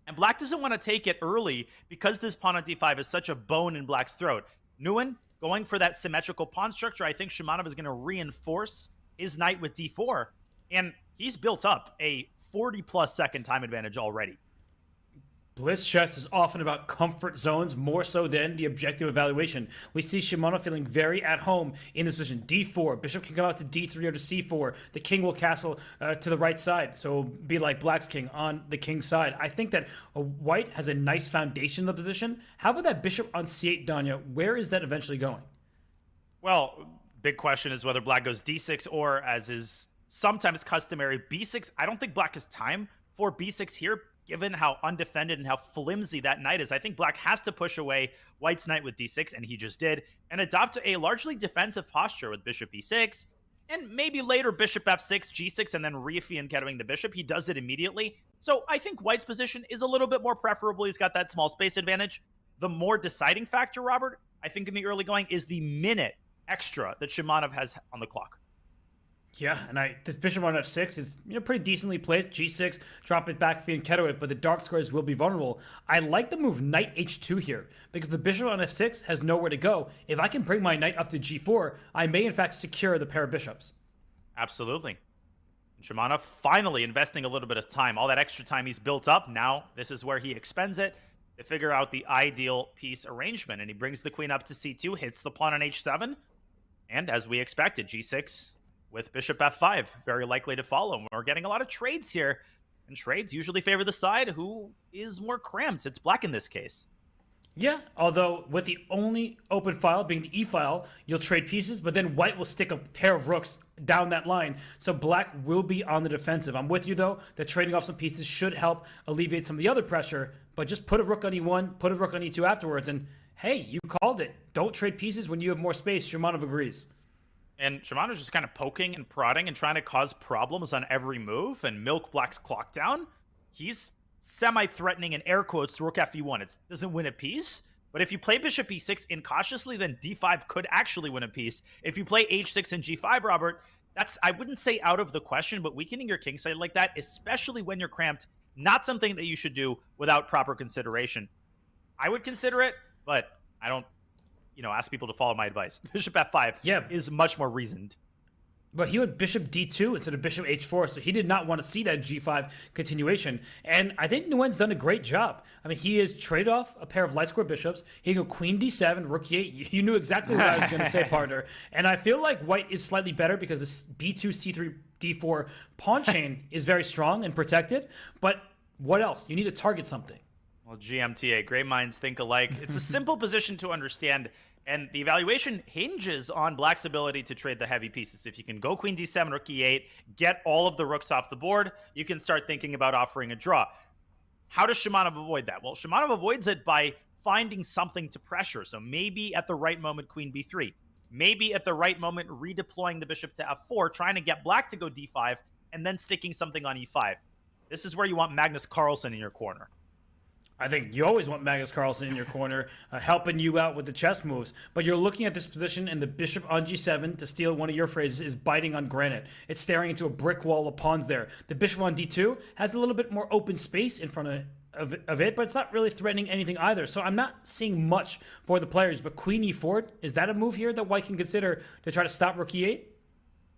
and black doesn't want to take it early because this pawn on d5 is such a bone in black's throat. Nguyen going for that symmetrical pawn structure. I think Shimanov is going to reinforce his knight with d4, and he's built up a 40-plus second time advantage already. Blitz chess is often about comfort zones more so than the objective evaluation. We see Shimanov feeling very at home in this position. d4, bishop can come out to d3 or to c4. The king will castle to the right side, so be like black's king on the king's side. I think that white has a nice foundation in the position. How about that bishop on c8, Danya? Where is that eventually going? Well, big question is whether black goes d6 or, as is sometimes customary, b6. I don't think black has time for b6 here, given how undefended and how flimsy that knight is. I think black has to push away white's knight with d6, and he just did, and adopt a largely defensive posture with bishop e6, and maybe later bishop f6, g6, and then re-fianchettoing the bishop. He does it immediately. So I think white's position is a little bit more preferable. He's got that small space advantage. The more deciding factor, Robert, I think in the early going, is the minute extra that Shimanov has on the clock. Yeah, and this bishop on f6 is pretty decently placed. g6, drop it back, fianchetto it, but the dark squares will be vulnerable. I like the move knight h2 here, because the bishop on f6 has nowhere to go. If I can bring my knight up to g4, I may in fact secure the pair of bishops. Absolutely. Shimanov finally investing a little bit of time. All that extra time he's built up, now this is where he expends it to figure out the ideal piece arrangement. And he brings the queen up to c2, hits the pawn on h7, and as we expected, g6 with bishop f5, very likely to follow. We're getting a lot of trades here, and trades usually favor the side who is more cramped. It's black in this case. Yeah, although with the only open file being the e file, you'll trade pieces, but then white will stick a pair of rooks down that line, so black will be on the defensive. I'm with you, though, that trading off some pieces should help alleviate some of the other pressure, but just put a rook on e1, put a rook on e2 afterwards, and hey, you called it. Don't trade pieces when you have more space. Shimanov agrees. And Shimanov's just kind of poking and prodding and trying to cause problems on every move and milk black's clock down. He's semi-threatening, in air quotes, rook fe1. It doesn't win a piece. But if you play bishop e6 incautiously, then d5 could actually win a piece. If you play h6 and g5, Robert, that's, I wouldn't say out of the question, but weakening your kingside like that, especially when you're cramped, not something that you should do without proper consideration. I would consider it, but I don't, ask people to follow my advice. Bishop f5 is much more reasoned. But he went bishop d2 instead of bishop h4, so he did not want to see that g5 continuation. And I think Nguyen's done a great job. I mean, he has traded off a pair of light square bishops. He can go queen d7, rook e8. You knew exactly what I was going to say, partner. And I feel like white is slightly better because this b2, c3, d4 pawn chain is very strong and protected. But what else? You need to target something. Well, GMTA, great minds think alike. It's a simple position to understand. And the evaluation hinges on black's ability to trade the heavy pieces. If you can go queen d7, rook e8, get all of the rooks off the board, you can start thinking about offering a draw. How does Shimanov avoid that? Well, Shimanov avoids it by finding something to pressure. So maybe at the right moment, queen b3. Maybe at the right moment, redeploying the bishop to f4, trying to get black to go d5, and then sticking something on e5. This is where you want Magnus Carlsen in your corner. I think you always want Magnus Carlsen in your corner, helping you out with the chess moves. But you're looking at this position, and the bishop on g7, to steal one of your phrases, is biting on granite. It's staring into a brick wall of pawns there. The bishop on d2 has a little bit more open space in front of it, but it's not really threatening anything either. So I'm not seeing much for the players. But queen e4, is that a move here that white can consider to try to stop rook e8?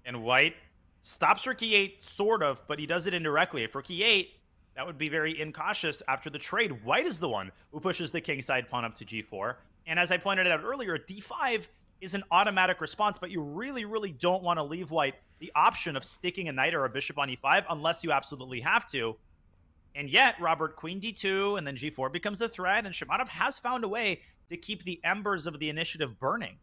And white stops rook e8, sort of, but he does it indirectly. If rook e8, that would be very incautious after the trade. White is the one who pushes the kingside pawn up to g4. And as I pointed out earlier, d5 is an automatic response, but you really, really don't want to leave white the option of sticking a knight or a bishop on e5 unless you absolutely have to. And yet, Robert, queen d2 and then g4 becomes a threat, and Shimanov has found a way to keep the embers of the initiative burning.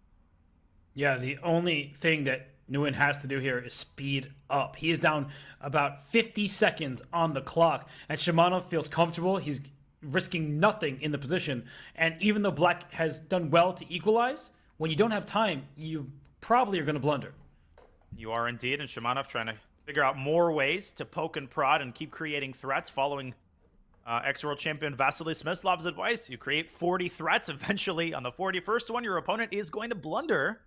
Yeah, the only thing that Nguyen has to do here is speed up. He is down about 50 seconds on the clock, and Shimanov feels comfortable. He's risking nothing in the position. And even though black has done well to equalize, when you don't have time, you probably are going to blunder. You are indeed, and Shimanov trying to figure out more ways to poke and prod and keep creating threats, following ex-world champion Vasily Smyslov's advice. You create 40 threats. Eventually, on the 41st one, your opponent is going to blunder.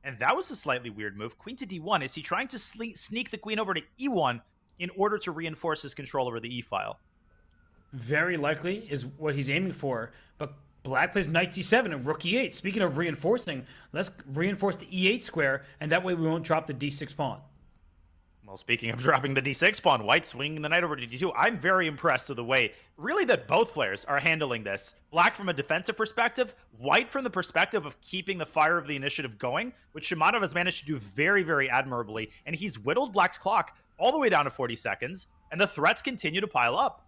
And that was a slightly weird move. Queen to d1. Is he trying to sneak the queen over to e1 in order to reinforce his control over the e-file? Very likely is what he's aiming for. But black plays knight c7 and rook e8. Speaking of reinforcing, let's reinforce the e8 square, and that way we won't drop the d6 pawn. Well, speaking of dropping the d6 pawn, white swinging the knight over to d2. I'm very impressed with the way, really, that both players are handling this. Black from a defensive perspective, white from the perspective of keeping the fire of the initiative going, which Shimanov has managed to do very, very admirably. And he's whittled black's clock all the way down to 40 seconds, and the threats continue to pile up.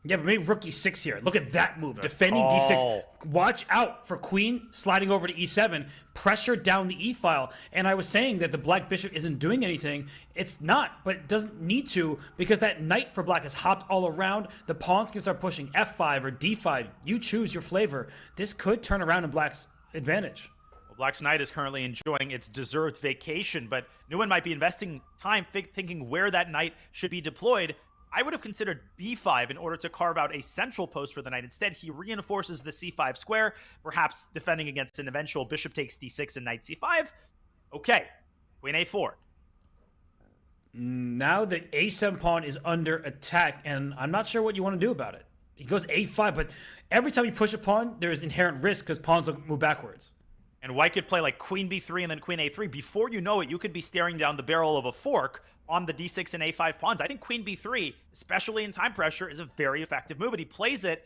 Yeah, but maybe rook e6 here. Look at that move. Defending d6. Watch out for queen sliding over to e7. Pressure down the e-file. And I was saying that the black bishop isn't doing anything. It's not, but it doesn't need to, because that knight for black has hopped all around. The pawns can start pushing f5 or d5. You choose your flavor. This could turn around in black's advantage. Well, black's knight is currently enjoying its deserved vacation, but Nguyen might be investing time thinking where that knight should be deployed. I would have considered b5 in order to carve out a central post for the knight. Instead, he reinforces the c5 square, perhaps defending against an eventual bishop takes d6 and knight c5. Okay, queen a4. Now the a7 pawn is under attack, and I'm not sure what you want to do about it. He goes a5, but every time you push a pawn, there's inherent risk because pawns will move backwards. And white could play like queen b3 and then queen a3. Before you know it, you could be staring down the barrel of a fork on the d6 and a5 pawns. I think queen b3, especially in time pressure, is a very effective move. And he plays it,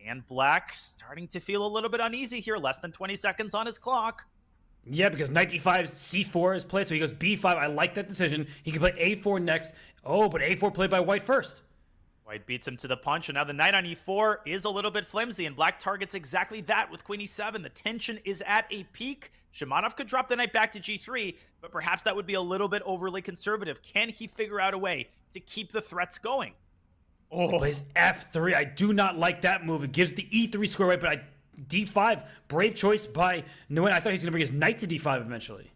and black starting to feel a little bit uneasy here. Less than 20 seconds on his clock. Yeah, because knight d5, c4 is played, so he goes b5. I like that decision. He can play a4 next. Oh, but a4 played by white first. White beats him to the punch, and now the knight on e4 is a little bit flimsy, and black targets exactly that with queen e7. The tension is at a peak. Shimanov could drop the knight back to g3, but perhaps that would be a little bit overly conservative. Can he figure out a way to keep the threats going? Oh, plays f3. I do not like that move. It gives the e3 square away, but d5, brave choice by Nguyen. I thought he was going to bring his knight to d5 eventually.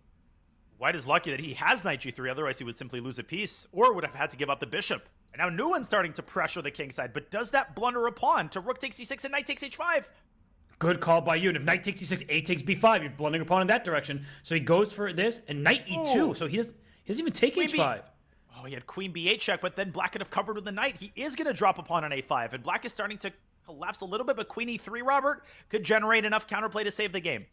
White is lucky that he has knight g3, otherwise he would simply lose a piece, or would have had to give up the bishop. And now Nguyen's starting to pressure the king side, but does that blunder a pawn to rook takes c6 and knight takes h5? Good call by you. And if knight takes c6, a takes b5, you're blundering a pawn in that direction. So he goes for this, and knight e2. So he doesn't even take Queen h5. Oh, he had queen b8 check, but then black could have covered with the knight. He is going to drop a pawn on a5, and black is starting to collapse a little bit, but queen e3, Robert, could generate enough counterplay to save the game.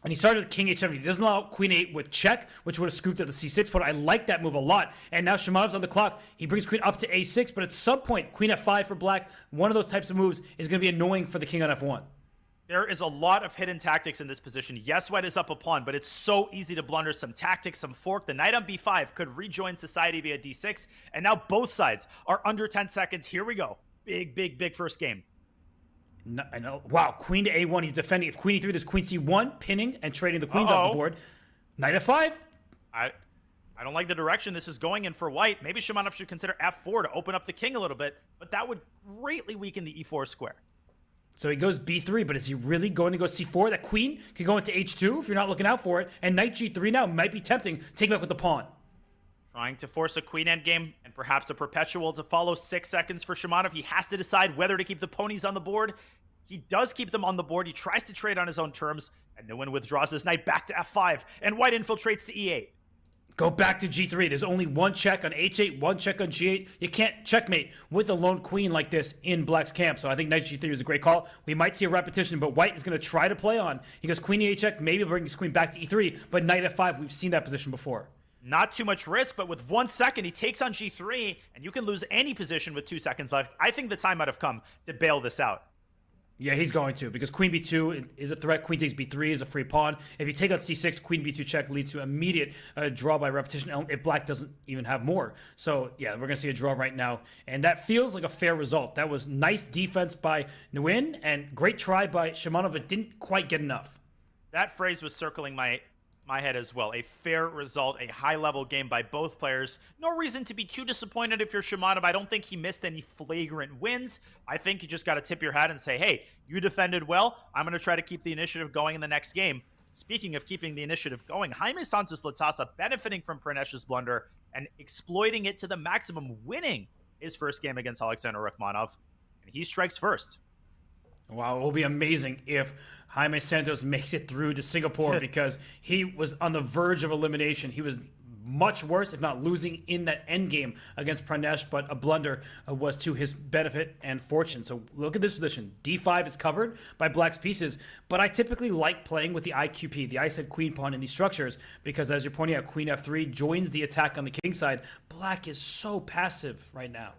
And he started with king h7. He doesn't allow queen 8 with check, which would have scooped at the c6 point. I like that move a lot. And now Shimanov's on the clock. He brings queen up to a6, but at some point, queen f5 for black, one of those types of moves is going to be annoying for the king on f1. There is a lot of hidden tactics in this position. Yes, white is up a pawn, but it's so easy to blunder some tactics, some fork. The knight on b5 could rejoin society via d6, and now both sides are under 10 seconds. Here we go. Big first game. No, I know. Wow, queen to a1. He's defending. If queen e3, there's queen c1, pinning and trading the queens off the board. Knight f5. I don't like the direction this is going in for white. Maybe Shimanov should consider f4 to open up the king a little bit, but that would greatly weaken the e4 square. So he goes b3, but is he really going to go c4? That queen can go into h2 if you're not looking out for it. And knight g3 now might be tempting. Take back with the pawn. Trying to force a queen endgame and perhaps a perpetual to follow. 6 seconds for Shimanov. He has to decide whether to keep the ponies on the board. He does keep them on the board. He tries to trade on his own terms, and Nguyen withdraws his knight back to f5, and white infiltrates to e8. Go back to g3. There's only one check on h8, one check on g8. You can't checkmate with a lone queen like this in black's camp. So I think knight g3 is a great call. We might see a repetition, but white is going to try to play on. He goes queen e8 check, maybe bring his queen back to e3, but knight f5, we've seen that position before. Not too much risk, but with 1 second, he takes on g3, and you can lose any position with 2 seconds left. I think the time might have come to bail this out. Yeah, he's going to, because queen b2 is a threat. Queen takes b3 is a free pawn. If you take on c6, queen b2 check leads to immediate draw by repetition if black doesn't even have more. So, yeah, we're going to see a draw right now. And that feels like a fair result. That was nice defense by Nguyen and great try by Shimanov, but didn't quite get enough. That phrase was circling my head as well. A fair result, a high-level game by both players. No reason to be too disappointed if you're Shimanov. I don't think he missed any flagrant wins. I think you just got to tip your hat and say, hey, you defended well. I'm going to try to keep the initiative going in the next game. Speaking of keeping the initiative going, Jaime Santos Latasa benefiting from Pranesh's blunder and exploiting it to the maximum, winning his first game against Alexander Rachmanov. And he strikes first. Wow, it will be amazing if Jaime Santos makes it through to Singapore because he was on the verge of elimination. He was much worse, if not losing, in that end game against Pranesh, but a blunder was to his benefit and fortune. So look at this position. D5 is covered by black's pieces, but I typically like playing with the IQP, the ice and queen pawn in these structures, because as you're pointing out, queen f3 joins the attack on the king side. Black is so passive right now.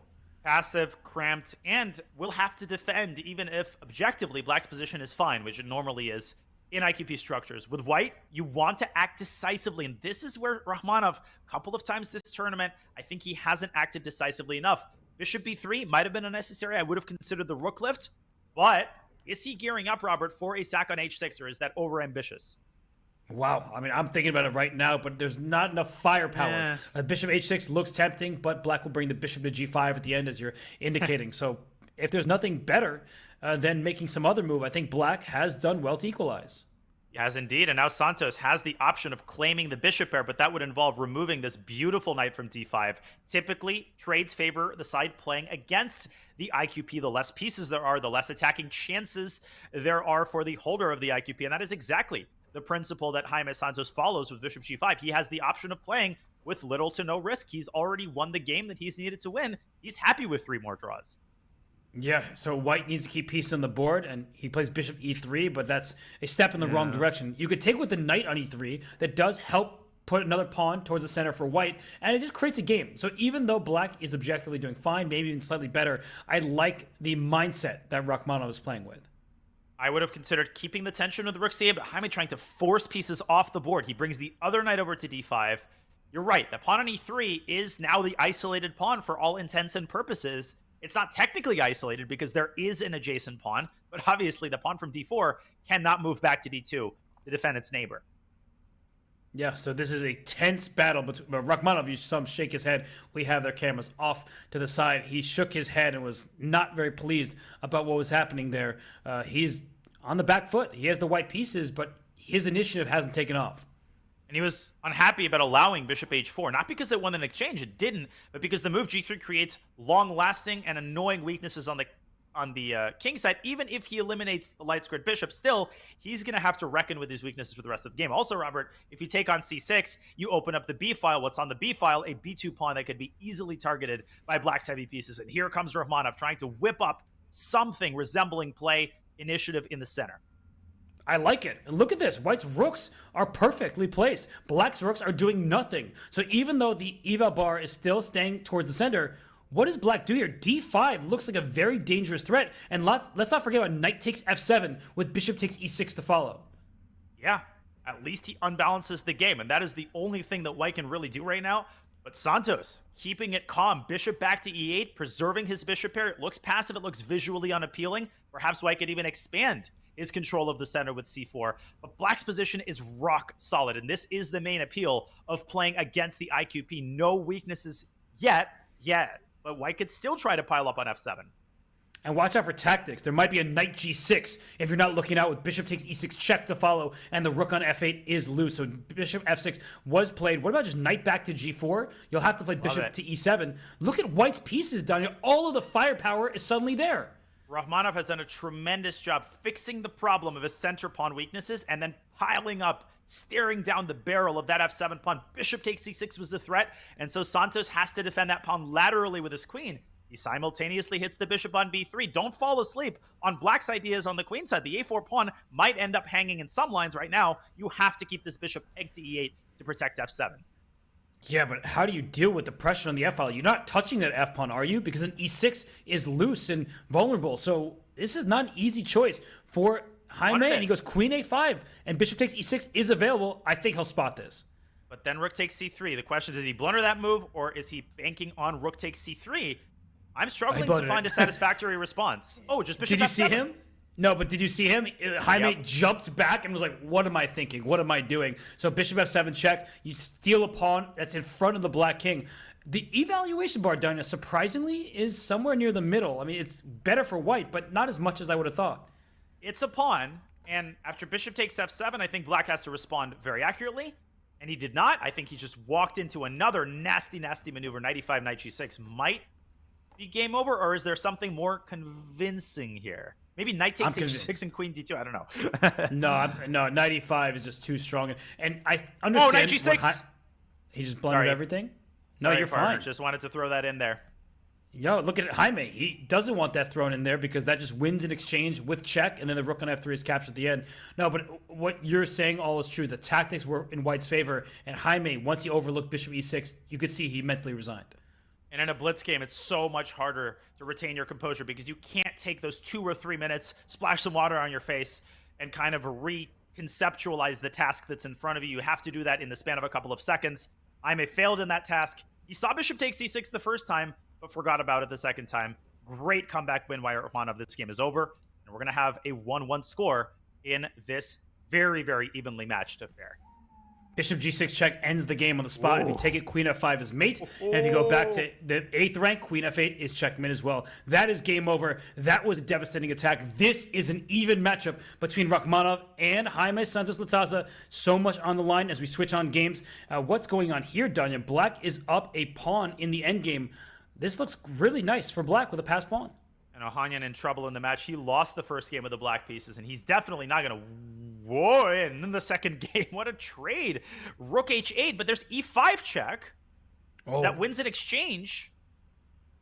Passive, cramped, and will have to defend even if objectively black's position is fine, which it normally is in IQP structures. With white, you want to act decisively, and this is where Rachmanov, a couple of times this tournament, I think he hasn't acted decisively enough. Bishop b3 might have been unnecessary. I would have considered the rook lift, but is he gearing up, Robert, for a sack on h6, or is that overambitious? Wow, I mean, I'm thinking about it right now, but there's not enough firepower. Bishop h6 looks tempting, but black will bring the bishop to g5 at the end, as you're indicating. So if there's nothing better than making some other move, I think black has done well to equalize. He has indeed, and now Santos has the option of claiming the bishop pair, but that would involve removing this beautiful knight from d5. Typically, trades favor the side playing against the IQP. The less pieces there are, the less attacking chances there are for the holder of the IQP, and that is exactly the principle that Jaime Santos follows with bishop g5. He has the option of playing with little to no risk. He's already won the game that he's needed to win. He's happy with 3 more draws. Yeah, so white needs to keep peace on the board, and he plays bishop e3, but that's a step in the wrong direction. You could take with the knight on e3. That does help put another pawn towards the center for white, and it just creates a game. So even though black is objectively doing fine, maybe even slightly better, I like the mindset that Rachmanov is playing with. I would have considered keeping the tension with the rook c8, but Jaime trying to force pieces off the board. He brings the other knight over to d5. You're right, the pawn on e3 is now the isolated pawn for all intents and purposes. It's not technically isolated because there is an adjacent pawn, but obviously the pawn from d4 cannot move back to d2 to defend its neighbor. Yeah, so this is a tense battle between Rachmanov. You saw him shake his head. We have their cameras off to the side. He shook his head and was not very pleased about what was happening there. He's on the back foot. He has the white pieces, but his initiative hasn't taken off. And he was unhappy about allowing bishop h4, not because it won an exchange, it didn't, but because the move g3 creates long-lasting and annoying weaknesses on the king side. Even if he eliminates the light squared bishop, still, he's going to have to reckon with his weaknesses for the rest of the game. Also, Robert, if you take on c6, you open up the b file. What's on the b file? A b2 pawn that could be easily targeted by black's heavy pieces. And here comes Rachmanov trying to whip up something resembling play initiative in the center. I like it. And look at this. White's rooks are perfectly placed. Black's rooks are doing nothing. So even though the eval bar is still staying towards the center, what does black do here? d5 looks like a very dangerous threat. And let's not forget about knight takes f7 with bishop takes e6 to follow. Yeah, at least he unbalances the game. And that is the only thing that White can really do right now. But Santos, keeping it calm. Bishop back to e8, preserving his bishop pair. It looks passive. It looks visually unappealing. Perhaps White could even expand his control of the center with c4. But black's position is rock solid. And this is the main appeal of playing against the IQP. No weaknesses yet. But White could still try to pile up on f7. And watch out for tactics. There might be a knight g6 if you're not looking out with bishop takes e6 check to follow, and the rook on f8 is loose. So bishop f6 was played. What about just knight back to g4? You'll have to play bishop to e7. Look at White's pieces down here. All of the firepower is suddenly there. Rachmanov has done a tremendous job fixing the problem of his center pawn weaknesses and then piling up, staring down the barrel of that f7 pawn. Bishop takes c6 was the threat, and so Santos has to defend that pawn laterally with his queen. He simultaneously hits the bishop on b3. Don't fall asleep on black's ideas on the queen side. The a4 pawn might end up hanging in some lines right now. You have to keep this bishop pegged to e8 to protect f7. Yeah, but how do you deal with the pressure on the f-file? You're not touching that f-pawn, are you? Because then e6 is loose and vulnerable. So this is not an easy choice for Jaime. And he goes queen a5, and bishop takes e6 is available. I think he'll spot this. But then rook takes c3. The question is he blunder that move, or is he banking on rook takes c3? I'm struggling to find a satisfactory response. Oh, just bishop Did you f7. see him? No, but did you see him? Jaime jumped back and was like, what am I thinking? What am I doing? So bishop f7 check. You steal a pawn that's in front of the black king. The evaluation bar, Danya, surprisingly, is somewhere near the middle. I mean, it's better for white, but not as much as I would have thought. It's a pawn, and after bishop takes f7, I think black has to respond very accurately, and he did not. I think he just walked into another nasty, nasty maneuver. Knight e5, knight g6 might be game over, or is there something more convincing here? Maybe knight takes h6 and queen d2. I don't know. No, knight e5 is just too strong. And I understand. Oh, knight g6. He just blundered everything? No, you're fine. Just wanted to throw that in there. Yo, look at Jaime. He doesn't want that thrown in there because that just wins an exchange with check, and then the rook on f3 is captured at the end. No, but what you're saying all is true. The tactics were in white's favor, and Jaime, once he overlooked bishop e6, you could see he mentally resigned. And in a blitz game, it's so much harder to retain your composure because you can't take those 2 or 3 minutes, splash some water on your face, and kind of reconceptualize the task that's in front of you. You have to do that in the span of a couple of seconds. Jaime failed in that task. He saw bishop takes c6 the first time, but forgot about it the second time. Great comeback win by Rachmanov. This game is over, and we're going to have a 1-1 score in this very, very evenly matched affair. Bishop g6 check ends the game on the spot. If you take it, queen f5 is mate. And if you go back to the 8th rank, queen f8 is checkmate as well. That is game over. That was a devastating attack. This is an even matchup between Rachmanov and Jaime Santos Latasa. So much on the line as we switch on games. What's going on here, Danya? Black is up a pawn in the endgame. This looks really nice for black with a passed pawn. And Ohanian in trouble in the match. He lost the first game of the black pieces, and he's definitely not going to win in the second game. What a trade. Rook h8, but there's e5 check. That wins an exchange,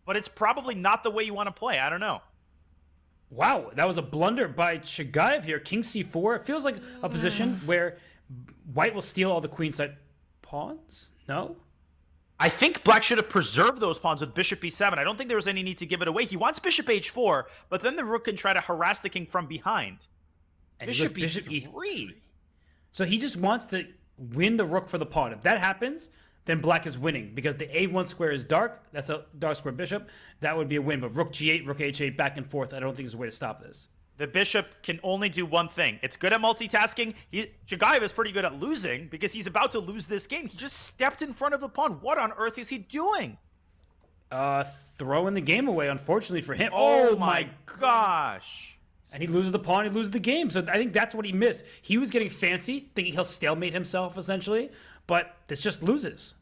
but it's probably not the way you want to play. I don't know. Wow, that was a blunder by Chagayev here. King c4. It feels like a position where white will steal all the queenside pawns. No? I think black should have preserved those pawns with bishop e7. I don't think there was any need to give it away. He wants bishop h4, but then the rook can try to harass the king from behind. And bishop e3. So he just wants to win the rook for the pawn. If that happens, then black is winning because the a1 square is dark. That's a dark square bishop. That would be a win. But rook g8, rook h8, back and forth, I don't think there's a way to stop this. The bishop can only do one thing. It's good at multitasking. Chagayev is pretty good at losing because he's about to lose this game. He just stepped in front of the pawn. What on earth is he doing? Throwing the game away, unfortunately for him. Oh my gosh. And he loses the pawn, he loses the game. So I think that's what he missed. He was getting fancy, thinking he'll stalemate himself, essentially. But this just loses.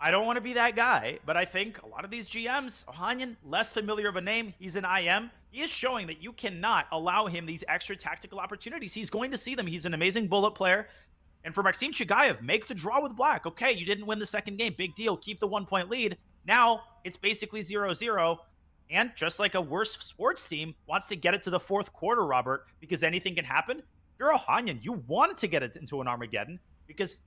I don't want to be that guy, but I think a lot of these GMs, Ohanian, less familiar of a name, he's an IM. He is showing that you cannot allow him these extra tactical opportunities. He's going to see them. He's an amazing bullet player. And for Maxim Chagayev, make the draw with black. Okay, you didn't win the second game. Big deal. Keep the 1-point lead. Now it's basically 0-0. And just like a worse sports team wants to get it to the fourth quarter, Robert, because anything can happen. If you're Ohanian, you wanted to get it into an Armageddon because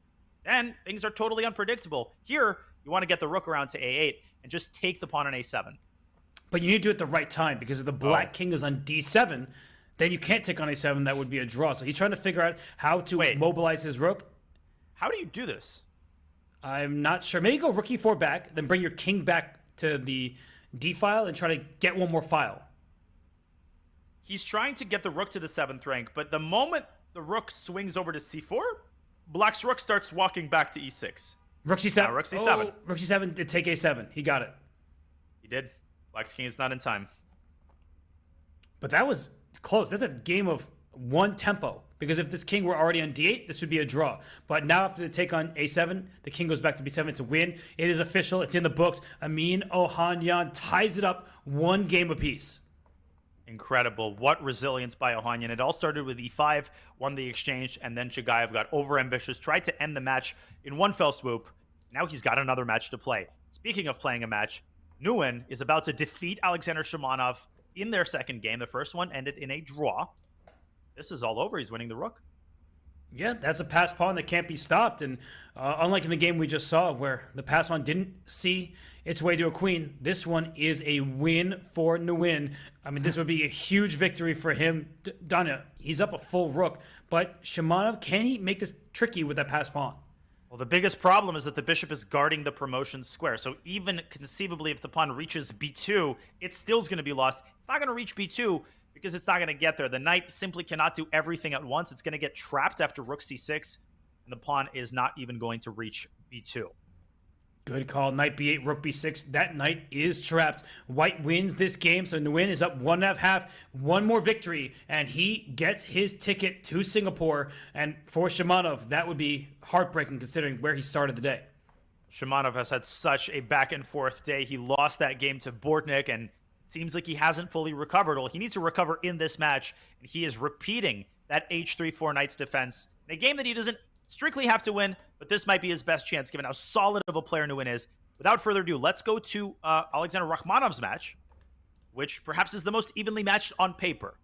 then things are totally unpredictable. Here, you want to get the rook around to A8 and just take the pawn on A7. But you need to do it at the right time because if the black king is on D7, then you can't take on A7. That would be a draw. So he's trying to figure out how to mobilize his rook. How do you do this? I'm not sure. Maybe go rook E4 back, then bring your king back to the D file and try to get one more file. He's trying to get the rook to the 7th rank, but the moment the rook swings over to C4, black's rook starts walking back to E6. Rook C7. Rook C7. Oh, rook C7 did take A7. He got it. He did. Black's king is not in time. But that was close. That's a game of one tempo. Because if this king were already on D8, this would be a draw. But now after the take on A7, the king goes back to B7. It's a win. It is official. It's in the books. Amin Ohanian ties it up 1 game apiece. Incredible. What resilience by Ohanian. It all started with E5, won the exchange, and then Chagayev got overambitious, tried to end the match in one fell swoop. Now he's got another match to play. Speaking of playing a match, Nguyen is about to defeat Alexander Shimanov in their second game. The first one ended in a draw. This is all over. He's winning the rook. Yeah, that's a pass pawn that can't be stopped. And unlike in the game we just saw where the pass pawn didn't see its way to a queen, this one is a win for Nguyen. I mean, this would be a huge victory for him. Donna, he's up a full rook. But Shimanov, can he make this tricky with that pass pawn? Well, the biggest problem is that the bishop is guarding the promotion square. So even conceivably, if the pawn reaches B2, it still is going to be lost. It's not going to reach B2 because it's not going to get there. The knight simply cannot do everything at once. It's going to get trapped after rook C6, and the pawn is not even going to reach B2. Good call. Knight B8, rook B6. That knight is trapped. White wins this game, so Nguyen is up 1.5. One more victory, and he gets his ticket to Singapore. And for Shimanov, that would be heartbreaking considering where he started the day. Shimanov has had such a back-and-forth day. He lost that game to Bortnick, and it seems like he hasn't fully recovered. Well, he needs to recover in this match, and he is repeating that H3-4 knight's defense in a game that he doesn't strictly have to win, but this might be his best chance given how solid of a player Nguyen is. Without further ado, let's go to Alexander Rakhmanov's match, which perhaps is the most evenly matched on paper.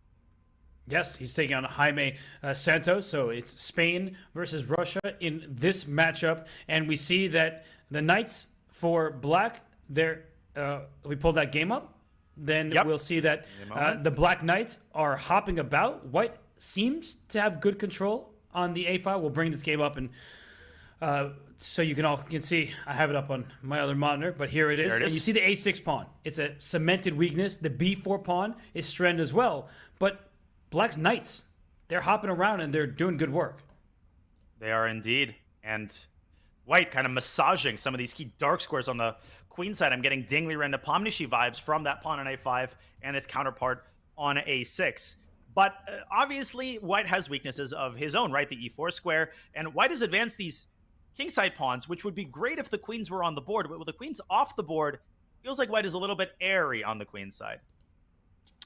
Yes, he's taking on Jaime Santos, so it's Spain versus Russia in this matchup, and we see that the knights for black, we pulled that game up, then we'll see that the black knights are hopping about. White seems to have good control on the A file. We'll bring this game up and so you can see I have it up on my other monitor, but here it is. And you see the A6 pawn. It's a cemented weakness. The B4 pawn is stranded as well, but black's knights, they're hopping around and they're doing good work. They are indeed. And white kind of massaging some of these key dark squares on the queen side. I'm getting Dingley and Nepomniachtchi vibes from that pawn on A5 and its counterpart on A6. But obviously, white has weaknesses of his own, right? The E4 square. And white has advanced these kingside pawns, which would be great if the queens were on the board. But with the queens off the board, feels like white is a little bit airy on the queen side.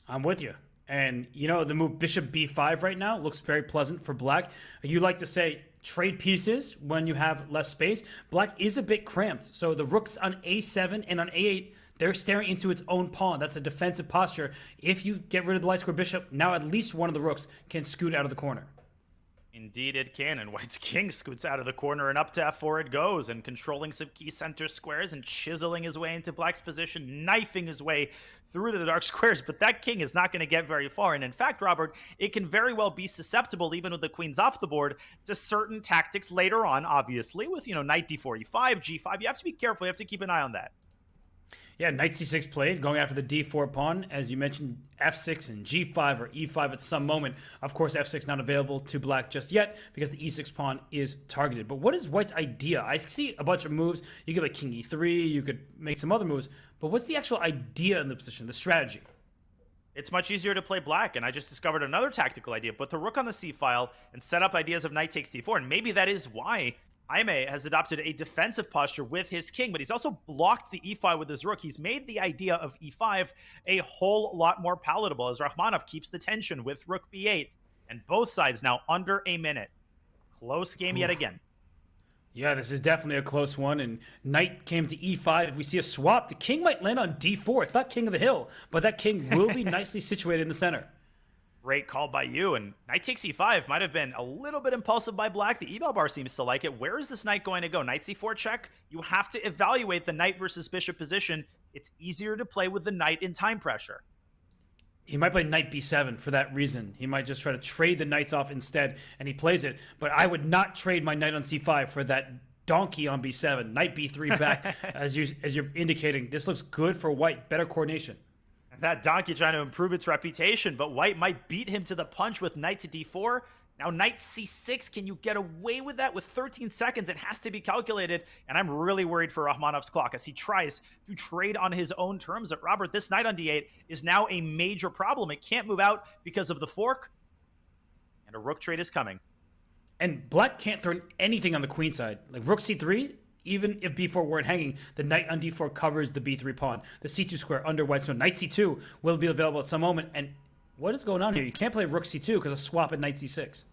I'm with you. And, you know, the move bishop B5 right now looks very pleasant for black. You like to say trade pieces when you have less space. Black is a bit cramped. So the rooks on A7 and on A8, they're staring into its own pawn. That's a defensive posture. If you get rid of the light square bishop, now at least one of the rooks can scoot out of the corner. Indeed it can, and white's king scoots out of the corner, and up to F4 it goes, and controlling some key center squares and chiseling his way into black's position, knifing his way through the dark squares, but that king is not going to get very far. And in fact, Robert, it can very well be susceptible, even with the queens off the board, to certain tactics later on, obviously, with, knight d4, e5, g5. You have to be careful. You have to keep an eye on that. Yeah, knight c6 played, going after the d4 pawn. As you mentioned, f6 and g5 or e5 at some moment. Of course, f6 not available to black just yet because the e6 pawn is targeted. But what is white's idea? I see a bunch of moves. You could play king e3, you could make some other moves. But what's the actual idea in the position, the strategy? It's much easier to play black, and I just discovered another tactical idea. Put the rook on the c-file and set up ideas of knight takes d4, and maybe that is why Jaime has adopted a defensive posture with his king, but he's also blocked the e-file with his rook. He's made the idea of e5 a whole lot more palatable as Rakhmonov keeps the tension with rook b8, and both sides now under a minute. Close game yet again. Yeah, this is definitely a close one, and knight came to e5. If we see a swap, the king might land on d4. It's not king of the hill, but that king will be nicely situated in the center. Great call by you, and knight takes e5 might have been a little bit impulsive by black. The eval bar seems to like it. Where is this knight going to go? Knight c4 check? You have to evaluate the knight versus bishop position. It's easier to play with the knight in time pressure. He might play knight b7 for that reason. He might just try to trade the knights off instead, and he plays it. But I would not trade my knight on c5 for that donkey on b7. Knight b3 back, as you're indicating. This looks good for white. Better coordination. And that donkey trying to improve its reputation, but white might beat him to the punch with knight to d4. Now knight c6, can you get away with that with 13 seconds? It has to be calculated, and I'm really worried for Rakhmonov's clock as he tries to trade on his own terms. At Robert, this knight on d8 is now a major problem. It can't move out because of the fork, and a rook trade is coming. And black can't throw anything on the queen side. Like rook c3, even if b4 weren't hanging, the knight on d4 covers the b3 pawn. The c2 square under white's stone. Knight c2 will be available at some moment, and what is going on here? You can't play rook c2 because of swap at knight c6.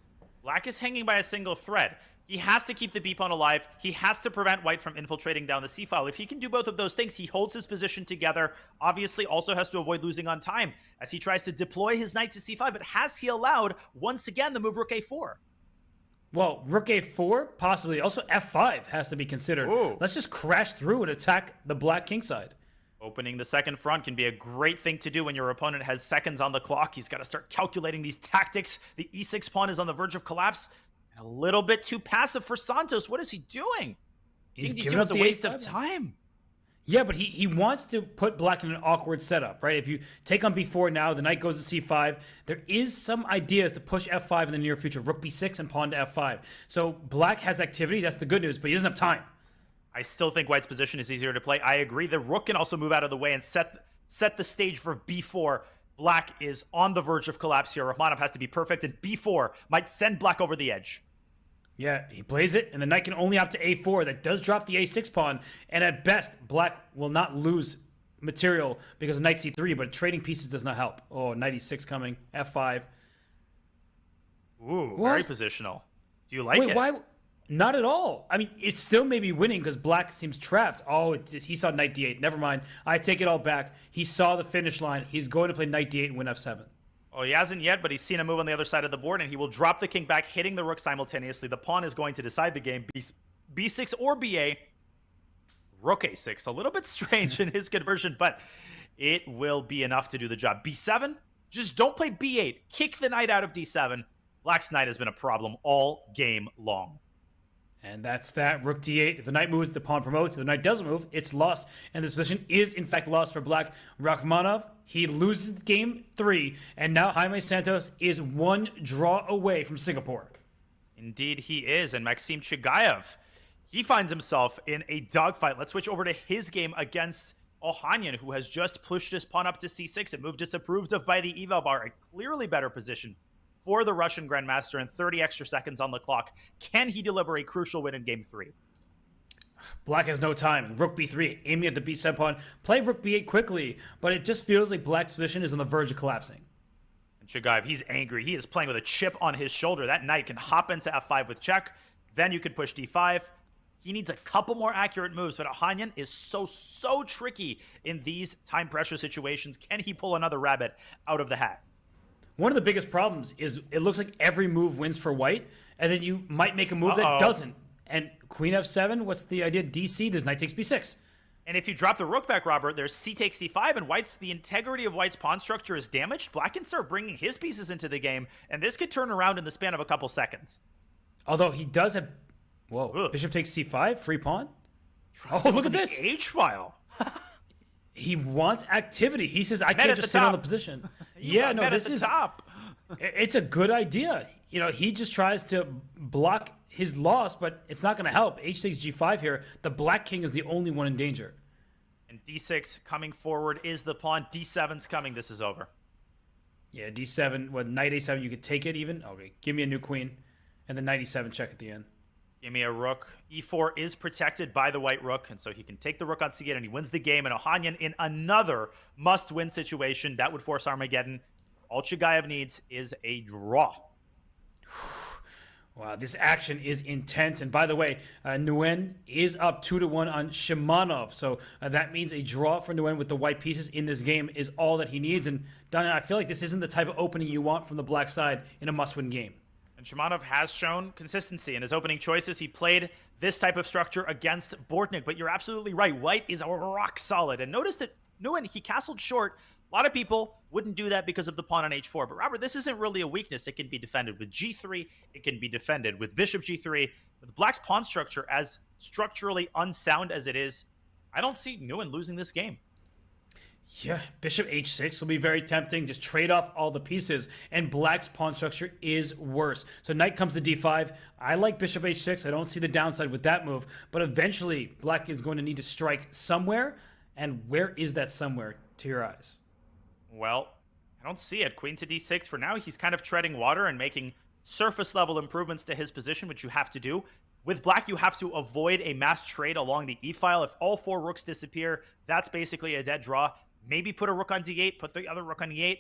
Black is hanging by a single thread. He has to keep the b pawn alive. He has to prevent white from infiltrating down the c-file. If he can do both of those things, he holds his position together. Obviously, also has to avoid losing on time as he tries to deploy his knight to c5. But has he allowed, once again, the move rook a4? Well, rook a4, possibly. Also, f5 has to be considered. Ooh. Let's just crash through and attack the black king side. Opening the second front can be a great thing to do when your opponent has seconds on the clock. He's got to start calculating these tactics. The e6 pawn is on the verge of collapse. And a little bit too passive for Santos. What is he doing? He's King giving D2 up is a the waste a5 of time. Yeah, but he wants to put black in an awkward setup, right? If you take on b4 now, the knight goes to c5. There is some ideas to push f5 in the near future. Rook b6 and pawn to f5. So black has activity. That's the good news, but he doesn't have time. I still think white's position is easier to play. I agree. The rook can also move out of the way and set the stage for b4. Black is on the verge of collapse here. Rakhmonov has to be perfect, and b4 might send black over the edge. Yeah, he plays it, and the knight can only opt to a4. That does drop the a6 pawn, and at best, black will not lose material because of knight c3, but trading pieces does not help. Oh, knight e6 coming, f5. Ooh, What? very positional. Do you like Wait, it? why? Not at all. I mean, it still may be winning because black seems trapped. Oh, he saw knight d8. Never mind. I take it all back. He saw the finish line. He's going to play knight d8 and win f7. Oh, he hasn't yet, but he's seen a move on the other side of the board, and he will drop the king back, hitting the rook simultaneously. The pawn is going to decide the game. B6 or ba. Rook a6. A little bit strange in his conversion, but it will be enough to do the job. B7? Just don't play b8. Kick the knight out of d7. Black's knight has been a problem all game long. And that's that. Rook d8. If the knight moves, the pawn promotes. If the knight doesn't move, it's lost. And this position is, in fact, lost for black. Rakhmonov, he loses game 3. And now Jaime Santos is one draw away from Singapore. Indeed, he is. And Maxim Chigayev, he finds himself in a dogfight. Let's switch over to his game against Ohanian, who has just pushed his pawn up to c6. A move disapproved of by the eval bar. A clearly better position for the Russian Grandmaster, and 30 extra seconds on the clock. Can he deliver a crucial win in game 3? Black has no time. Rook b3, aiming at the b7 pawn. Play rook b8 quickly, but it just feels like black's position is on the verge of collapsing. And Chigayev, he's angry. He is playing with a chip on his shoulder. That knight can hop into f5 with check. Then you could push d5. He needs a couple more accurate moves, but Ohanian is so tricky in these time pressure situations. Can he pull another rabbit out of the hat? One of the biggest problems is it looks like every move wins for white, and then you might make a move that doesn't. And queen f7, what's the idea? DC, there's knight takes b6. And if you drop the rook back, Robert, there's c takes d5, and the integrity of white's pawn structure is damaged. Black can start bringing his pieces into the game, and this could turn around in the span of a couple seconds. Although he does have... Whoa, Ugh. bishop takes c5, free pawn. Oh, look at this. H-file. He wants activity. He says, I can't just sit on the position. Yeah, no, this is... top. It's a good idea. You know, he just tries to block his loss, but it's not going to help. H takes g5 here. The black king is the only one in danger. And d6 coming forward is the pawn. d7's coming. This is over. Yeah, d7, knight a7, you could take it even. Okay, give me a new queen, and then knight e7 check at the end. Give me a rook. e4 is protected by the white rook, and so he can take the rook on c8, and he wins the game. And Ohanian in another must-win situation. That would force Armageddon. All Chigayev needs is a draw. Wow, this action is intense. And by the way, Nguyen is up 2-1 on Shimanov. So that means a draw for Nguyen with the white pieces in this game is all that he needs. And Daniel, I feel like this isn't the type of opening you want from the black side in a must-win game. And Shimanov has shown consistency in his opening choices. He played this type of structure against Bortnick, but you're absolutely right. White is rock solid. And notice that Nguyen, he castled short. A lot of people wouldn't do that because of the pawn on h4. But Robert, this isn't really a weakness. It can be defended with g3. It can be defended with bishop g3. With Black's pawn structure as structurally unsound as it is, I don't see Nguyen losing this game. Yeah, bishop h6 will be very tempting. Just trade off all the pieces, and Black's pawn structure is worse. So knight comes to d5. I like bishop h6. I don't see the downside with that move, but eventually Black is going to need to strike somewhere, and where is that somewhere to your eyes? Well, I don't see it. Queen to d6. For now, he's kind of treading water and making surface-level improvements to his position, which you have to do. With Black, you have to avoid a mass trade along the e-file. If all 4 rooks disappear, that's basically a dead draw. Maybe put a rook on d8, put the other rook on e8.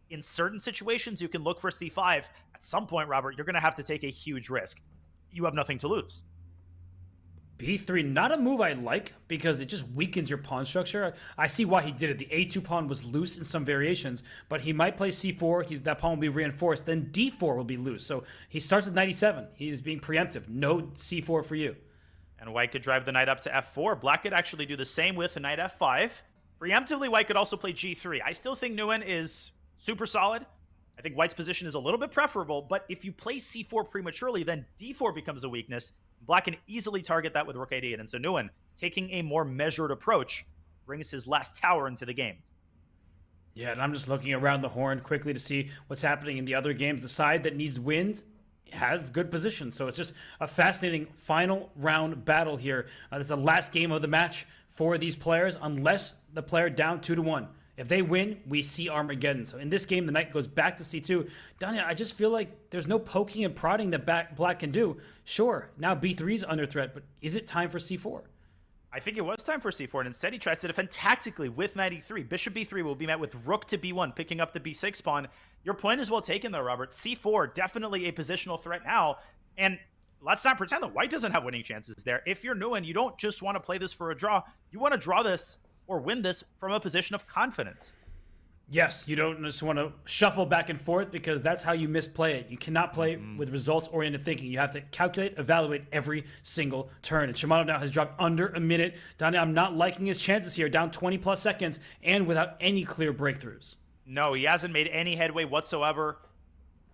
In certain situations, you can look for c5. At some point, Robert, you're going to have to take a huge risk. You have nothing to lose. b3, not a move I like because it just weakens your pawn structure. I see why he did it. The a2 pawn was loose in some variations, but he might play c4. That pawn will be reinforced. Then d4 will be loose. So he starts with knight e7. He is being preemptive. No c4 for you. And White could drive the knight up to f4. Black could actually do the same with the knight f5. Preemptively, White could also play g3. I still think Nguyen is super solid. I think White's position is a little bit preferable, but if you play c4 prematurely, then d4 becomes a weakness. Black can easily target that with rook a8, and so Nguyen, taking a more measured approach, brings his last tower into the game. Yeah, and I'm just looking around the horn quickly to see what's happening in the other games. The side that needs wins have good position, so it's just a fascinating final round battle here. This is the last game of the match for these players, unless the player down 2-1. If they win, we see Armageddon. So in this game, the knight goes back to c2. Danya, I just feel like there's no poking and prodding that Black can do. Sure, now b3 is under threat, but is it time for c4? I think it was time for c4, and instead he tries to defend tactically with knight e3. Bishop b3 will be met with rook to b1, picking up the b6 pawn. Your point is well taken, though, Robert. c4, definitely a positional threat now, and let's not pretend that White doesn't have winning chances there. If you're Nguyen, you don't just want to play this for a draw. You want to draw this or win this from a position of confidence. Yes, you don't just want to shuffle back and forth because that's how you misplay it. You cannot play with results-oriented thinking. You have to calculate, evaluate every single turn. And Shimanov now has dropped under a minute. Danya, I'm not liking his chances here, down 20-plus seconds and without any clear breakthroughs. No, he hasn't made any headway whatsoever.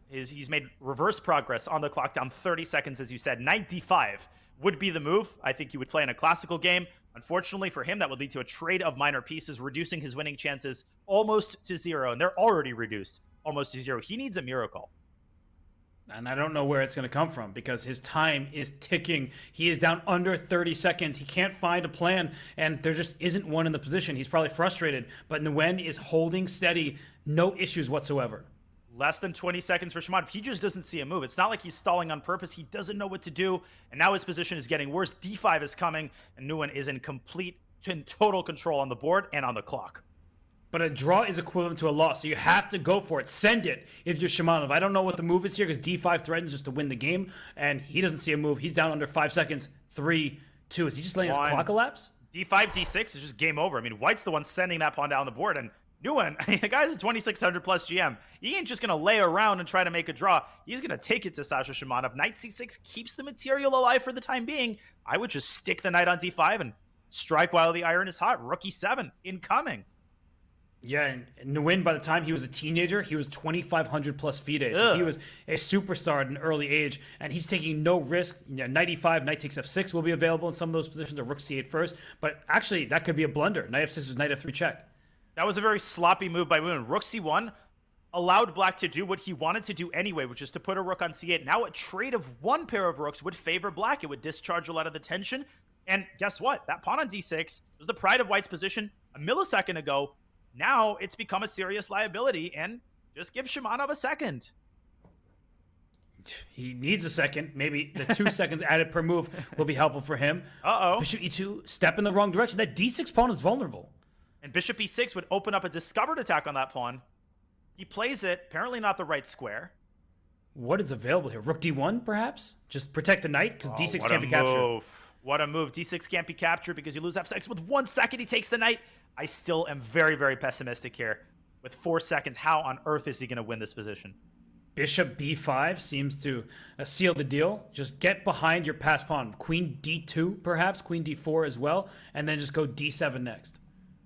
He's made reverse progress on the clock, down 30 seconds, as you said. Knight d5 would be the move. I think you would play in a classical game. Unfortunately for him, that would lead to a trade of minor pieces, reducing his winning chances almost to 0, and they're already reduced almost to 0. He needs a miracle. And I don't know where it's going to come from because his time is ticking. He is down under 30 seconds. He can't find a plan, and there just isn't one in the position. He's probably frustrated, but Nguyen is holding steady, no issues whatsoever. Less than 20 seconds for Shimanov. He just doesn't see a move. It's not like he's stalling on purpose. He doesn't know what to do, and now his position is getting worse. d5 is coming, and Nguyen is in total control on the board and on the clock. But a draw is equivalent to a loss, so you have to go for it. Send it if you're Shimanov. I don't know what the move is here because d5 threatens just to win the game, and he doesn't see a move. He's down under 5 seconds. 3, 2. Is he just letting his clock elapse? d5, d6 is just game over. I mean, White's the one sending that pawn down the board, and Nguyen, the guy's a 2,600 plus GM. He ain't just going to lay around and try to make a draw. He's going to take it to Sasha Shimanov. Knight c6 keeps the material alive for the time being. I would just stick the knight on d5 and strike while the iron is hot. Rook e7 incoming. Yeah, and Nguyen, by the time he was a teenager, he was 2,500 plus FIDE. So he was a superstar at an early age, and he's taking no risk. Knight e5, knight takes f6 will be available in some of those positions, or rook c8 first. But actually, that could be a blunder. Knight f6 is knight f3 check. was a very sloppy move by Nguyen. Rook c1 allowed Black to do what he wanted to do anyway, which is to put a rook on c8. Now a trade of one pair of rooks would favor Black. It would discharge a lot of the tension. And guess what? That pawn on d6 was the pride of White's position a millisecond ago. Now it's become a serious liability, and Just give Shimanov a second. He needs a second. Maybe the 2 seconds added per move will be helpful for him. Bishop e2, step in the wrong direction. That d6 pawn is vulnerable. And bishop e6 would open up a discovered attack on that pawn. He plays it, apparently not the right square. What is available here? Rook d1, perhaps? Just protect the knight, because d6 can't be captured. What a move. d6 can't be captured because you lose f6. With 1 second, he takes the knight. I still am very, very pessimistic here. With 4 seconds, how on earth is he going to win this position? Bishop b5 seems to seal the deal. Just get behind your passed pawn. Queen d2, perhaps. Queen d4 as well. And then just go d7 next.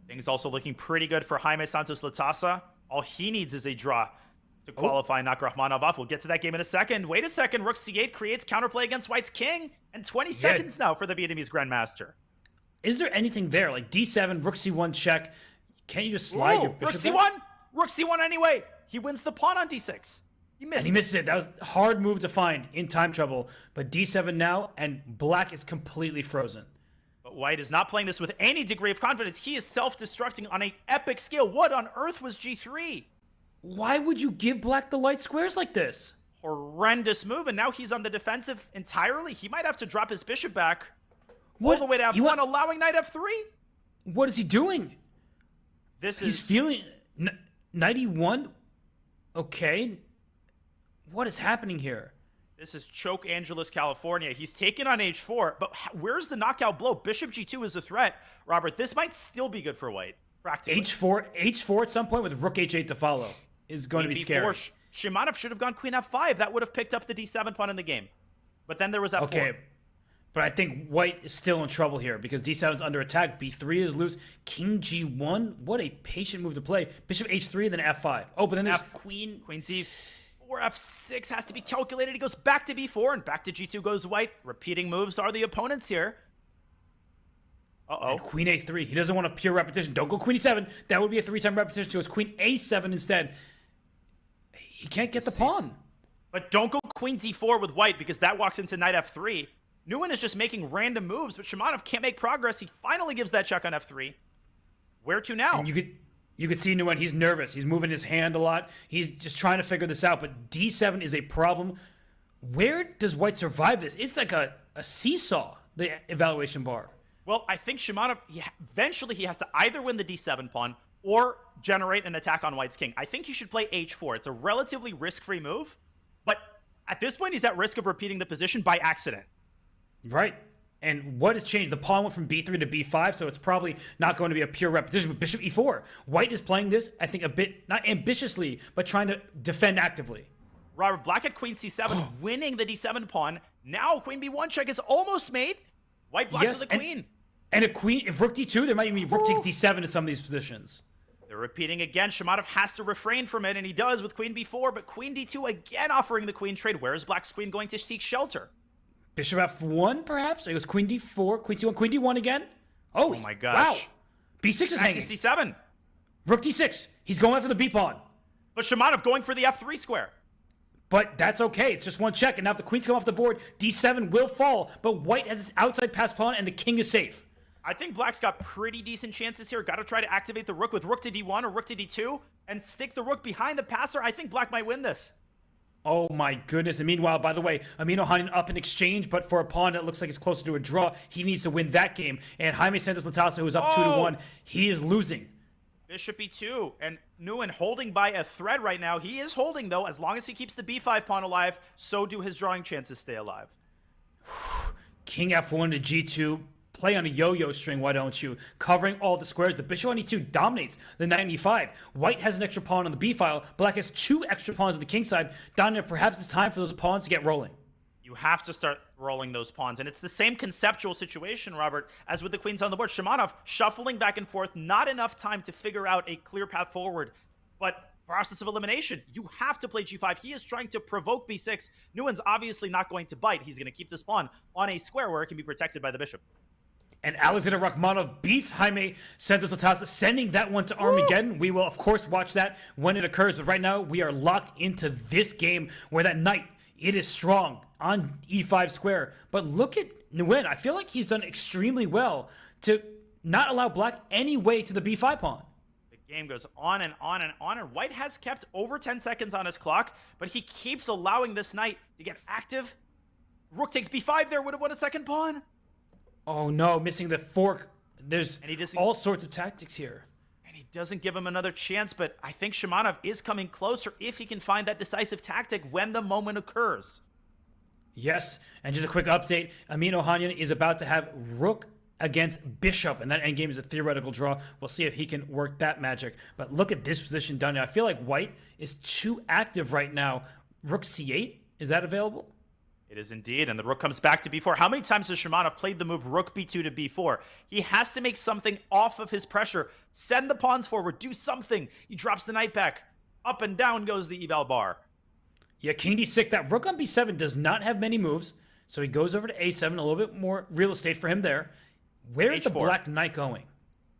Things also looking pretty good for Jaime Santos Latasa. All he needs is a draw to qualify and knock Rakhmanov off. We'll get to that game in a second. Wait a second. Rook c8 creates counterplay against White's king. And 20 seconds now for the Vietnamese Grandmaster. Is there anything there? Like d7, rook c1 check. Can't you just slide your bishop Rook c1? Rook c1 anyway. He wins the pawn on d6. He missed. And he misses it. That was a hard move to find in time trouble. But d7 now, and black is completely frozen. But White is not playing this with any degree of confidence. He is self-destructing on an epic scale. What on earth was g3? Why would you give black the light squares like this? Horrendous move, and now he's on the defensive entirely. He might have to drop his bishop back all the way to f1, allowing knight f3. What is he doing? He's feeling... Knight e1? Okay. What is happening here? This is Choke Angeles, California. He's taken on h4, but where's the knockout blow? Bishop g2 is a threat. Robert, this might still be good for White, practically. h4 at some point with rook h8 to follow is going to be scary. Shimanov should have gone queen f5. That would have picked up the d7 pawn in the game. But then there was f4. Okay, but I think White is still in trouble here because d7 is under attack. b3 is loose. King g1. What a patient move to play. Bishop h3, then f5. Oh, but then there's queen d4, f6 has to be calculated. He goes back to b4, and back to g2 goes White. Repeating moves are the opponents here. And queen a3. He doesn't want a pure repetition. Don't go queen e7. That would be a 3-time repetition. So it's queen a7 instead. He can't get the pawn. But don't go queen d4 with White because that walks into knight f3. Nguyen is just making random moves, but Shimanov can't make progress. He finally gives that check on f3. Where to now? And you could see Nguyen, he's nervous. He's moving his hand a lot. He's just trying to figure this out, but d7 is a problem. Where does White survive this? It's like a seesaw, the evaluation bar. Well, I think Shimanov, eventually he has to either win the d7 pawn or generate an attack on White's king. I think he should play h4. It's a relatively risk-free move, but at this point he's at risk of repeating the position by accident. Right. And what has changed? The pawn went from b3 to b5, so it's probably not going to be a pure repetition, but bishop e4. White is playing this, I think, a bit, not ambitiously, but trying to defend actively. Robert, black at queen c7, winning the d7 pawn. Now queen b1 check is almost made. White blocks with the queen. And if rook d2, there might even be rook takes d7 in some of these positions. They're repeating again. Shimanov has to refrain from it, and he does with queen b4, but queen d2 again offering the queen trade. Where is black's queen going to seek shelter? Bishop f1, perhaps? It goes queen d4, queen c1, queen d1 again. Oh my gosh. Wow. b6 is hanging. Back to c7. Rook d6. He's going after the b pawn. But Shimanov going for the f3 square. But that's okay. It's just one check. And now if the queen's come off the board, d7 will fall. But White has his outside pass pawn, and the king is safe. I think black's got pretty decent chances here. Got to try to activate the rook with rook to d1 or rook to d2 and stick the rook behind the passer. I think black might win this. Oh my goodness. And meanwhile, by the way, Amino Hanin up in exchange, but for a pawn that looks like it's closer to a draw, he needs to win that game. And Jaime Santos Latasa, who's up 2-1, he is losing. Bishop e2, and Nguyen holding by a thread right now. He is holding, though. As long as he keeps the b5 pawn alive, so do his drawing chances stay alive. King f1 to g2. Play on a yo-yo string, why don't you? Covering all the squares. The bishop on e2 dominates the knight on e5. White has an extra pawn on the b file. Black has 2 extra pawns on the king side. Down perhaps it's time for those pawns to get rolling. You have to start rolling those pawns. And it's the same conceptual situation, Robert, as with the queens on the board. Shimanov shuffling back and forth. Not enough time to figure out a clear path forward. But process of elimination. You have to play g5. He is trying to provoke b6. Nguyen's obviously not going to bite. He's going to keep this pawn on a square where it can be protected by the bishop. And Alexander Rakhmanov beats Jaime Santos Latasa, sending that one to Armageddon. We will, of course, watch that when it occurs. But right now, we are locked into this game where that knight, it is strong on e5 square. But look at Nguyen. I feel like he's done extremely well to not allow black any way to the b5 pawn. The Game goes on and on and on, and White has kept over 10 seconds on his clock, but he keeps allowing this knight to get active. Rook takes b5 there, would have won a second pawn. Oh no, missing the fork. There's all sorts of tactics here. And he doesn't give him another chance, but I think Shimanov is coming closer if he can find that decisive tactic when the moment occurs. Yes, and just a quick update. Amin Ohanian is about to have rook against bishop, and that endgame is a theoretical draw. We'll see if he can work that magic. But look at this position done. I feel like White is too active right now. Rook c8, is that available? It is indeed, and the rook comes back to b4. How many times has Shimanov played the move rook b2 to b4? He has to make something off of his pressure. Send the pawns forward. Do something. He drops the knight back. Up and down goes the eval bar. Yeah, king d6. That rook on b7 does not have many moves, so he goes over to a7, a little bit more real estate for him there. Where's H4. the black knight going?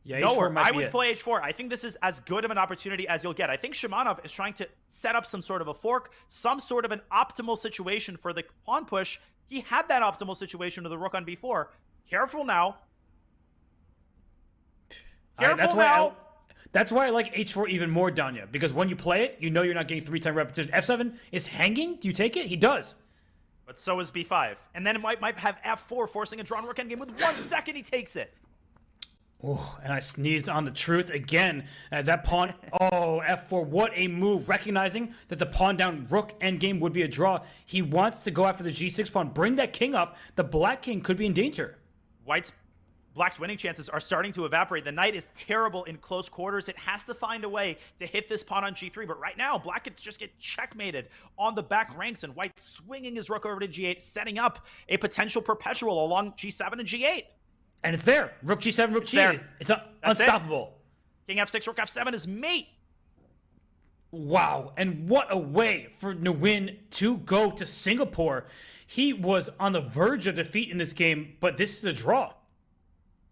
Yeah, Nowhere. H4 might I be would it. play h4. I think this is as good of an opportunity as you'll get. I think Shimanov is trying to set up some sort of a fork, some sort of an optimal situation for the pawn push. He had that optimal situation to the rook on b4. Careful now. Careful now. That's why I like h4 even more, Danya, because when you play it, you know you're not getting 3-time repetition. f7 is hanging. Do you take it? He does. But so is b5. And then it might have f4, forcing a drawn rook endgame. With 1 second, he takes it. Oh, and I sneezed on the truth again. That pawn, oh, f4, what a move. Recognizing that the pawn down rook endgame would be a draw. He wants to go after the g6 pawn, bring that king up. The black king could be in danger. Black's winning chances are starting to evaporate. The knight is terrible in close quarters. It has to find a way to hit this pawn on g3. But right now, Black could just get checkmated on the back ranks, and White swinging his rook over to g8, setting up a potential perpetual along g7 and g8. And it's there. Rook g7, rook g8. It's unstoppable. King f6, rook f7 is mate. Wow. And what a way for Nguyen to go to Singapore. He was on the verge of defeat in this game, but this is a draw.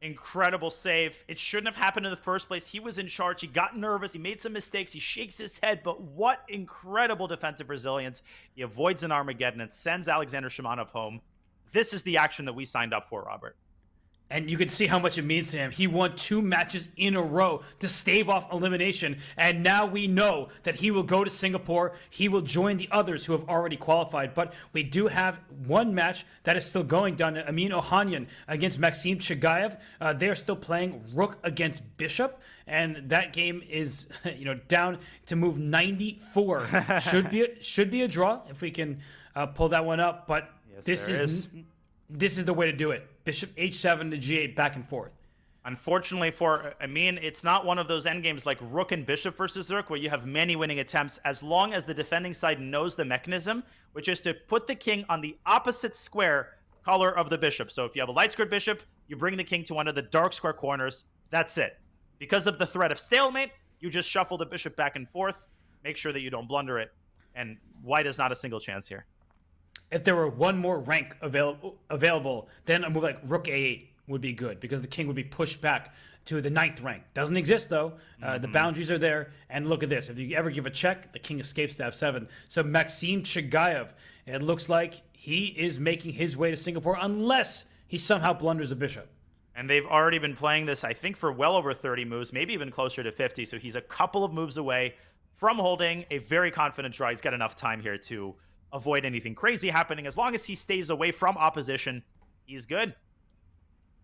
Incredible save. It shouldn't have happened in the first place. He was in charge. He got nervous. He made some mistakes. He shakes his head, but what incredible defensive resilience. He avoids an Armageddon and sends Alexander Shimanov home. This is the action that we signed up for, Robert. And you can see how much it means to him. He won 2 matches in a row to stave off elimination. And now we know that he will go to Singapore. He will join the others who have already qualified. But we do have one match that is still going down. Amin Ohanian against Maxim Chagayev. They're still playing rook against bishop. And that game is, down to move 94. should be a draw if we can pull that one up. But yes, this is the way to do it. Bishop h7 to g8, back and forth. Unfortunately for Amin, it's not one of those endgames like rook and bishop versus rook where you have many winning attempts as long as the defending side knows the mechanism, which is to put the king on the opposite square color of the bishop. So if you have a light squared bishop, you bring the king to one of the dark square corners. That's it. Because of the threat of stalemate, you just shuffle the bishop back and forth. Make sure that you don't blunder it. And White is not a single chance here. If there were one more rank available, then a move like rook a8 would be good because the king would be pushed back to the 9th rank. Doesn't exist, though. The boundaries are there. And look at this. If you ever give a check, the king escapes to f7. So Maxim Chagayev, it looks like he is making his way to Singapore unless he somehow blunders a bishop. And they've already been playing this, I think, for well over 30 moves, maybe even closer to 50. So he's a couple of moves away from holding a very confident draw. He's got enough time here to avoid anything crazy happening. As long as he stays away from opposition, he's good.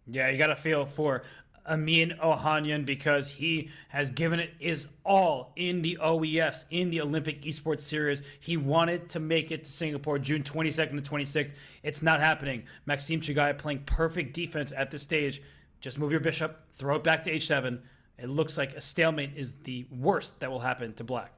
Yeah, you got to feel for Amin Ohanian because he has given it his all in the OES, in the Olympic Esports Series. He wanted to make it to Singapore June 22nd to 26th. It's not happening. Maxim Chagayev playing perfect defense at this stage. Just move your bishop, throw it back to h7. It looks like a stalemate is the worst that will happen to Black.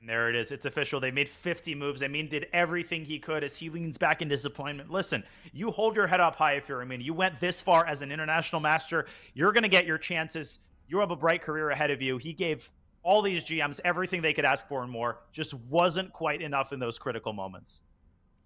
And there it is. It's official. They made 50 moves. Amin did everything he could as he leans back in disappointment. Listen, you hold your head up high if you're Amin. You went this far as an international master. You're going to get your chances. You have a bright career ahead of you. He gave all these GMs everything they could ask for and more. Just wasn't quite enough in those critical moments.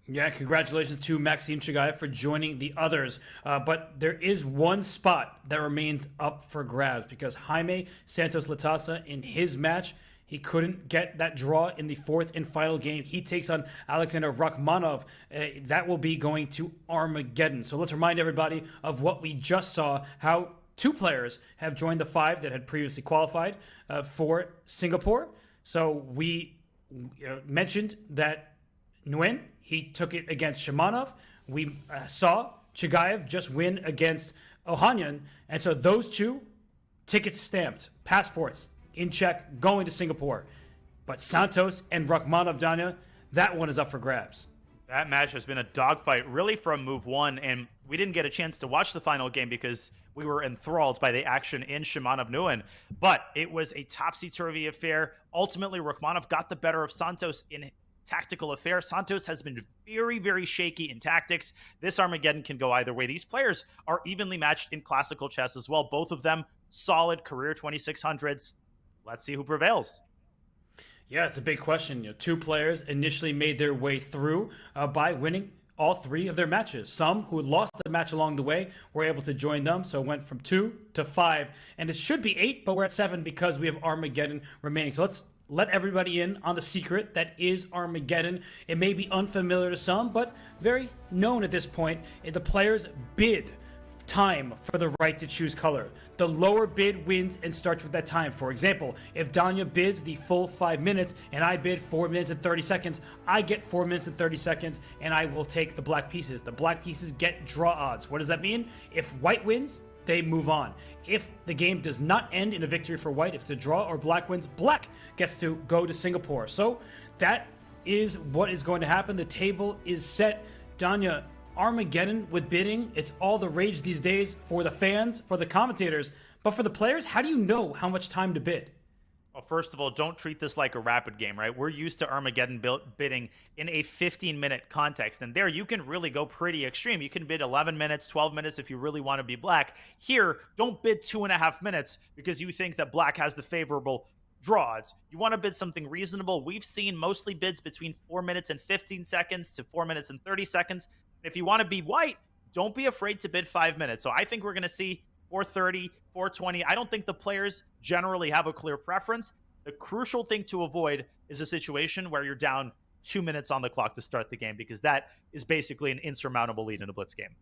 Yeah, congratulations to Maxim Chagayev for joining the others. But there is one spot that remains up for grabs because Jaime Santos Latasa in his match, he couldn't get that draw in the 4th and final game. He takes on Alexander Rachmanov. That will be going to Armageddon. So let's remind everybody of what we just saw, how 2 players have joined the 5 that had previously qualified. for Singapore. So we mentioned that Nguyen, he took it against Shimanov. We saw Chigaev just win against Ohanian. And so those two, tickets stamped, passports in check, going to Singapore. But Santos and Rakhmonov, Danya, that one is up for grabs. That match has been a dogfight really from move one, and we didn't get a chance to watch the final game because we were enthralled by the action in Shimanov Nguyen. But it was a topsy-turvy affair. Ultimately, Rakhmonov got the better of Santos in tactical affair. Santos has been very, very shaky in tactics. This Armageddon can go either way. These players are evenly matched in classical chess as well. Both of them solid career 2600s. Let's see who prevails. Yeah, it's a big question. Two players initially made their way through by winning all three of their matches. Some who lost the match along the way were able to join them, so it went from 2 to 5, and it should be 8, but we're at 7 because we have Armageddon remaining. So let's let everybody in on the secret that is Armageddon. It may be unfamiliar to some, but very known at this point. The players bid time for the right to choose color. The lower bid wins and starts with that time. For example, if Danya bids the full 5 minutes and I bid 4 minutes and 30 seconds, I get 4 minutes and 30 seconds and I will take the black pieces. The black pieces get draw odds. What does that mean? If white wins, they move on. If the game does not end in a victory for white, if it's a draw or black wins, black gets to go to Singapore. So that is what is going to happen. The table is set. Danya, Armageddon with bidding, it's all the rage these days for the fans, for the commentators, but for the players, how do you know how much time to bid? Well, first of all, don't treat this like a rapid game, right? We're used to Armageddon bidding in a 15-minute context, and there you can really go pretty extreme. You can bid 11 minutes, 12 minutes if you really want to be black. Here, don't bid 2.5 minutes because you think that black has the favorable draw odds. You want to bid something reasonable. We've seen mostly bids between 4 minutes and 15 seconds to 4 minutes and 30 seconds. If you want to be white, don't be afraid to bid 5 minutes. So I think we're going to see 4:30, 4:20. I don't think the players generally have a clear preference. The crucial thing to avoid is a situation where you're down 2 minutes on the clock to start the game, because that is basically an insurmountable lead in a blitz game.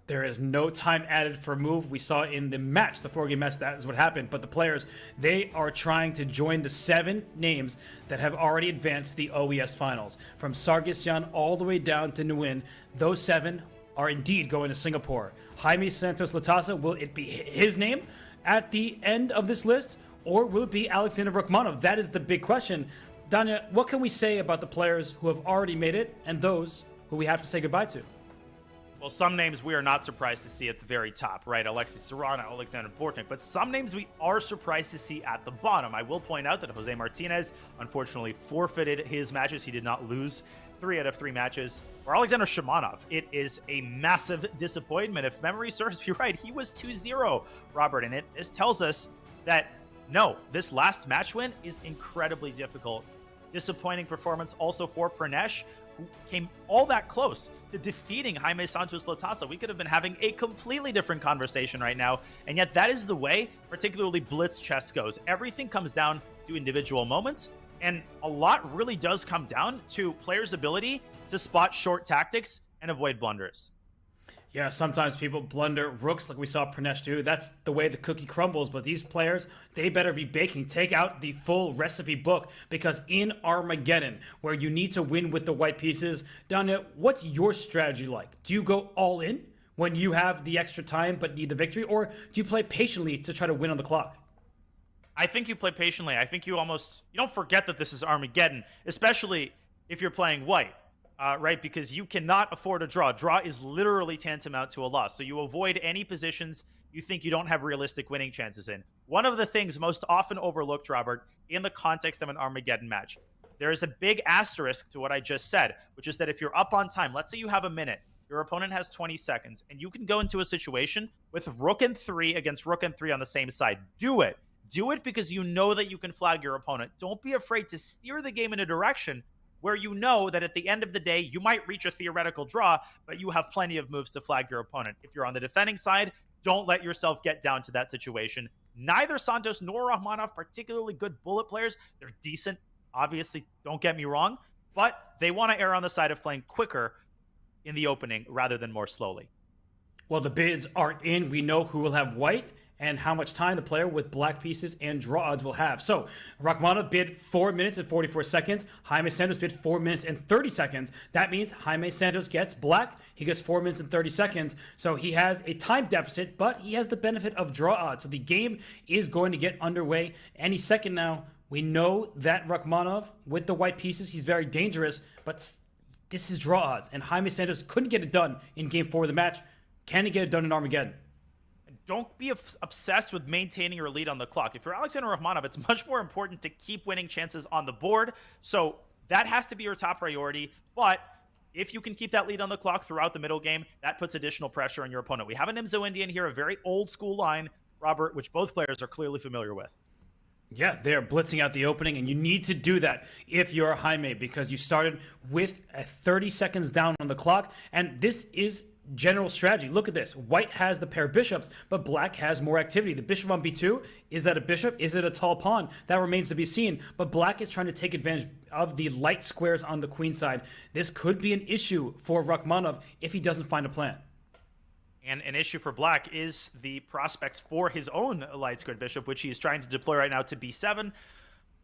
There is no time added for a move. We saw in the match, the 4-game match, that is what happened. But the players, they are trying to join the 7 names that have already advanced the OES Finals. From Sargsyan all the way down to Nguyen, those 7 are indeed going to Singapore. Jaime Santos Latasa, will it be his name at the end of this list? Or will it be Alexander Rakhmonov? That is the big question. Danya, what can we say about the players who have already made it and those who we have to say goodbye to? Well, some names we are not surprised to see at the very top, right? Alexis Serrano, Alexander Bortnick. But some names we are surprised to see at the bottom. I will point out that Jose Martinez unfortunately forfeited his matches. He did not lose 3 out of 3 matches. For Alexander Shimanov, it is a massive disappointment. If memory serves me right, he was 2-0, Robert. And this tells us that, no, this last match win is incredibly difficult. Disappointing performance also for Pranesh, who came all that close to defeating Jaime Santos Latasa. We could have been having a completely different conversation right now, and yet that is the way particularly blitz chess goes. Everything comes down to individual moments, and a lot really does come down to players' ability to spot short tactics and avoid blunders. Yeah, sometimes people blunder rooks like we saw Pranesh do. That's the way the cookie crumbles. But these players, they better be baking. Take out the full recipe book, because in Armageddon, where you need to win with the white pieces, Danya, what's your strategy like? Do you go all in when you have the extra time but need the victory? Or do you play patiently to try to win on the clock? I think you play patiently. I think you don't forget that this is Armageddon, especially if you're playing white. Right, because you cannot afford a draw. Draw is literally tantamount to a loss. So you avoid any positions you think you don't have realistic winning chances in. One of the things most often overlooked, Robert, in the context of an Armageddon match, there is a big asterisk to what I just said, which is that if you're up on time, let's say you have a minute, your opponent has 20 seconds, and you can go into a situation with rook and 3 against rook and 3 on the same side. Do it. Do it because you know that you can flag your opponent. Don't be afraid to steer the game in a direction where you know that at the end of the day, you might reach a theoretical draw, but you have plenty of moves to flag your opponent. If you're on the defending side, don't let yourself get down to that situation. Neither Santos nor Rakhmonov, particularly good bullet players. They're decent, obviously, don't get me wrong, but they want to err on the side of playing quicker in the opening rather than more slowly. Well, the bids aren't in. We know who will have white, and how much time the player with black pieces and draw odds will have. So Rachmanov bid 4 minutes and 44 seconds. Jaime Santos bid 4 minutes and 30 seconds. That means Jaime Santos gets black. He gets 4 minutes and 30 seconds. So he has a time deficit, but he has the benefit of draw odds. So the game is going to get underway any second now. We know that Rachmanov, with the white pieces, he's very dangerous, but this is draw odds. And Jaime Santos couldn't get it done in game 4 of the match. Can he get it done in Armageddon? Don't be obsessed with maintaining your lead on the clock. If you're Alexander Rachmanov, it's much more important to keep winning chances on the board. So that has to be your top priority. But if you can keep that lead on the clock throughout the middle game, that puts additional pressure on your opponent. We have an Imzo Indian here, a very old school line, Robert, which both players are clearly familiar with. Yeah, they're blitzing out the opening, and you need to do that if you're a Jaime, because you started with 30 seconds down on the clock, and this is general strategy. Look at this. White has the pair of bishops, but black has more activity. The bishop on b2, is that a bishop? Is it a tall pawn? That remains to be seen, but black is trying to take advantage of the light squares on the queen side. This could be an issue for Rachmanov if he doesn't find a plan. And an issue for black is the prospects for his own light squared bishop, which he is trying to deploy right now to b7.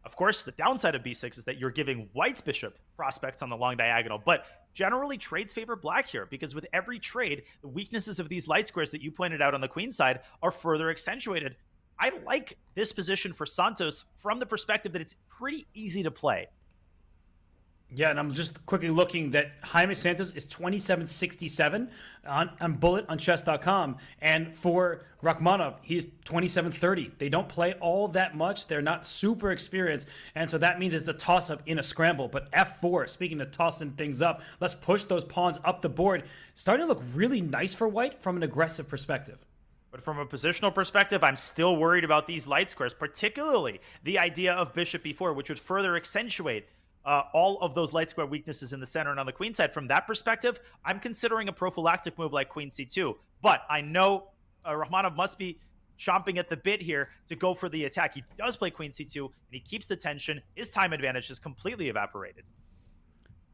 Of course, the downside of b6 is that you're giving white's bishop prospects on the long diagonal, but generally trades favor black here, because with every trade, the weaknesses of these light squares that you pointed out on the queen side are further accentuated. I like this position for Santos from the perspective that it's pretty easy to play. Yeah, and I'm just quickly looking that Jaime Santos is 2767 on Bullet on Chess.com. And for Rachmanov, he's 2730. They don't play all that much. They're not super experienced. And so that means it's a toss-up in a scramble. But F4, speaking of tossing things up, let's push those pawns up the board. Starting to look really nice for white from an aggressive perspective. But from a positional perspective, I'm still worried about these light squares, particularly the idea of bishop b4, which would further accentuate all of those light square weaknesses in the center and on the queen side. From that perspective, I'm considering a prophylactic move like queen c2. But I know Rachmanov must be chomping at the bit here to go for the attack. He does play queen c2, and he keeps the tension. His time advantage is completely evaporated.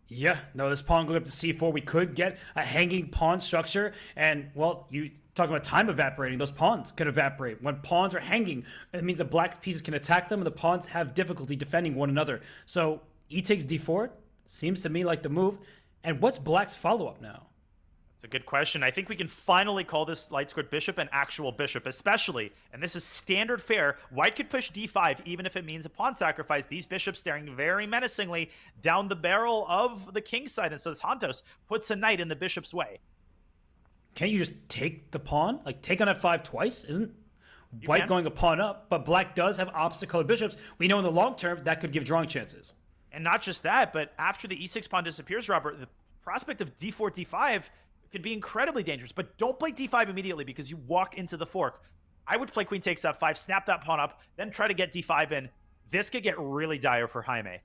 Yeah, no, this pawn going up to c4, we could get a hanging pawn structure. And, well, you talk about time evaporating. Those pawns could evaporate. When pawns are hanging, it means the black pieces can attack them, and the pawns have difficulty defending one another. So e takes d4 seems to me like the move. And what's black's follow-up now? That's a good question. I think we can finally call this light squared bishop an actual bishop, especially, and this is standard fare, white could push d5 even if it means a pawn sacrifice. These bishops staring very menacingly down the barrel of the king side, and so Santos puts a knight in the bishop's way. Can't you just take the pawn? Like, take on f5 twice? Isn't white going a pawn up? But black does have opposite colored bishops. We know in the long term that could give drawing chances. And not just that, but after the e6 pawn disappears, Robert, the prospect of d4, d5 could be incredibly dangerous. But don't play d5 immediately because you walk into the fork. I would play queen takes f5, snap that pawn up, then try to get d5 in. This could get really dire for Jaime.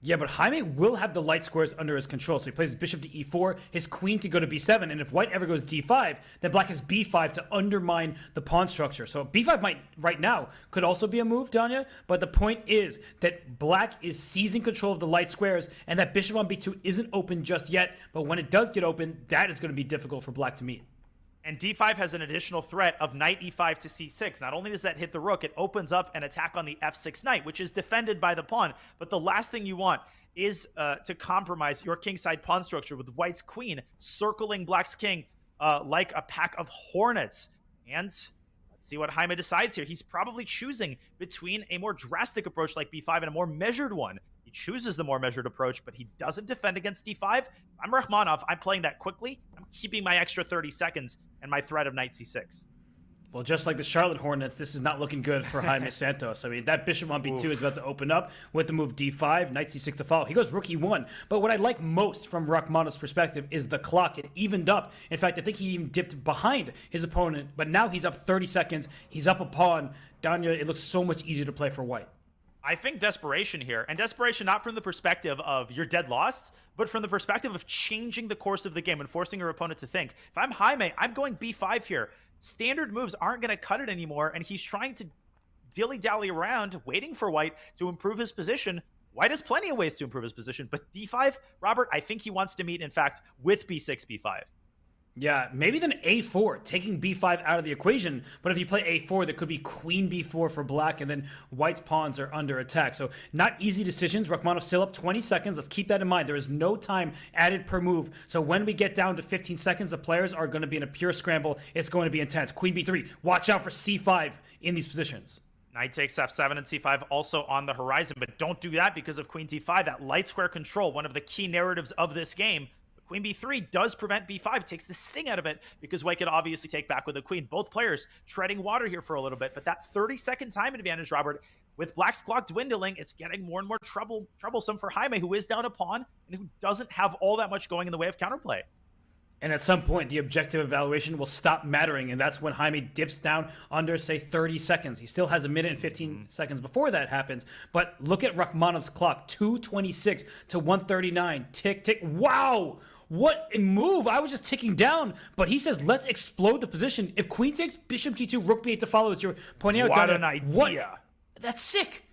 Yeah, but Jaime will have the light squares under his control. So he plays his bishop to e4. His queen could go to b7. And if white ever goes d5, then black has b5 to undermine the pawn structure. So b5 might, right now, could also be a move, Danya. But the point is that black is seizing control of the light squares, and that bishop on b2 isn't open just yet. But when it does get open, that is going to be difficult for black to meet. And d5 has an additional threat of knight e5 to c6. Not only does that hit the rook, it opens up an attack on the f6 knight, which is defended by the pawn. But the last thing you want is to compromise your kingside pawn structure with white's queen circling black's king like a pack of hornets. And let's see what Jaime decides here. He's probably choosing between a more drastic approach like b5 and a more measured one. He chooses the more measured approach, but he doesn't defend against d5. I'm Rachmanov. I'm playing that quickly. I'm keeping my extra 30 seconds and my threat of knight c6. Well, just like the Charlotte Hornets, this is not looking good for Jaime Santos. I mean, that bishop on b2 is about to open up with the move d5, knight c6 to follow. He goes rook e1. But what I like most from Rachmanov's perspective is the clock. It evened up. In fact, I think he even dipped behind his opponent, but now he's up 30 seconds. He's up a pawn. Danya, it looks so much easier to play for white. I think desperation here, and desperation not from the perspective of you're dead lost, but from the perspective of changing the course of the game and forcing your opponent to think. If I'm Jaime, I'm going b5 here. Standard moves aren't going to cut it anymore, and he's trying to dilly-dally around, waiting for white to improve his position. White has plenty of ways to improve his position, but d5, Robert, I think he wants to meet, in fact, with b6, b5. Yeah, maybe then a4, taking b5 out of the equation. But if you play a4, there could be queen b4 for black, and then white's pawns are under attack. So not easy decisions. Rachmanov still up 20 seconds. Let's keep that in mind. There is no time added per move. So when we get down to 15 seconds, the players are going to be in a pure scramble. It's going to be intense. Queen b3. Watch out for c5 in these positions. Knight takes f7 and c5 also on the horizon, but don't do that because of queen d5. That light square control, one of the key narratives of this game. Queen b3 does prevent b5, takes the sting out of it because white could obviously take back with the queen. Both players treading water here for a little bit, but that 30-second time advantage, Robert, with black's clock dwindling, it's getting more and more troublesome for Jaime, who is down a pawn and who doesn't have all that much going in the way of counterplay. And at some point, the objective evaluation will stop mattering, and that's when Jaime dips down under, say, 30 seconds. He still has a minute and 15 seconds before that happens. But look at Rachmanov's clock, 2:26 to 1:39. Tick, tick. Wow! What a move. I was just ticking down. But he says, let's explode the position. If queen takes, bishop g2, rook b8 to follow, as you're pointing out. What an idea. That's sick.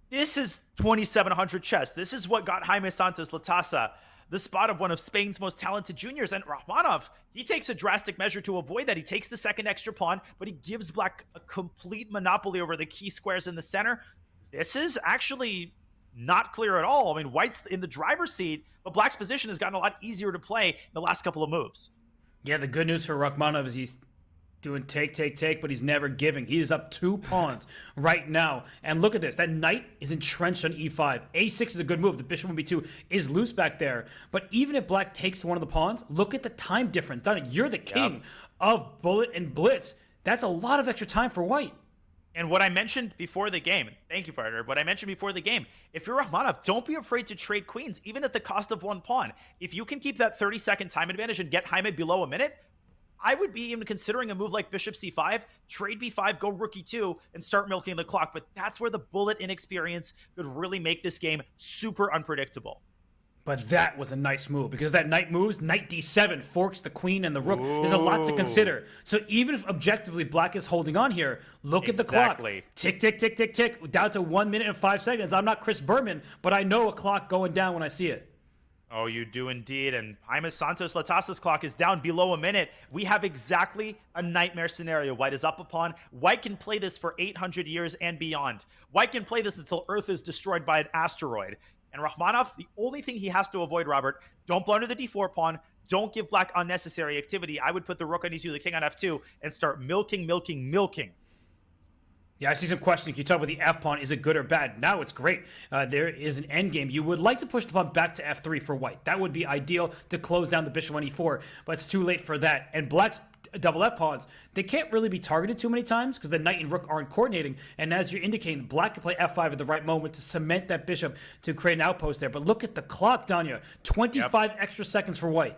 This is 2700 chess. This is what got Jaime Santos Latasa the spot of one of Spain's most talented juniors. And Rachmanov, he takes a drastic measure to avoid that. He takes the second extra pawn, but he gives black a complete monopoly over the key squares in the center. This is actually not clear at all. I mean, white's in the driver's seat, but black's position has gotten a lot easier to play in the last couple of moves. Yeah, the good news for Rachmanov is he's doing take, but he's never giving. He is up 2 pawns right now. And look at this. That knight is entrenched on e5. a6 is a good move. The bishop on b2 is loose back there. But even if black takes one of the pawns, look at the time difference. Donna, you're the king of bullet and blitz. That's a lot of extra time for white. And what I mentioned before the game, thank you, partner, what I mentioned before the game, if you're Rachmanov, don't be afraid to trade queens, even at the cost of 1 pawn. If you can keep that 30-second time advantage and get Jaime below a minute, I would be even considering a move like bishop c5, trade b5, go rook e2, and start milking the clock. But that's where the bullet inexperience could really make this game super unpredictable. But that was a nice move, because that knight moves, knight d7 forks the queen and the rook. There's a lot to consider. So even if objectively black is holding on here, look at the clock. Tick, tick, tick, tick, tick, down to 1 minute and 5 seconds. I'm not Chris Berman, but I know a clock going down when I see it. Oh, you do indeed. And Jaime Santos Latasa's clock is down below a minute. We have exactly a nightmare scenario. White is up a pawn. White can play this for 800 years and beyond. White can play this until Earth is destroyed by an asteroid. And Rachmanov, the only thing he has to avoid, Robert, don't blunder the d4 pawn. Don't give black unnecessary activity. I would put the rook on e2, the king on f2, and start milking. Yeah, I see some questions. You talk about the f-pawn. Is it good or bad? Now it's great. There is an endgame. You would like to push the pawn back to f3 for white. That would be ideal to close down the bishop on e4, but it's too late for that. And black's double f-pawns, they can't really be targeted too many times because the knight and rook aren't coordinating. And as you're indicating, black can play f5 at the right moment to cement that bishop to create an outpost there. But look at the clock, Danya. 25 extra seconds for white.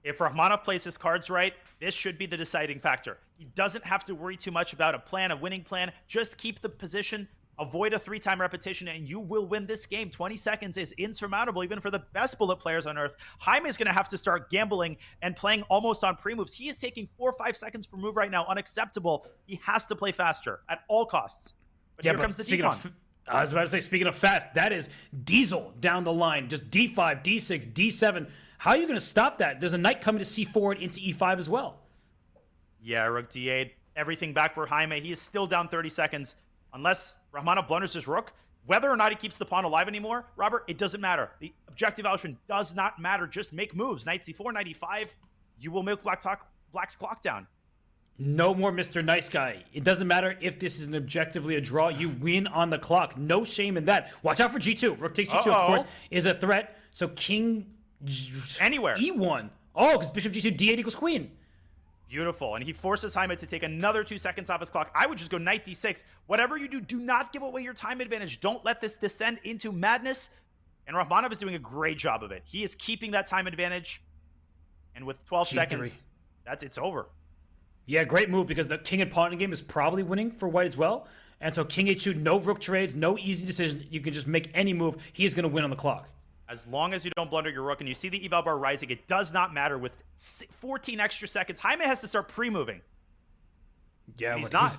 If Rachmanov plays his cards right, this should be the deciding factor. He doesn't have to worry too much about a winning plan. Just keep the position, avoid a 3-time repetition, and you will win this game. 20 seconds is insurmountable, even for the best bullet players on Earth. Jaime is going to have to start gambling and playing almost on pre-moves. He is taking 4 or 5 seconds per move right now. Unacceptable. He has to play faster at all costs. But here comes the d-pawn. I was about to say, speaking of fast, that is diesel down the line. Just d5, d6, d7. How are you going to stop that? There's a knight coming to c4 and into e5 as well. Yeah, rook d8. Everything back for Jaime. He is still down 30 seconds. Unless Rachmanov blunders his rook, whether or not he keeps the pawn alive anymore, Robert, it doesn't matter. The objective evaluation does not matter. Just make moves. Knight c4, knight e5. You will milk black's clock down. No more Mr. Nice Guy. It doesn't matter if this is objectively a draw. You win on the clock. No shame in that. Watch out for g2. Rook takes g2, of course, is a threat. So king... anywhere. E1. Oh, because bishop g2, d8 equals queen. Beautiful. And he forces Jaime to take another 2 seconds off his clock. I would just go knight d6. Whatever you do, do not give away your time advantage. Don't let this descend into madness. And Rachmanov is doing a great job of it. He is keeping that time advantage. And with 12 seconds, it's over. Yeah, great move, because the king and pawn game is probably winning for white as well. And so king h2, no rook trades, no easy decision. You can just make any move. He is going to win on the clock. As long as you don't blunder your rook and you see the eval bar rising, it does not matter. With 14 extra seconds, Jaime has to start pre-moving. Yeah, he's not.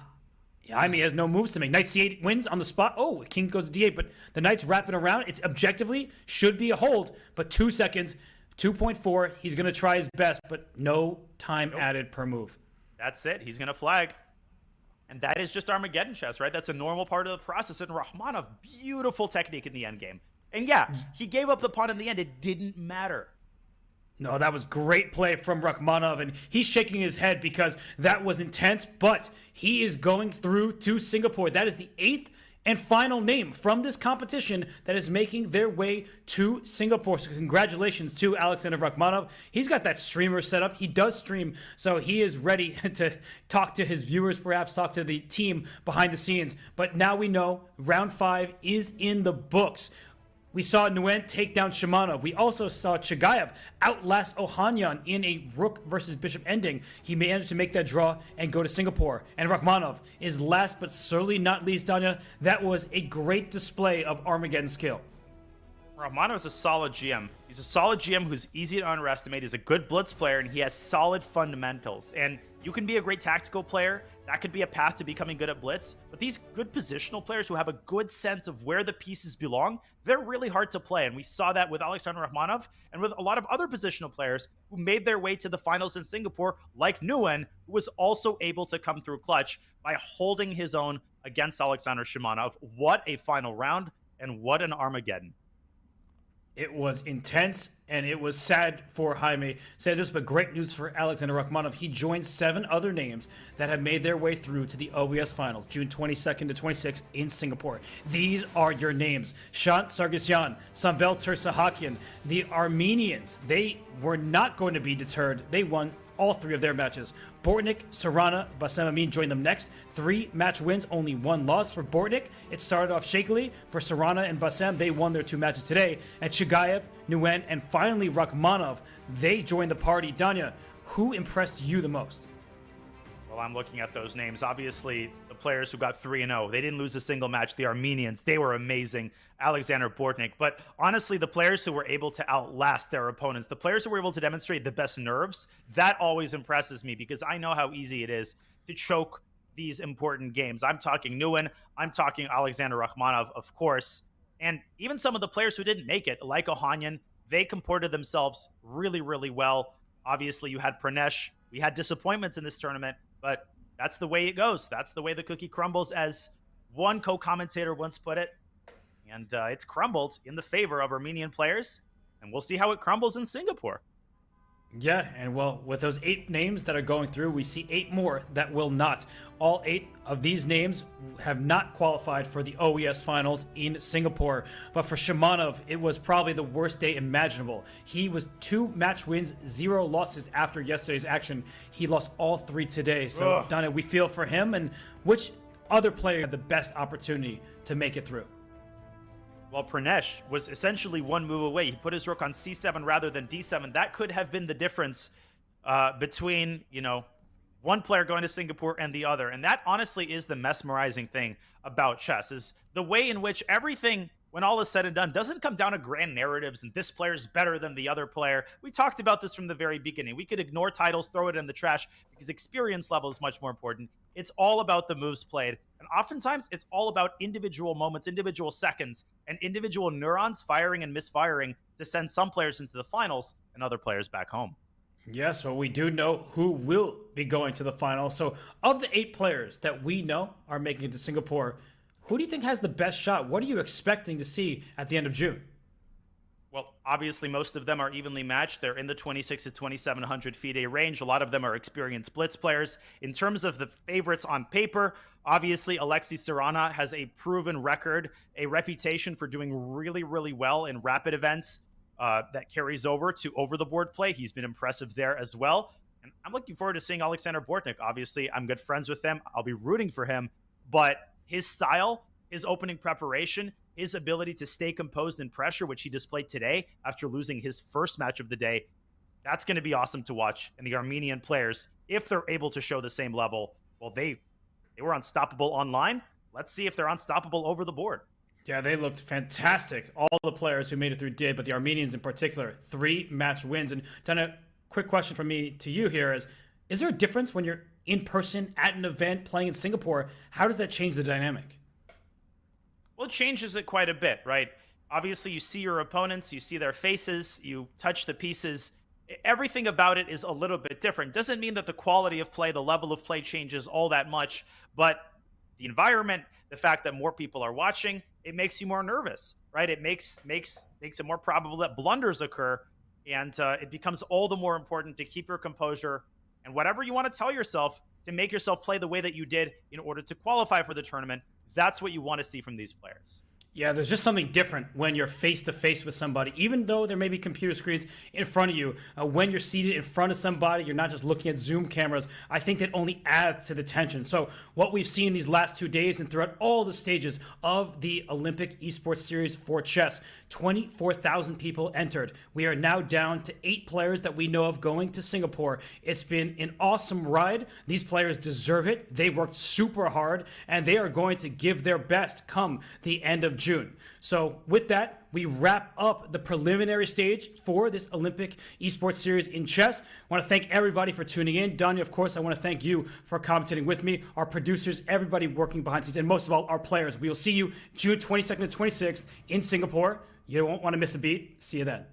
Jaime has no moves to make. Knight c8 wins on the spot. Oh, king goes to d8, but the knight's wrapping around. It's objectively should be a hold, but 2 seconds. 2.4. He's going to try his best, but no time added per move. That's it. He's going to flag. And that is just Armageddon chess, right? That's a normal part of the process. And Rakhmonov, beautiful technique in the end game. And yeah, he gave up the pawn in the end. It didn't matter. No, that was great play from Rakhmonov, and he's shaking his head because that was intense, but he is going through to Singapore. That is the 8th and final name from this competition that is making their way to Singapore. So congratulations to Alexander Rakhmonov. He's got that streamer set up. He does stream, so he is ready to talk to his viewers, perhaps talk to the team behind the scenes. But now we know round 5 is in the books. We saw Nguyen take down Shimanov. We also saw Chagayev outlast Ohanian in a rook versus bishop ending. He managed to make that draw and go to Singapore. And Rakhmonov is last but certainly not least, Danya. That was a great display of Armageddon skill. Rakhmonov is a solid GM. He's a solid GM who's easy to underestimate. He's a good blitz player, and he has solid fundamentals. And you can be a great tactical player. That could be a path to becoming good at blitz. But these good positional players who have a good sense of where the pieces belong, they're really hard to play. And we saw that with Alexander Rakhmonov and with a lot of other positional players who made their way to the finals in Singapore, like Nguyen, who was also able to come through clutch by holding his own against Alexander Shimanov. What a final round, and what an Armageddon. It was intense, and it was sad for Jaime Santos, but great news for Alexander Rakhmonov. He joined 7 other names that have made their way through to the OES Finals, June 22nd to 26th in Singapore. These are your names. Shant Sargsyan, Samvel Teresa-Hakyan, the Armenians. They were not going to be deterred. They won all 3 of their matches. Bortnick, Sarana, Bassem Amin joined them next. 3 match wins, only 1 loss for Bortnick. It started off shakily for Sarana and Bassem. They won their 2 matches today. And Chagayev, Nguyen, and finally Rakhmonov, they joined the party. Danya, who impressed you the most? Well, I'm looking at those names. Obviously, the players who got 3-0, they didn't lose a single match. The Armenians, they were amazing. Alexander Bortnick. But honestly, the players who were able to outlast their opponents, the players who were able to demonstrate the best nerves, that always impresses me because I know how easy it is to choke these important games. I'm talking Nguyen, I'm talking Alexander Rakhmonov, of course. And even some of the players who didn't make it, like Ohanian, they comported themselves really, really well. Obviously, you had Pranesh. We had disappointments in this tournament, but that's the way it goes. That's the way the cookie crumbles, as one co-commentator once put it. And it's crumbled in the favor of Armenian players, and we'll see how it crumbles in Singapore. Yeah, and well, with those 8 names that are going through, we see 8 more that will not. All 8 of these names have not qualified for the OES Finals in Singapore. But for Shimanov, it was probably the worst day imaginable. He was 2 match wins, 0 losses after yesterday's action. He lost all 3 today. So, Donna, we feel for him. And which other player had the best opportunity to make it through? Well, Pranesh was essentially 1 move away. He put his rook on c7 rather than d7. That could have been the difference between, one player going to Singapore and the other. And that honestly is the mesmerizing thing about chess, is the way in which everything, when all is said and done, doesn't come down to grand narratives and this player is better than the other player. We talked about this from the very beginning. We could ignore titles, throw it in the trash, because experience level is much more important. It's all about the moves played. And oftentimes, it's all about individual moments, individual seconds, and individual neurons firing and misfiring to send some players into the finals and other players back home. Yes, well, we do know who will be going to the final. So, of the 8 players that we know are making it to Singapore, who do you think has the best shot? What are you expecting to see at the end of June? Well, obviously, most of them are evenly matched. They're in the 26 to 2,700 FIDE range. A lot of them are experienced blitz players. In terms of the favorites on paper, obviously, Alexei Sarana has a proven record, a reputation for doing really, really well in rapid events that carries over to over-the-board play. He's been impressive there as well. And I'm looking forward to seeing Alexander Bortnick. Obviously, I'm good friends with him. I'll be rooting for him. But his style, his opening preparation, his ability to stay composed in pressure, which he displayed today after losing his first match of the day, that's going to be awesome to watch. And the Armenian players, if they're able to show the same level, well, they were unstoppable online. Let's see if they're unstoppable over the board. Yeah, they looked fantastic. All the players who made it through did, but the Armenians in particular, 3 match wins. And Dana, quick question from me to you here is there a difference when you're in person at an event playing in Singapore? How does that change the dynamic? Well, it changes it quite a bit, right? Obviously, you see your opponents, you see their faces, you touch the pieces. Everything about it is a little bit different. Doesn't mean that the quality of play, the level of play changes all that much, but the environment, the fact that more people are watching, it makes you more nervous, right? It makes it more probable that blunders occur, and it becomes all the more important to keep your composure and whatever you want to tell yourself to make yourself play the way that you did in order to qualify for the tournament. That's what you want to see from these players. Yeah, there's just something different when you're face-to-face with somebody. Even though there may be computer screens in front of you, when you're seated in front of somebody, you're not just looking at Zoom cameras. I think that only adds to the tension. So what we've seen these last 2 days and throughout all the stages of the Olympic Esports Series for chess, 24,000 people entered. We are now down to 8 players that we know of going to Singapore. It's been an awesome ride. These players deserve it. They worked super hard, and they are going to give their best come the end of June. So with that, we wrap up the preliminary stage for this Olympic Esports Series in chess. I want to thank everybody for tuning in. Danya, of course, I want to thank you for commentating with me, our producers, everybody working behind the scenes, and most of all, our players. We will see you June 22nd to 26th in Singapore. You won't want to miss a beat. See you then.